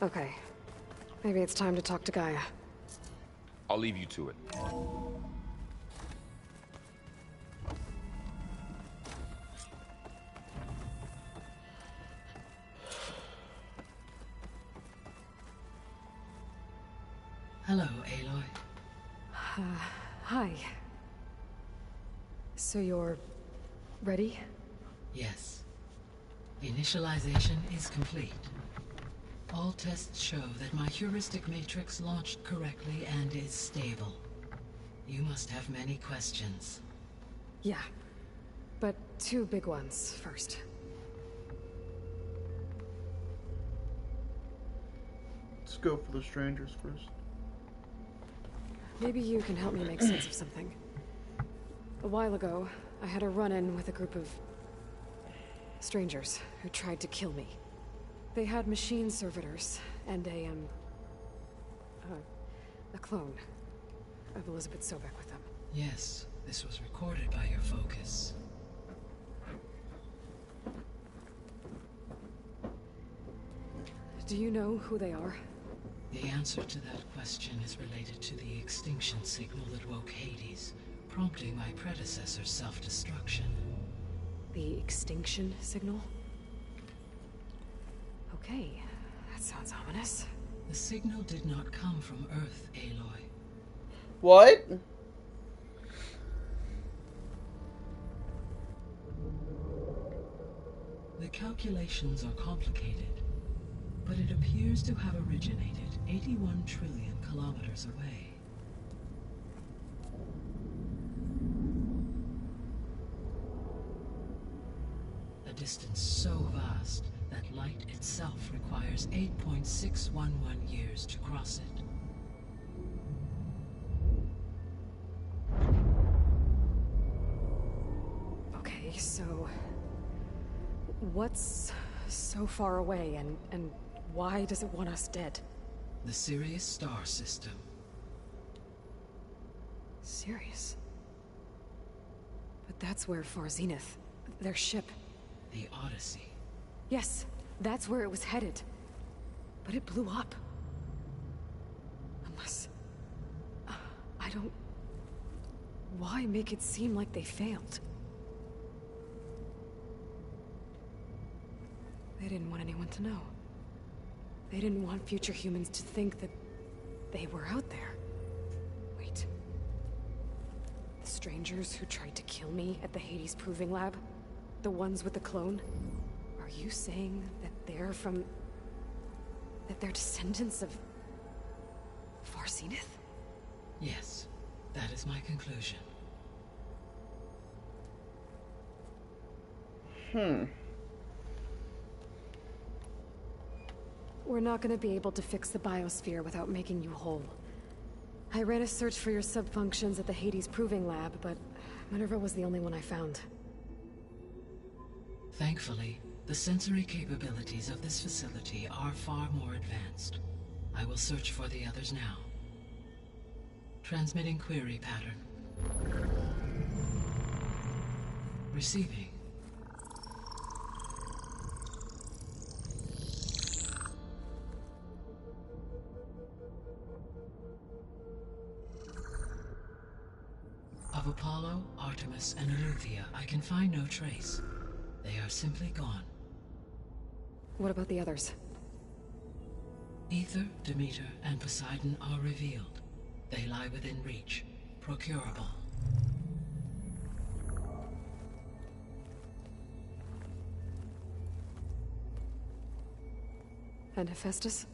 Okay. Maybe it's time to talk to Gaia. I'll leave you to it. Hello, Aloy. Hi. So you're... ready? Yes. Initialization is complete. All tests show that my heuristic matrix launched correctly and is stable. You must have many questions. Yeah. But two big ones first. Let's go for the strangers first. Maybe you can help me make sense of something. A while ago, I had a run-in with a group of... strangers who tried to kill me. They had machine servitors and a clone of Elizabeth Sobek with them. Yes, this was recorded by your focus. Do you know who they are? The answer to that question is related to the Extinction Signal that woke Hades, prompting my predecessor's self-destruction. The Extinction Signal? Okay, that sounds ominous. The signal did not come from Earth, Aloy. What? The calculations are complicated, but it appears to have originated 81 trillion kilometers away. A distance so vast that light itself requires 8.611 years to cross it. Okay, so... what's so far away, and why does it want us dead? The Sirius star system. Sirius? But that's where Far Zenith, their ship... The Odyssey. Yes, that's where it was headed. But it blew up. Unless... I don't... Why make it seem like they failed? They didn't want anyone to know. They didn't want future humans to think that they were out there. Wait. The strangers who tried to kill me at the Hades Proving Lab? The ones with the clone? Are you saying that they're from... that they're descendants of... Far Zenith? Yes, that is my conclusion. We're not gonna be able to fix the biosphere without making you whole. I ran a search for your subfunctions at the Hades Proving Lab, but Minerva was the only one I found. Thankfully, the sensory capabilities of this facility are far more advanced. I will search for the others now. Transmitting query pattern. Receiving. Of Apollo, Artemis, and Eleuthia, I can find no trace. They are simply gone. What about the others? Ether, Demeter, and Poseidon are revealed. They lie within reach, procurable. And Hephaestus?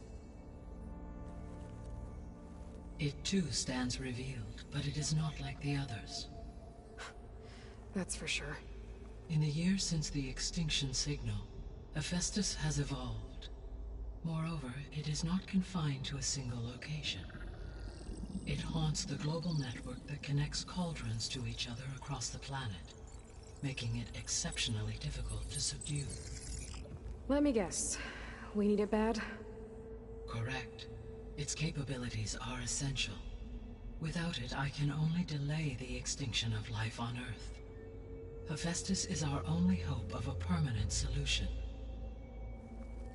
It too stands revealed, but it is not like the others. That's for sure. In the years since the Extinction Signal, Hephaestus has evolved. Moreover, it is not confined to a single location. It haunts the global network that connects cauldrons to each other across the planet, making it exceptionally difficult to subdue. Let me guess. We need it bad? Correct. Its capabilities are essential. Without it, I can only delay the extinction of life on Earth. Hephaestus is our only hope of a permanent solution.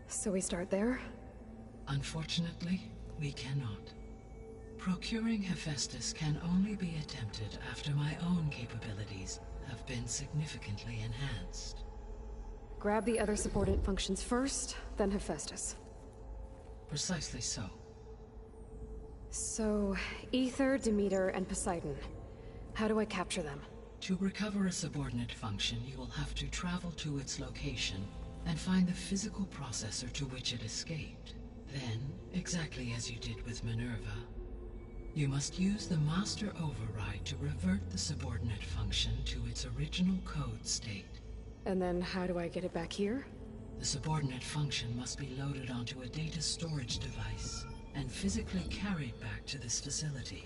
So we start there? Unfortunately, we cannot. Procuring Hephaestus can only be attempted after my own capabilities have been significantly enhanced. Grab the other subordinate functions first, then Hephaestus. Precisely so. So, Ether, Demeter, and Poseidon. How do I capture them? To recover a subordinate function, you will have to travel to its location and find the physical processor to which it escaped. Then, exactly as you did with Minerva, you must use the master override to revert the subordinate function to its original code state. And then how do I get it back here? The subordinate function must be loaded onto a data storage device and physically carried back to this facility.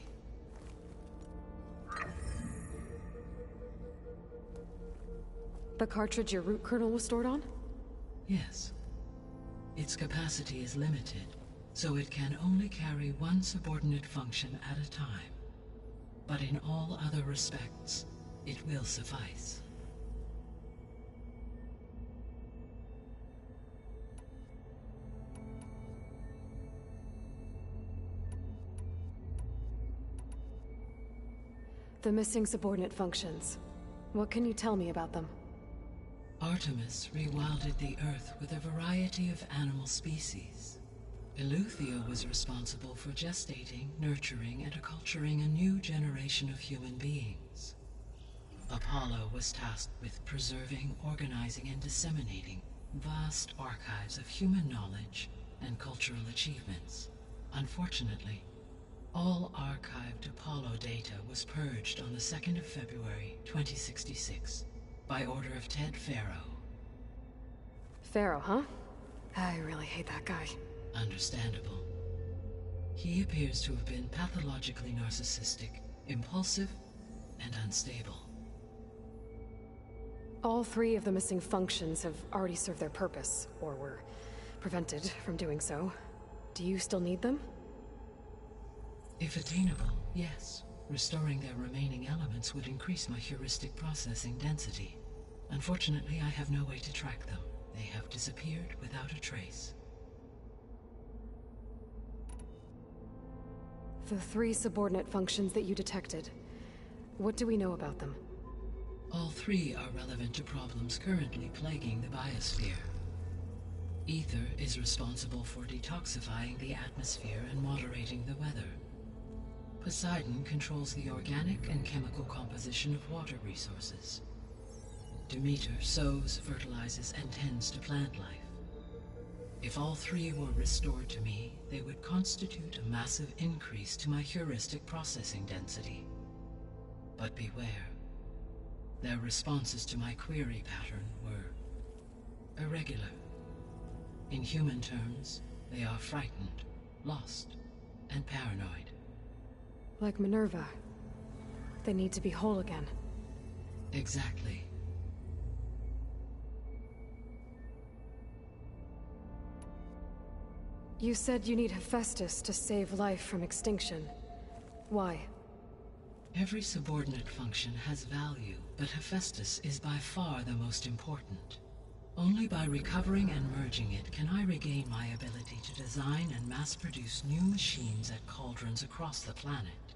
The cartridge your root kernel was stored on? Yes. Its capacity is limited, so it can only carry one subordinate function at a time. But in all other respects, it will suffice. The missing subordinate functions. What can you tell me about them? Artemis rewilded the Earth with a variety of animal species. Eleuthia was responsible for gestating, nurturing, and acculturating a new generation of human beings. Apollo was tasked with preserving, organizing, and disseminating vast archives of human knowledge and cultural achievements. Unfortunately, all archived Apollo data was purged on the 2nd of February, 2066, by order of Ted Faro. Faro, huh? I really hate that guy. Understandable. He appears to have been pathologically narcissistic, impulsive, and unstable. All three of the missing functions have already served their purpose, or were prevented from doing so. Do you still need them? If attainable, yes. Restoring their remaining elements would increase my heuristic processing density. Unfortunately, I have no way to track them. They have disappeared without a trace. The three subordinate functions that you detected. What do we know about them? All three are relevant to problems currently plaguing the biosphere. Ether is responsible for detoxifying the atmosphere and moderating the weather. Poseidon controls the organic and chemical composition of water resources. Demeter sows, fertilizes, and tends to plant life. If all three were restored to me, they would constitute a massive increase to my heuristic processing density. But beware. Their responses to my query pattern were irregular. In human terms, they are frightened, lost, and paranoid. Like Minerva. They need to be whole again. Exactly. You said you need Hephaestus to save life from extinction. Why? Every subordinate function has value, but Hephaestus is by far the most important. Only by recovering and merging it can I regain my ability to design and mass-produce new machines at cauldrons across the planet.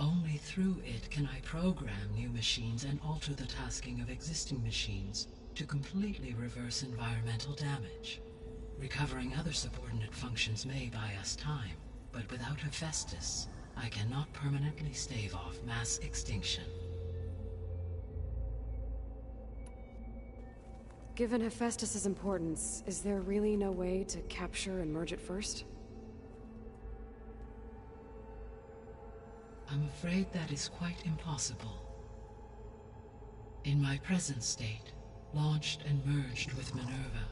Only through it can I program new machines and alter the tasking of existing machines to completely reverse environmental damage. Recovering other subordinate functions may buy us time, but without Hephaestus, I cannot permanently stave off mass extinction. Given Hephaestus' importance, is there really no way to capture and merge it first? I'm afraid that is quite impossible. In my present state, launched and merged with Minerva,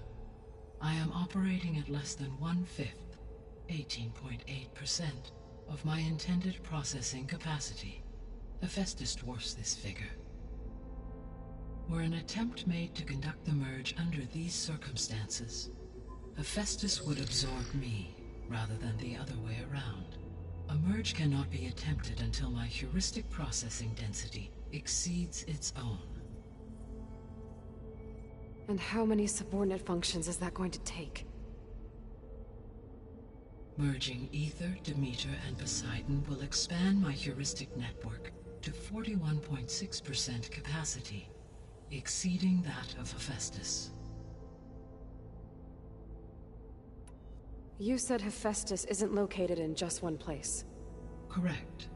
I am operating at less than 1/5, 18.8%, of my intended processing capacity. Hephaestus dwarfs this figure. Were an attempt made to conduct the merge under these circumstances, Hephaestus would absorb me, rather than the other way around. A merge cannot be attempted until my heuristic processing density exceeds its own. And how many subordinate functions is that going to take? Merging Ether, Demeter, and Poseidon will expand my heuristic network to 41.6% capacity, exceeding that of Hephaestus. You said Hephaestus isn't located in just one place. Correct.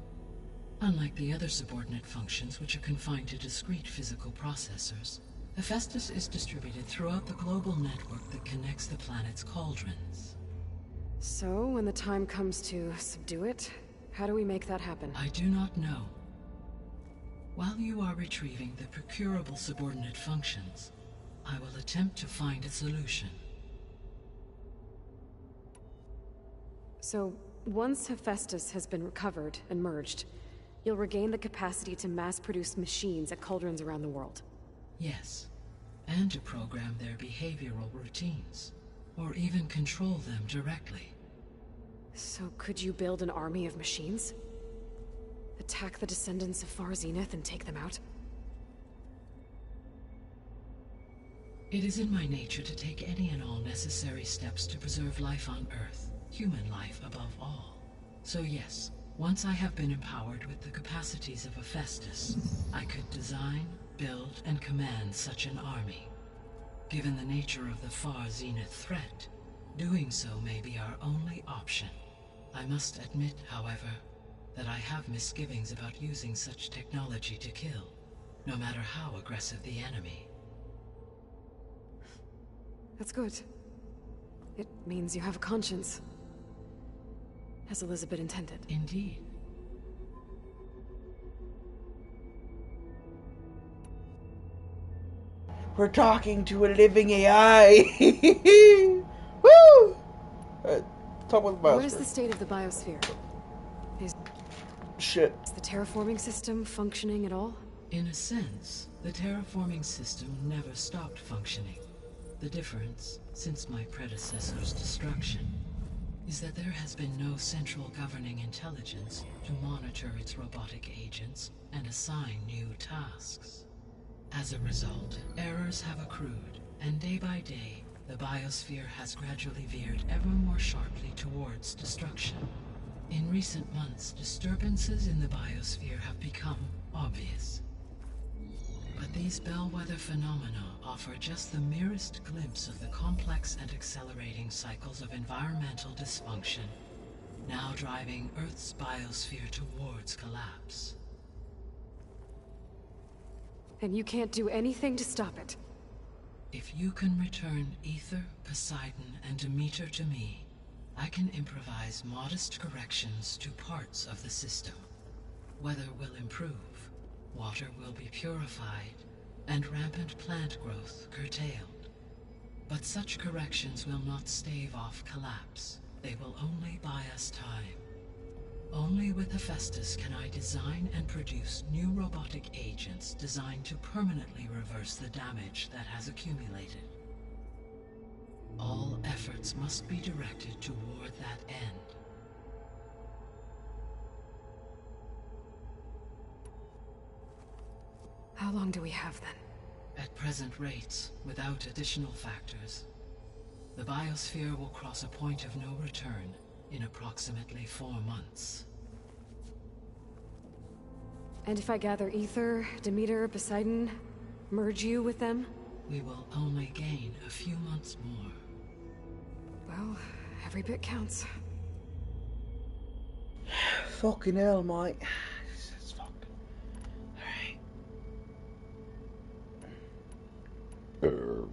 Unlike the other subordinate functions, which are confined to discrete physical processors, Hephaestus is distributed throughout the global network that connects the planet's cauldrons. So, when the time comes to subdue it, how do we make that happen? I do not know. While you are retrieving the procurable subordinate functions, I will attempt to find a solution. So, once Hephaestus has been recovered and merged, you'll regain the capacity to mass-produce machines at cauldrons around the world. Yes, and to program their behavioral routines, or even control them directly. So could you build an army of machines? Attack the descendants of Far Zenith and take them out? It is in my nature to take any and all necessary steps to preserve life on Earth, human life above all. So yes, once I have been empowered with the capacities of Hephaestus, I could design, build, and command such an army. Given the nature of the Far Zenith threat, doing so may be our only option. I must admit, however, that I have misgivings about using such technology to kill, no matter how aggressive the enemy. That's good. It means you have a conscience. As Elizabeth intended. Indeed. We're talking to a living AI! Woo! Talk with the biosphere. What is the state of the biosphere? Is the terraforming system functioning at all? In a sense, the terraforming system never stopped functioning. The difference, since my predecessor's destruction, is that there has been no central governing intelligence to monitor its robotic agents and assign new tasks. As a result, errors have accrued, and day by day, the biosphere has gradually veered ever more sharply towards destruction. In recent months, disturbances in the biosphere have become obvious. But these bellwether phenomena offer just the merest glimpse of the complex and accelerating cycles of environmental dysfunction, now driving Earth's biosphere towards collapse. And you can't do anything to stop it? If you can return Ether, Poseidon, and Demeter to me, I can improvise modest corrections to parts of the system. Weather will improve, water will be purified, and rampant plant growth curtailed. But such corrections will not stave off collapse. They will only buy us time. Only with Hephaestus can I design and produce new robotic agents designed to permanently reverse the damage that has accumulated. All efforts must be directed toward that end. How long do we have then? At present rates, without additional factors, the biosphere will cross a point of no return in approximately 4 months. And if I gather Ether, Demeter, Poseidon, merge you with them? We will only gain a few months more. Well, every bit counts. Fucking hell, mate. It's fucked. Alright.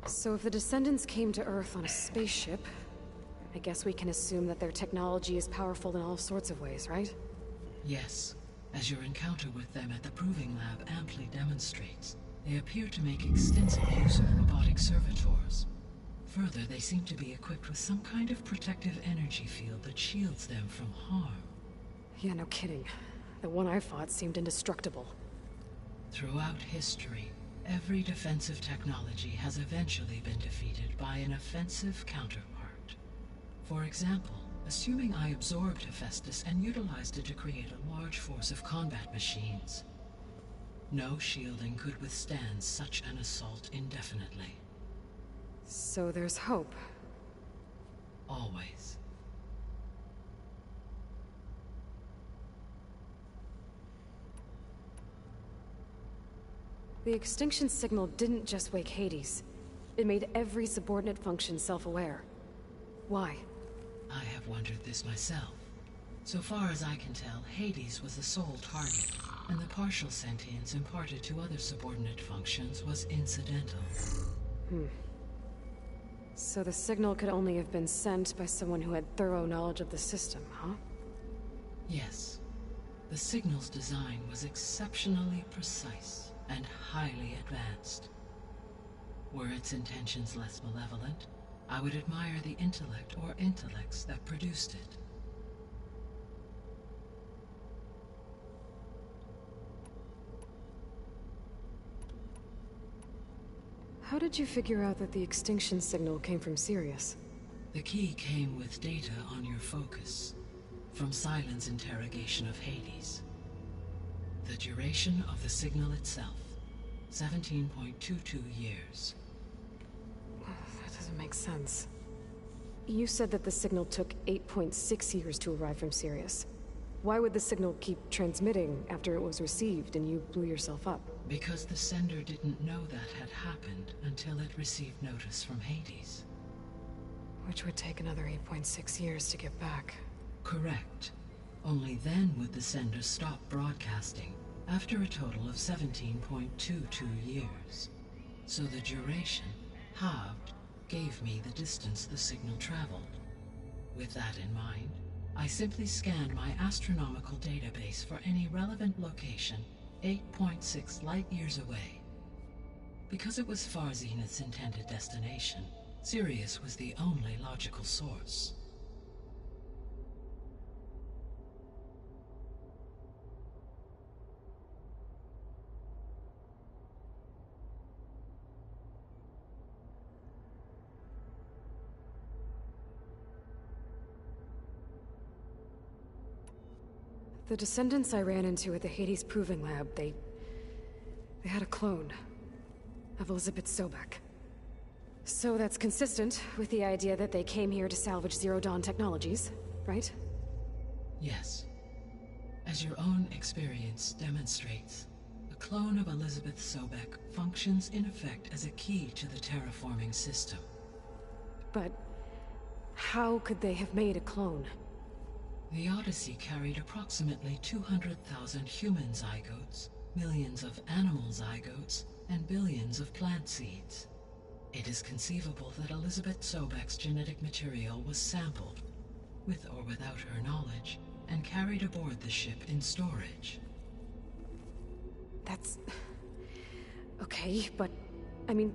So if the Descendants came to Earth on a spaceship, I guess we can assume that their technology is powerful in all sorts of ways, right? Yes. As your encounter with them at the Proving Lab amply demonstrates, they appear to make extensive use of robotic servitors. Further, they seem to be equipped with some kind of protective energy field that shields them from harm. Yeah, no kidding. The one I fought seemed indestructible. Throughout history, every defensive technology has eventually been defeated by an offensive counterpart. For example, assuming I absorbed Hephaestus and utilized it to create a large force of combat machines. No shielding could withstand such an assault indefinitely. So there's hope. Always. The Extinction Signal didn't just wake Hades. It made every subordinate function self-aware. Why? I have wondered this myself. So far as I can tell, Hades was the sole target, and the partial sentience imparted to other subordinate functions was incidental. So the signal could only have been sent by someone who had thorough knowledge of the system, huh? Yes. The signal's design was exceptionally precise and highly advanced. Were its intentions less malevolent, I would admire the intellect or intellects that produced it. How did you figure out that the Extinction Signal came from Sirius? The key came with data on your focus, from Silent's interrogation of Hades. The duration of the signal itself, 17.22 years. That doesn't make sense. You said that the signal took 8.6 years to arrive from Sirius. Why would the signal keep transmitting after it was received and you blew yourself up? Because the sender didn't know that had happened until it received notice from Hades. Which would take another 8.6 years to get back. Correct. Only then would the sender stop broadcasting, after a total of 17.22 years. So the duration, halved, gave me the distance the signal traveled. With that in mind, I simply scanned my astronomical database for any relevant location 8.6 light-years away. Because it was Far Zenith's intended destination, Sirius was the only logical source. The Descendants I ran into at the Hades Proving Lab, they had a clone of Elizabeth Sobek. So that's consistent with the idea that they came here to salvage Zero Dawn technologies, right? Yes. As your own experience demonstrates, a clone of Elizabeth Sobek functions in effect as a key to the terraforming system. But how could they have made a clone? The Odyssey carried approximately 200,000 human zygotes, millions of animal zygotes, and billions of plant seeds. It is conceivable that Elizabeth Sobek's genetic material was sampled, with or without her knowledge, and carried aboard the ship in storage. That's... okay, but... I mean...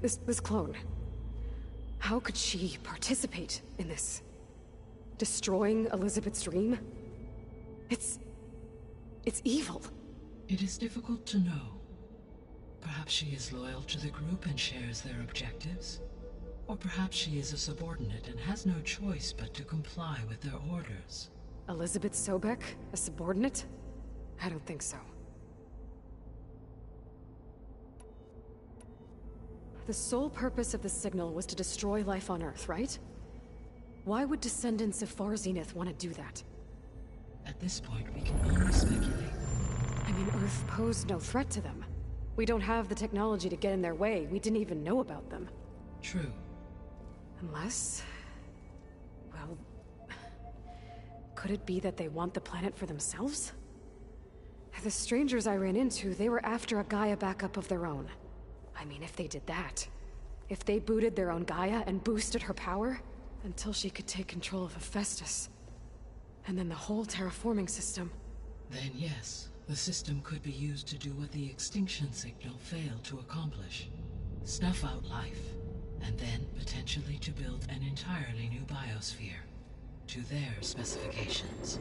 This clone... How could she participate in this? Destroying Elizabeth's dream? It's evil. It is difficult to know. Perhaps she is loyal to the group and shares their objectives. Or perhaps she is a subordinate and has no choice but to comply with their orders. Elizabeth Sobek, a subordinate? I don't think so. The sole purpose of the signal was to destroy life on Earth, right? Why would descendants of Far Zenith want to do that? At this point, we can only speculate. I mean, Earth posed no threat to them. We don't have the technology to get in their way. We didn't even know about them. True. Unless... well... could it be that they want the planet for themselves? The strangers I ran into, they were after a Gaia backup of their own. I mean, if they did that, if they booted their own Gaia and boosted her power, until she could take control of Hephaestus, and then the whole terraforming system. Then yes, the system could be used to do what the Extinction Signal failed to accomplish. Snuff out life, and then potentially to build an entirely new biosphere, to their specifications.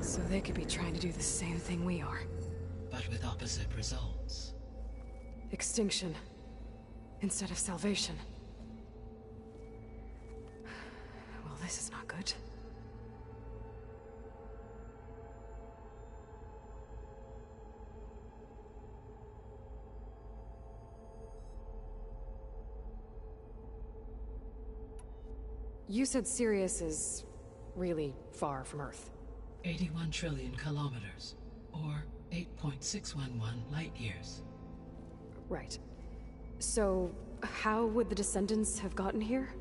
So they could be trying to do the same thing we are. But with opposite results. Extinction, instead of salvation. Well, this is not good. You said Sirius is really far from Earth. 81 trillion kilometers, or 8.611 light years. Right. So, how would the descendants have gotten here?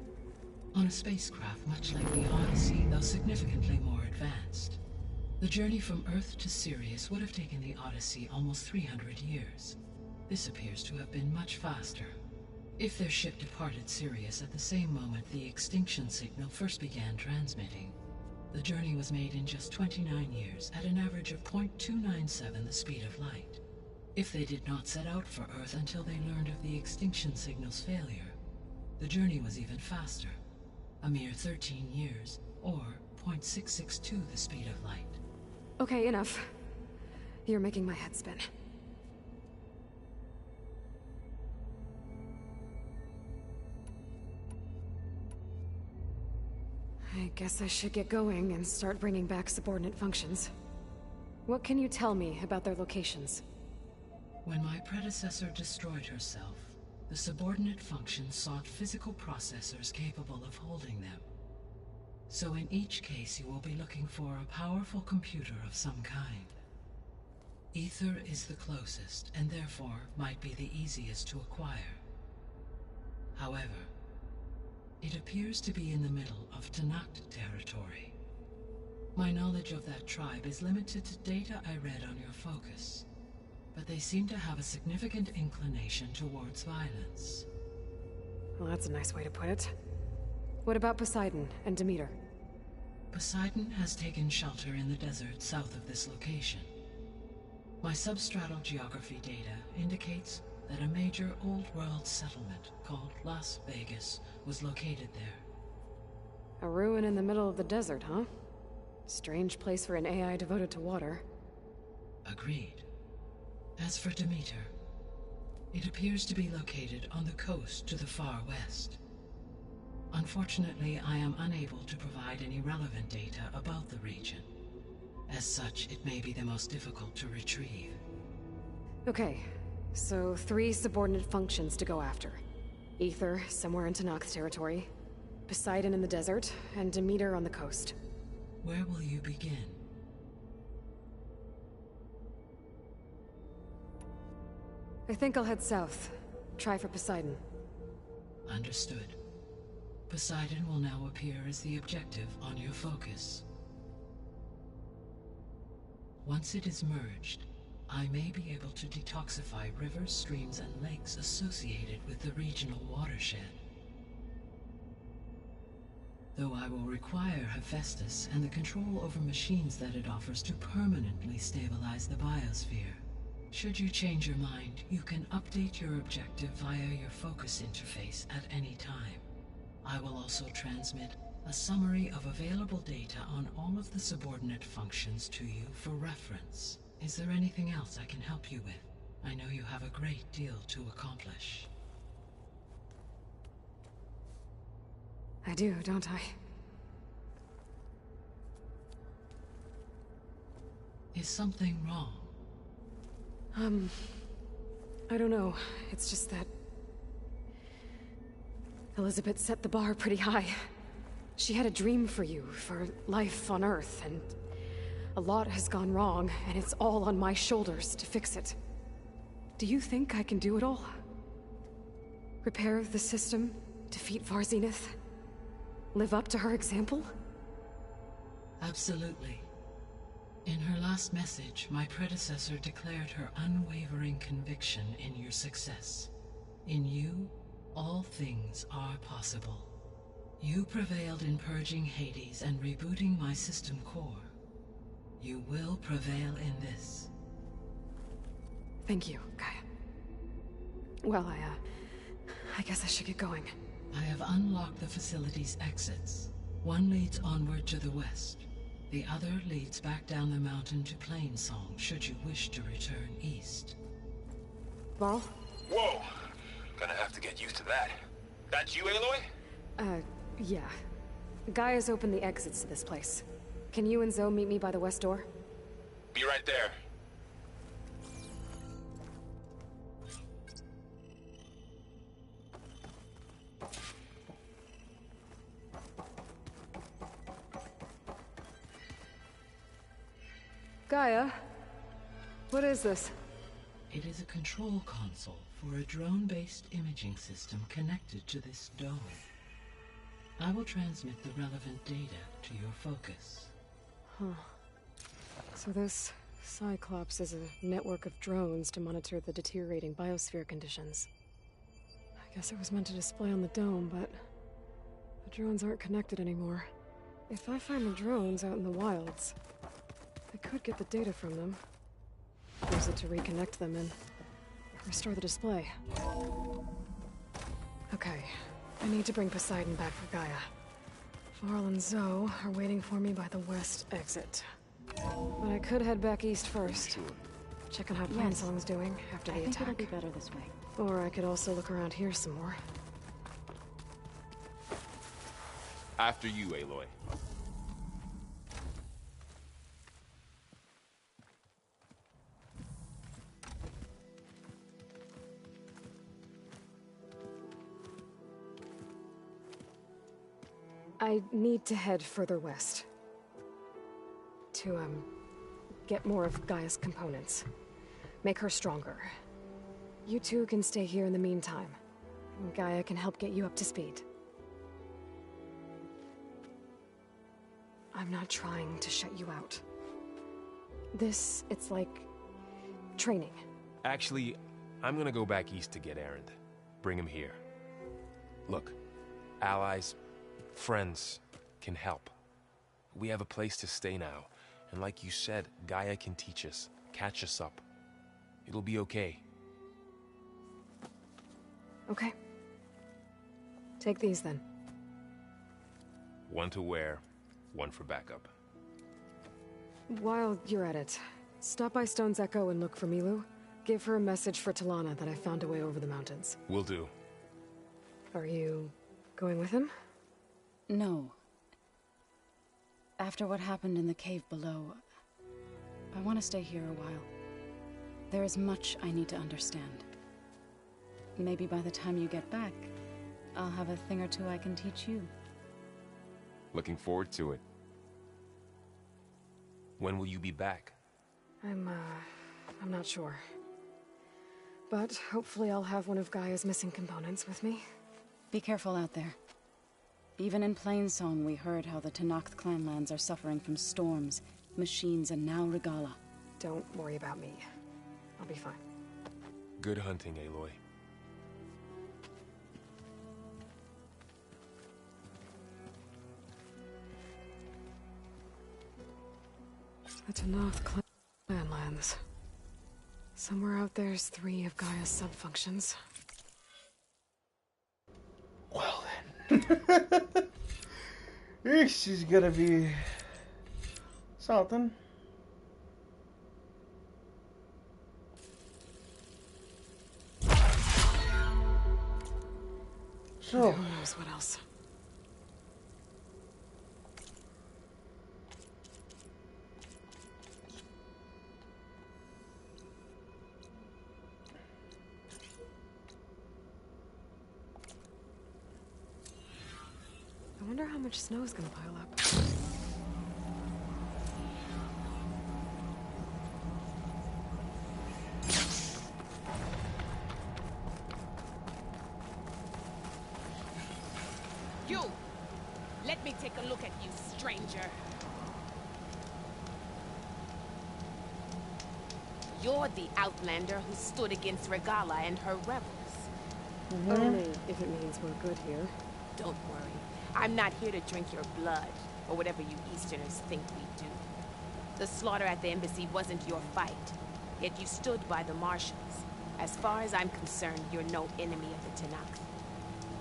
On a spacecraft much like the Odyssey, though significantly more advanced. The journey from Earth to Sirius would have taken the Odyssey almost 300 years. This appears to have been much faster. If their ship departed Sirius at the same moment the Extinction Signal first began transmitting, the journey was made in just 29 years at an average of 0.297 the speed of light. If they did not set out for Earth until they learned of the Extinction Signal's failure, the journey was even faster, a mere 13 years, or 0.662 the speed of light. Okay, enough. You're making my head spin. I guess I should get going and start bringing back subordinate functions. What can you tell me about their locations? When my predecessor destroyed herself, the subordinate functions sought physical processors capable of holding them. So in each case you will be looking for a powerful computer of some kind. Ether is the closest, and therefore might be the easiest to acquire. However, it appears to be in the middle of Tanact territory. My knowledge of that tribe is limited to data I read on your focus, but they seem to have a significant inclination towards violence. Well, that's a nice way to put it. What about Poseidon and Demeter? Poseidon has taken shelter in the desert south of this location. My substratal geography data indicates that a major old-world settlement called Las Vegas was located there. A ruin in the middle of the desert, huh? Strange place for an AI devoted to water. Agreed. As for Demeter, it appears to be located on the coast to the far west. Unfortunately, I am unable to provide any relevant data about the region. As such, it may be the most difficult to retrieve. Okay, so 3 subordinate functions to go after. Ether, somewhere in Tanakh's territory, Poseidon in the desert, and Demeter on the coast. Where will you begin? I think I'll head south. Try for Poseidon. Understood. Poseidon will now appear as the objective on your focus. Once it is merged, I may be able to detoxify rivers, streams, and lakes associated with the regional watershed. Though I will require Hephaestus and the control over machines that it offers to permanently stabilize the biosphere. Should you change your mind, you can update your objective via your focus interface at any time. I will also transmit a summary of available data on all of the subordinate functions to you for reference. Is there anything else I can help you with? I know you have a great deal to accomplish. I do, don't I? Is something wrong? I don't know. It's just that Elizabeth set the bar pretty high. She had a dream for you, for life on Earth, and a lot has gone wrong, and it's all on my shoulders to fix it. Do you think I can do it all? Repair the system, defeat Varzenith, live up to her example? Absolutely. In her last message, my predecessor declared her unwavering conviction in your success. In you, all things are possible. You prevailed in purging Hades and rebooting my system core. You will prevail in this. Thank you, Gaia. Well, I guess I should get going. I have unlocked the facility's exits. One leads onward to the west. The other leads back down the mountain to Plainsong, should you wish to return east. Varl? Whoa! Gonna have to get used to that. That's you, Aloy? Yeah. Gaia's opened the exits to this place. Can you and Zoe meet me by the west door? Be right there. Gaia? What is this? It is a control console for a drone-based imaging system connected to this dome. I will transmit the relevant data to your focus. Huh. So this Cyclops is a network of drones to monitor the deteriorating biosphere conditions. I guess it was meant to display on the dome, but the drones aren't connected anymore. If I find the drones out in the wilds, I could get the data from them. Use it to reconnect them and restore the display. Okay, I need to bring Poseidon back for Gaia. Varl and Zoe are waiting for me by the west exit. But I could head back east first. Check on how Plainsong's doing after the attack. It'll be better this way. Or I could also look around here some more. After you, Aloy. I need to head further west. To, get more of Gaia's components. Make her stronger. You two can stay here in the meantime. Gaia can help get you up to speed. I'm not trying to shut you out. It's like training. Actually, I'm gonna go back east to get Erend. Bring him here. Look, allies, friends can help. We have a place to stay now, and like you said, Gaia can teach us, catch us up. It'll be okay. Okay. Take these then. One to wear, one for backup. While you're at it, stop by Stone's Echo and look for Milu. Give her a message for Talana that I found a way over the mountains. Will do. Are you going with him? No. After what happened in the cave below, I want to stay here a while. There is much I need to understand. Maybe by the time you get back, I'll have a thing or two I can teach you. Looking forward to it. When will you be back? I'm not sure. But hopefully I'll have one of Gaia's missing components with me. Be careful out there. Even in Plainsong, we heard how the Tenakth clanlands are suffering from storms, machines, and now Regala. Don't worry about me. I'll be fine. Good hunting, Aloy. The Tenakth clanlands. Somewhere out there's 3 of Gaia's sub-functions. Well then. This is gonna be something. So, who knows what else? I wonder how much snow's gonna pile up. You! Let me take a look at you, stranger. You're the outlander who stood against Regala and her rebels. Only if it means we're good here. Don't worry. I'm not here to drink your blood, or whatever you Easterners think we do. The slaughter at the embassy wasn't your fight, yet you stood by the marshals. As far as I'm concerned, you're no enemy of the Tenakth.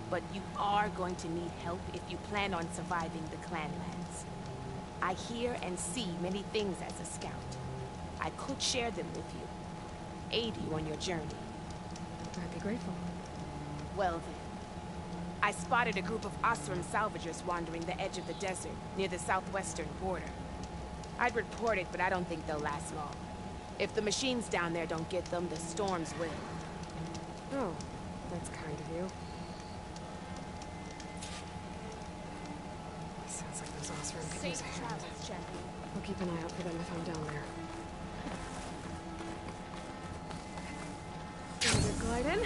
But you are going to need help if you plan on surviving the clanlands. I hear and see many things as a scout. I could share them with you, aid you on your journey. I'd be grateful. Well then. I spotted a group of Osram salvagers wandering the edge of the desert, near the southwestern border. I'd report it, but I don't think they'll last long. If the machines down there don't get them, the storms will. Oh, that's kind of you. Sounds like those Osram could use a hand. Travels, champion. I'll keep an eye out for them if I'm down there. Ready to glide in?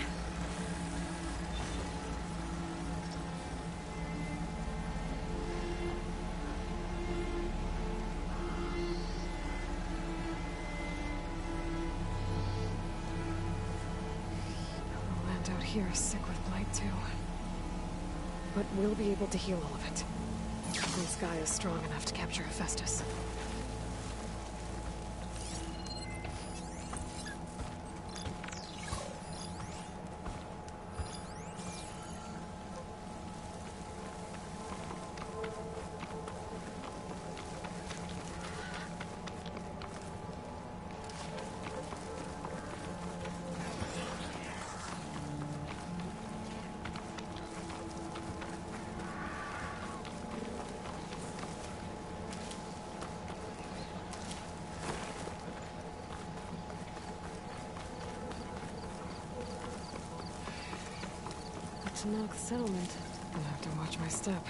The land out here is sick with blight too. But we'll be able to heal all of it. This guy is strong enough to capture Hephaestus. Tenakth settlement. I'll have to watch my step.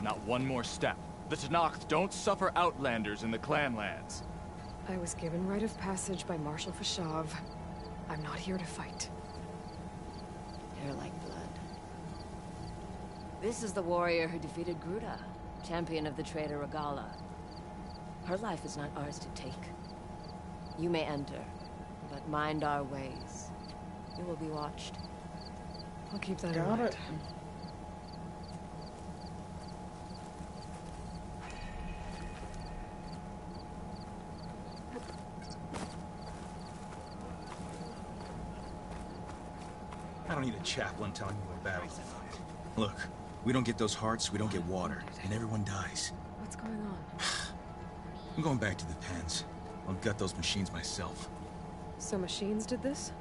Not one more step. The Tenakth don't suffer outlanders in the clanlands. I was given rite of passage by Marshal Fashav. I'm not here to fight. Hair like blood. This is the warrior who defeated Gruda, champion of the traitor Regala. Her life is not ours to take. You may enter, but mind our ways. You will be watched. I'll keep that in mind. I don't need a chaplain telling me what battle to fight. Look, we don't get those hearts, we don't get water, and everyone dies. What's going on? I'm going back to the pens. I'll gut those machines myself. So machines did this?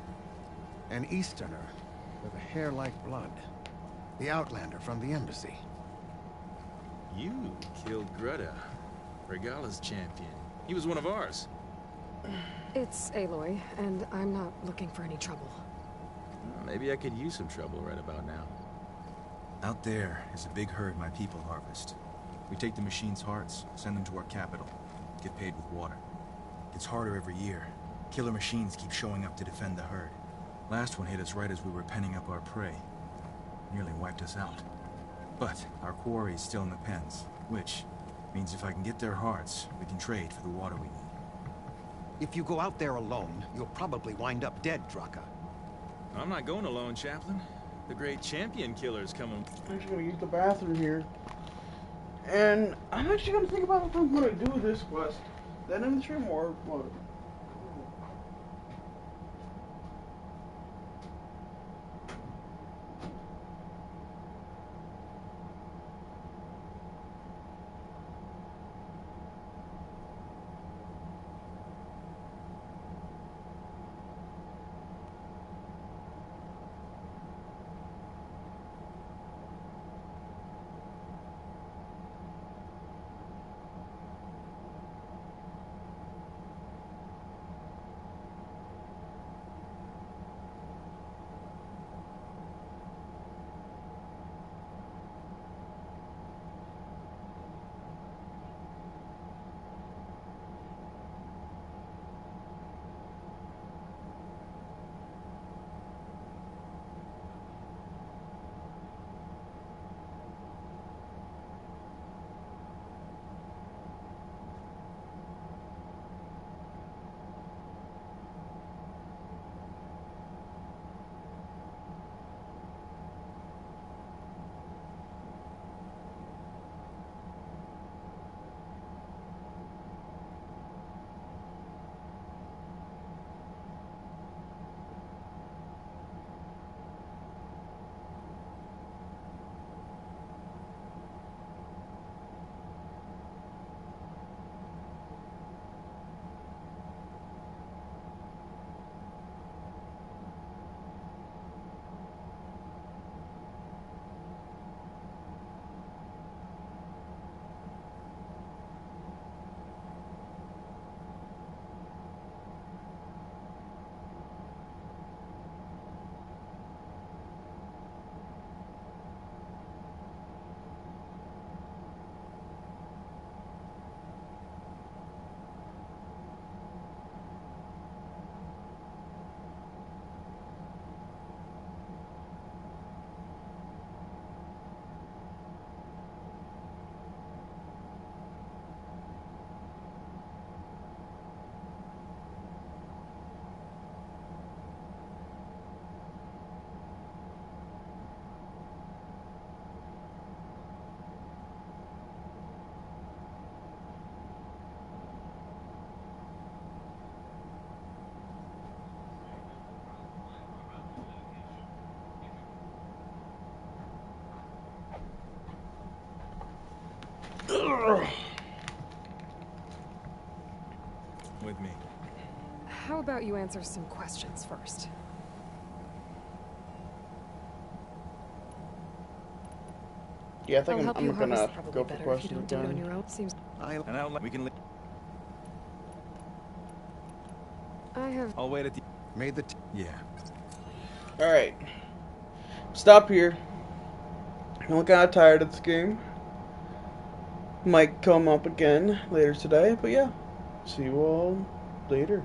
An Easterner with a hair like blood. The Outlander from the embassy. You killed Greta, Regala's champion. He was one of ours. It's Aloy, and I'm not looking for any trouble. Maybe I could use some trouble right about now. Out there is a big herd my people harvest. We take the machines' hearts, send them to our capital, get paid with water. It's harder every year. Killer machines keep showing up to defend the herd. Last one hit us right as we were penning up our prey. Nearly wiped us out. But our quarry is still in the pens, which means if I can get their hearts, we can trade for the water we need. If you go out there alone, you'll probably wind up dead, Draka. I'm not going alone, Chaplain. The great champion killer's coming. I'm actually gonna use the bathroom here. And I'm actually gonna think about if I'm gonna do this quest. Then in the stream or what? about you answer some questions first? Yeah, I think I'll help I'm you gonna harvest probably go for better if you questions don't do it on again. your own. Seems We can. I have. I'll wait at the. Made the. Yeah. Alright. Stop here. I'm kind of tired of this game. Might come up again later today, but yeah. See you all later.